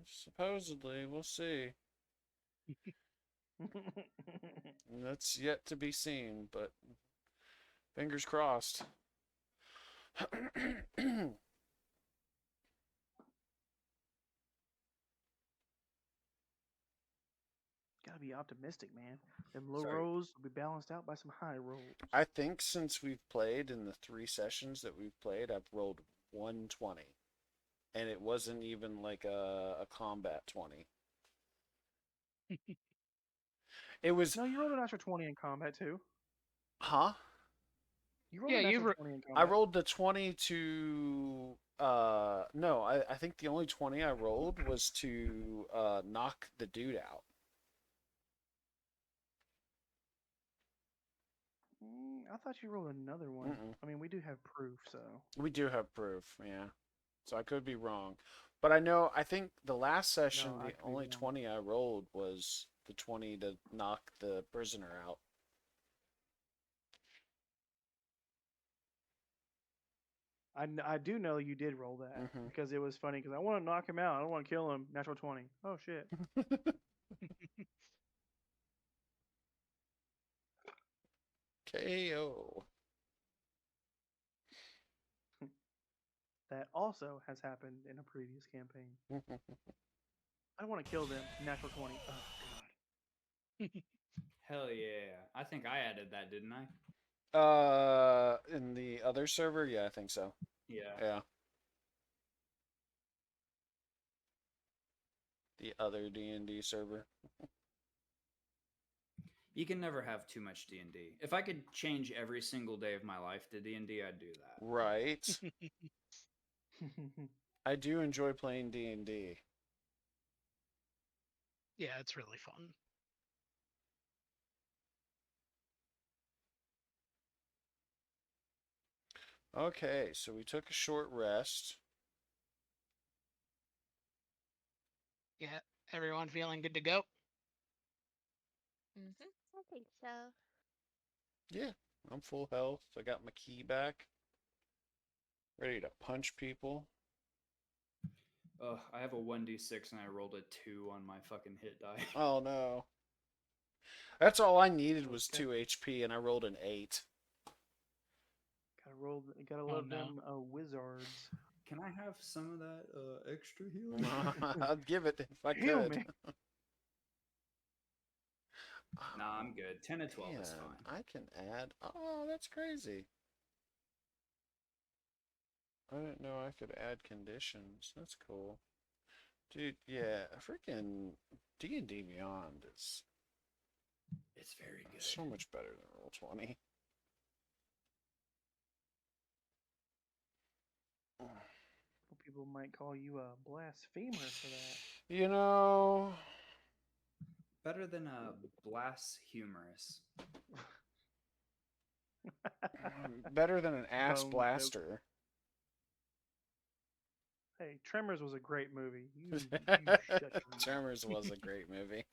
supposedly we'll see. That's yet to be seen, but fingers crossed. Gotta be optimistic, man. Them low Sorry. rolls will be balanced out by some high rolls. I think since we've played in the 3 sessions that we've played, I've rolled 120. And it wasn't even like a combat 20. It was, No, you rolled a natural 20 in combat too. huh? You rolled Yeah, a you natural ro- 20 in I combat. rolled the 20 to no, I think the only 20 I rolled was to knock the dude out. I thought you rolled another one. Mm-mm. I mean, we do have proof, so. We do have proof, yeah. So I could be wrong. But I think the last session, No, I the could be only wrong. 20 I rolled was the 20 to knock the prisoner out. I do know you did roll that Mhm. because it was funny because I want to knock him out. I don't want to kill him. Natural 20. Oh, shit. KO. That also has happened in a previous campaign. I don't want to kill them. Natural 20. Oh, God. Hell yeah! I think I added that, didn't I? In the other server, yeah, I think so. Yeah. Yeah. The other D&D server. You can never have too much D&D. If I could change every single day of my life to D&D, I'd do that. Right. I do enjoy playing D&D. Yeah, it's really fun. Okay, so we took a short rest. Yeah, everyone feeling good to go? Hmm. I think so. Yeah, I'm full health. I got my key back. Ready to punch people. I have a 1d6 and I rolled a 2 on my fucking hit die. Oh no. That's all I needed was Okay. 2 HP and I rolled an 8. Gotta Oh, love no. them wizards. Can I have some of that extra healing? I'd give it if I Heal could. me. Nah, I'm good. 10 to 12 is Man, fine. I can add. Oh, that's crazy. I didn't know I could add conditions. That's cool. Dude, yeah, freaking D&D Beyond is It's very good. so much better than Roll20. People might call you a blasphemer for that. You know, Better than a blasphemous. better than an ass Bone blaster. Hey, Tremors was a great movie. You shut your mouth. Tremors was a great movie.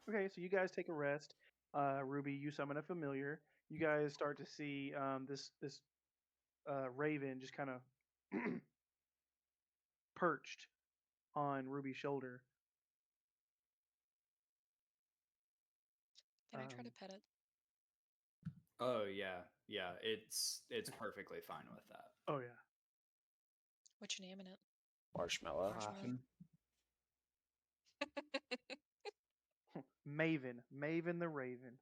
Okay, so you guys take a rest. Ruby, you summon a familiar. you guys start to see this raven just kind of perched on Ruby's shoulder. Can I try Um, to pet it? Oh yeah, yeah. It's perfectly fine with that. oh yeah, What you naming it? Marshmallow. Marshmallow. Maven the Raven.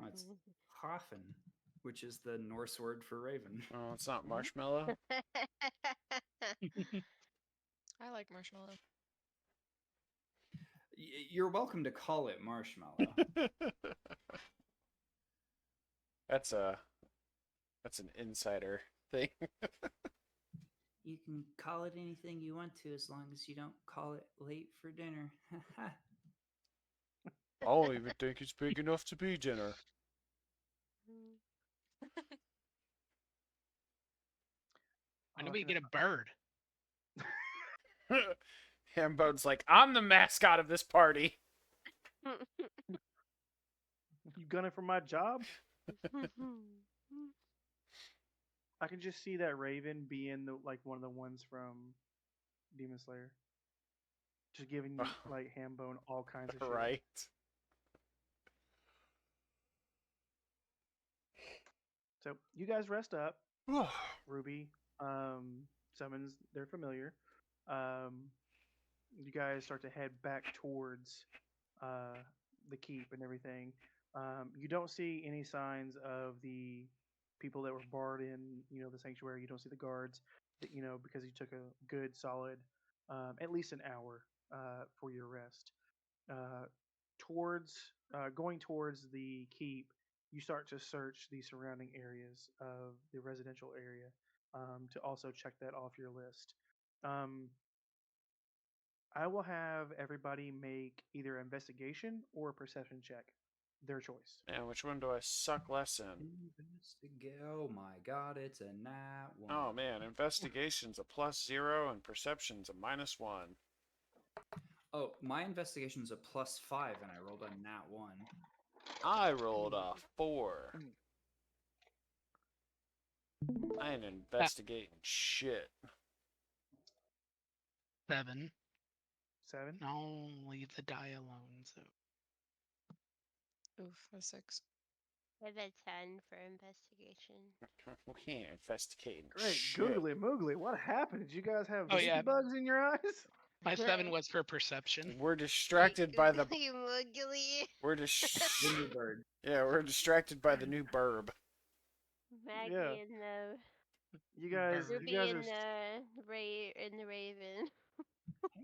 Oh, it's Hafen, which is the Norse word for raven. Oh, it's not marshmallow. I like marshmallow. You're welcome to call it marshmallow. That's a that's an insider thing. You can call it anything you want to as long as you don't call it late for dinner. I don't even think it's big enough to be dinner. When do we get a bird? Hambone's like, I'm the mascot of this party. You gunning for my job? I can just see that Raven being the like one of the ones from Demon Slayer, just giving like Hambone all kinds of shit. Right. So you guys rest up. Ruby summons their familiar. Um, you guys start to head back towards the keep and everything. You don't see any signs of the people that were barred in, the sanctuary. You don't see the guards, because you took a good solid, at least an hour for your rest. Uh, towards Going towards the keep, you start to search the surrounding areas of the residential area to also check that off your list. Um, I will have everybody make either investigation or a perception check, their choice. And which one do I suck less in? Oh my god, it's a nat one. Oh man, investigation's a +0 and perception's a -1. Oh, my investigation's a +5 and I rolled a nat 1. I rolled a 4. I ain't investigating shit. 7. 7. I'll leave the die alone. So Oof, a 6. I have a 10 for investigation. We ain't investigating Great. shit. Googly moogly. What happened? Did you guys have Oh, yeah. bugs in your eyes? my 7 was for perception. We're distracted by the. Googly moogly. We're The just. new bird. Yeah, we're distracted by the new burb. Maggie Yeah. and the You guys, Bird. Ruby you guys and are the Raven.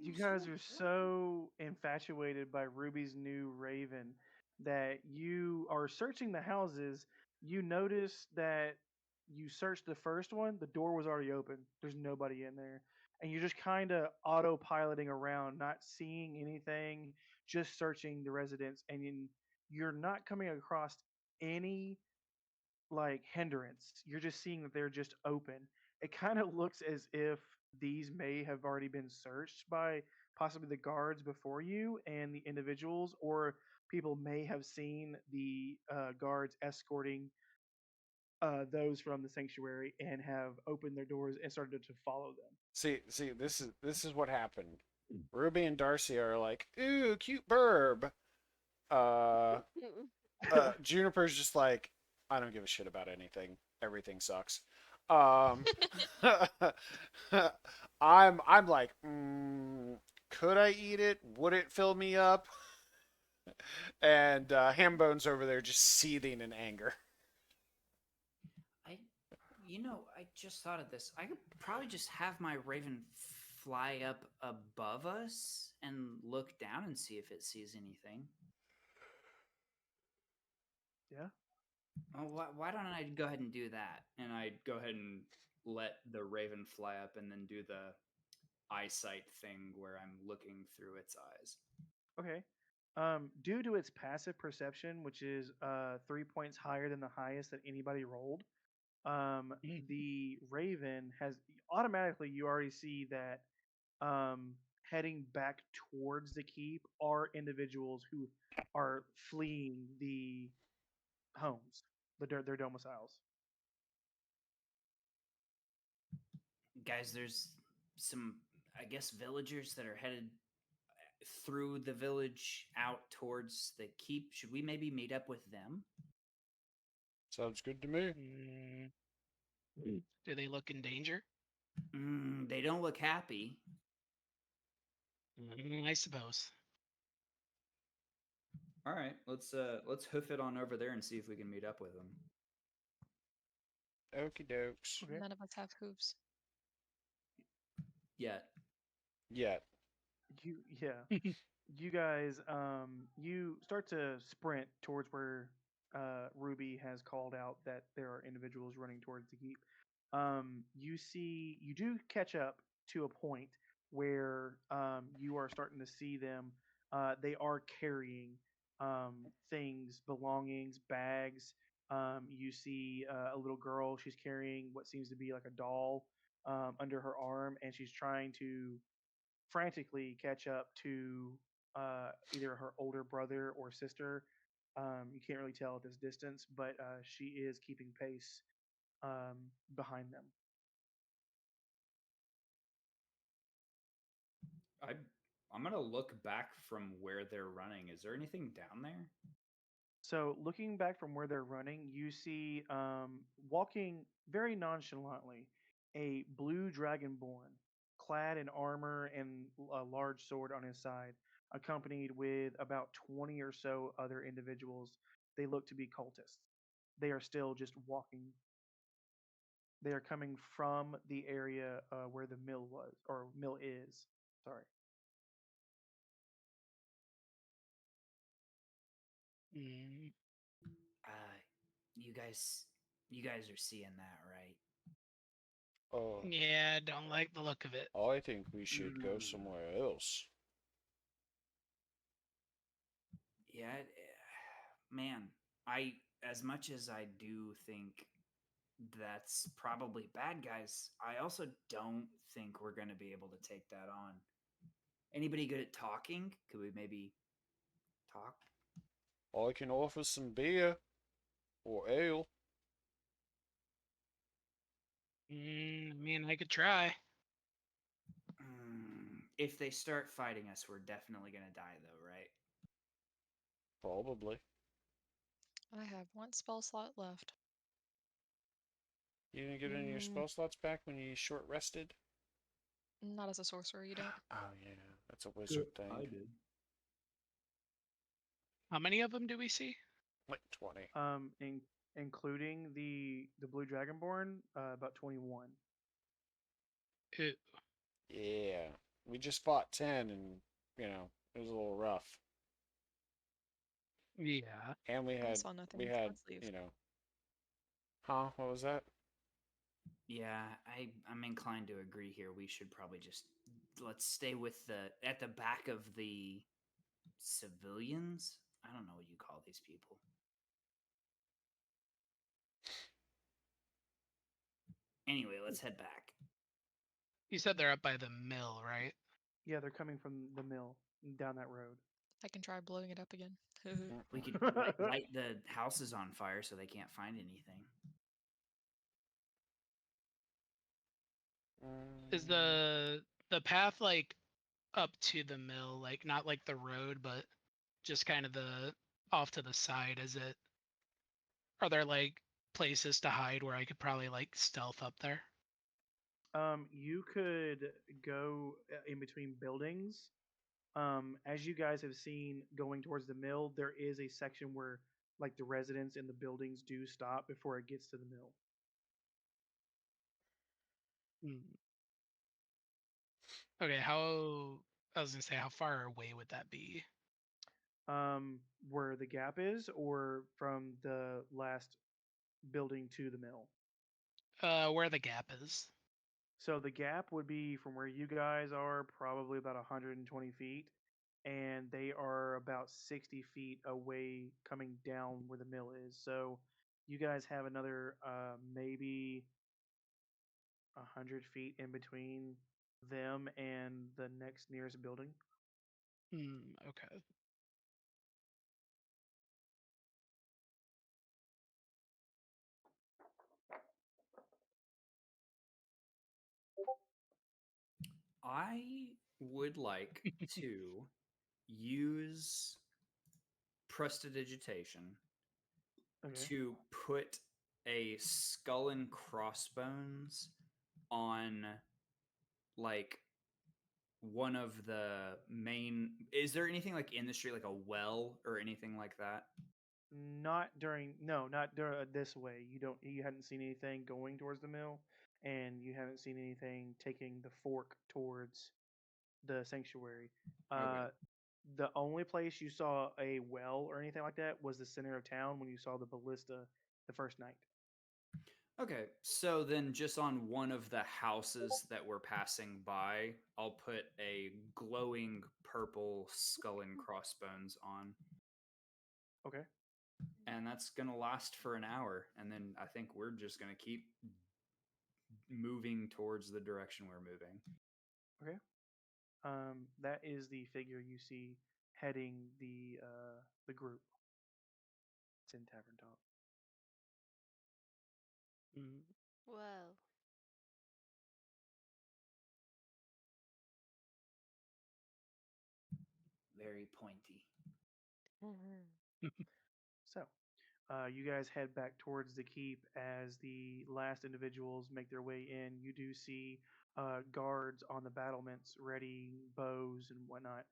you guys are so infatuated by Ruby's new Raven that you are searching the houses. You notice that you searched the first one, the door was already open. There's nobody in there. And you're just kind of autopiloting around, not seeing anything, just searching the residence. And you're not coming across any like hindrance. You're just seeing that they're just open. It kind of looks as if these may have already been searched by possibly the guards before you and the individuals, or people may have seen the guards escorting those from the sanctuary and have opened their doors and started to follow them. See, this is what happened. Ruby and Darcy are like, ooh, cute burb. Uh, Juniper's just like, I don't give a shit about anything. Everything sucks. Um, I'm like, could I eat it? Would it fill me up? And Hambone's over there just seething in anger. I just thought of this. I could probably just have my raven fly up above us and look down and see if it sees anything. Yeah. Oh, why don't I go ahead and do that? And I go ahead and let the raven fly up and then do the eyesight thing where I'm looking through its eyes. Okay. Due to its passive perception, which is 3 points higher than the highest that anybody rolled, the Raven has automatically. You already see that heading back towards the keep are individuals who are fleeing the homes, their domiciles. Guys, there's some, I guess, villagers that are headed through the village out towards the keep. Should we maybe meet up with them? Sounds good to me. Do they look in danger? They don't look happy. I suppose. All right, let's hoof it on over there and see if we can meet up with them. Okie dokes. Okay. None of us have hooves. Yet. Yet. You guys you start to sprint towards where Ruby has called out that there are individuals running towards the keep. You do catch up to a point where you are starting to see them. They are carrying things, belongings, bags. You see a little girl. She's carrying what seems to be like a doll under her arm, and she's trying to frantically catch up to either her older brother or sister. You can't really tell at this distance, but she is keeping pace behind them. I'm gonna look back from where they're running. Is there anything down there? So, looking back from where they're running, you see walking very nonchalantly a blue dragonborn clad in armor and a large sword on his side, accompanied with about 20 or so other individuals. They look to be cultists. They are still just walking. They are coming from the area where the mill was, or mill is. Sorry. Mm, Uh, you guys, you guys are seeing that, right? Oh, yeah, don't like the look of it. I think we should go Mm. somewhere else. Yeah, man. I as much as I do think that's probably bad guys, I also don't think we're going to be able to take that on. Anybody good at talking? Could we maybe talk? I can offer some beer or ale. I mean, I could try. If they start fighting us, we're definitely going to die, though, right? Probably. I have one spell slot left. You didn't get any of your Mm. spell slots back when you short rested? Not as a sorcerer, you don't. Oh, yeah. That's a wizard thing. I did. How many of them do we see? Like 20. Including the blue dragonborn, about 21. Ooh. Yeah. We just fought 10 and, it was a little rough. Yeah. And we I had, saw nothing we before had, I leave. Huh? What was that? Yeah, I'm inclined to agree here. We should probably just let's stay with at the back of the civilians. I don't know what you call these people. Anyway, let's head back. You said they're up by the mill, right? Yeah, they're coming from the mill down that road. I can try blowing it up again. We could light the houses on fire so they can't find anything. Is the path like up to the mill, like not like the road, but just kind of the off to the side? Is it? Are there like places to hide where I could probably like stealth up there? You could go in between buildings. As you guys have seen going towards the mill, there is a section where like the residents in the buildings do stop before it gets to the mill. Hmm. Okay, I was gonna say, how far away would that be? Where the gap is, or from the last building to the mill. Where the gap is. So the gap would be from where you guys are, probably about 120 feet, and they are about 60 feet away coming down where the mill is. So you guys have another maybe 100 feet in between them and the next nearest building. Okay. I would like to use prestidigitation Okay. to put a skull and crossbones on like one of the main. Is there anything like in the street, like a well or anything like that? Not during this way. You hadn't seen anything going towards the mill, and you haven't seen anything taking the fork towards the sanctuary. Okay. The only place you saw a well or anything like that was the center of town when you saw the ballista the first night. Okay, so then just on one of the houses that we're passing by, I'll put a glowing purple skull and crossbones on. Okay. And that's going to last for an hour. And then I think we're just going to keep moving towards the direction we're moving. Okay. That is the figure you see heading the group. It's in Tavern Talk. Whoa. Very pointy. So, you guys head back towards the keep as the last individuals make their way in. You do see guards on the battlements ready bows and whatnot.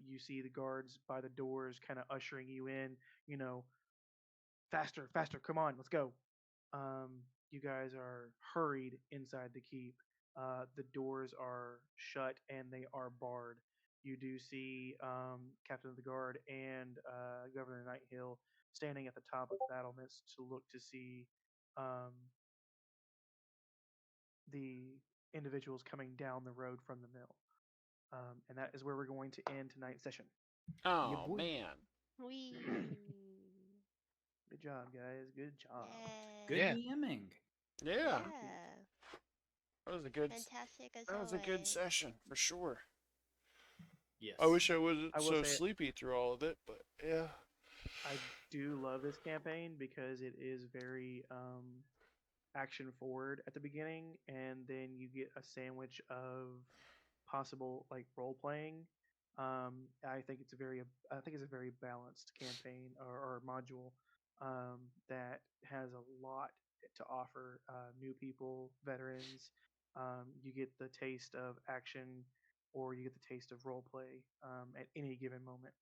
You see the guards by the doors kind of ushering you in, you know, faster, faster, come on, let's go. You guys are hurried inside the keep. The doors are shut and they are barred. You do see Captain of the Guard and Governor Nighthill standing at the top of the battlements to look to see um, the individuals coming down the road from the mill. And that is where we're going to end tonight's session. Oh boy. man. Wee. Good job, guys. Good job. Good Yeah. DMing. Yeah. That was a good. Fantastic as That was a always. good session for sure. Yes. I wish I wasn't I will so say it- sleepy through all of it, but yeah. I do love this campaign because it is very action forward at the beginning, and then you get a sandwich of possible like role playing. I think it's a very balanced campaign or module that has a lot to offer new people, veterans. You get the taste of action, or you get the taste of role play at any given moment.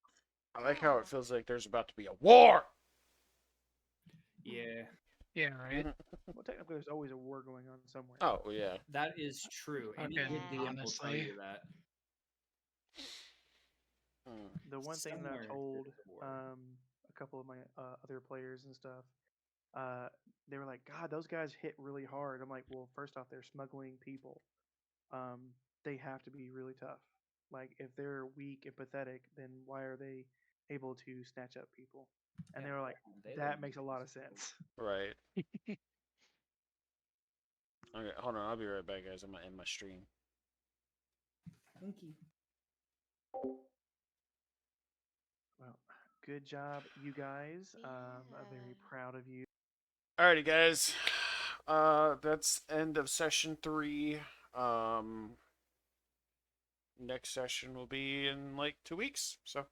I like how it feels like there's about to be a war. Yeah, Yeah, right. Well, technically, there's always a war going on somewhere. Oh yeah. that is true. Any Okay, good DM will tell honestly. you that. Mm. The one thing that Somewhere I've told there's a war. a couple of my other players and stuff, they were like, "God, those guys hit really hard." I'm like, "Well, first off, they're smuggling people. They have to be really tough. Like, if they're weak and pathetic, then why are they able to snatch up people?" And Yeah, they were like, they "That learn makes a to lot of use it. sense." Right. Okay, hold on. I'll be right back, guys. I'm gonna end my stream. Thank you. Well, good job, you guys. I'm very proud of you. Alrighty, guys. That's end of session 3. Next session will be in like 2 weeks. So,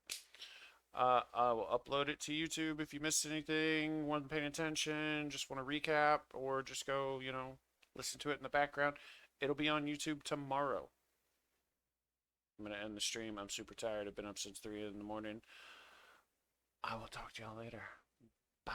I will upload it to YouTube if you missed anything, wasn't paying attention, just want to recap, or just go, listen to it in the background. It'll be on YouTube tomorrow. I'm gonna end the stream. I'm super tired. I've been up since 3 in the morning. I will talk to y'all later. Bye.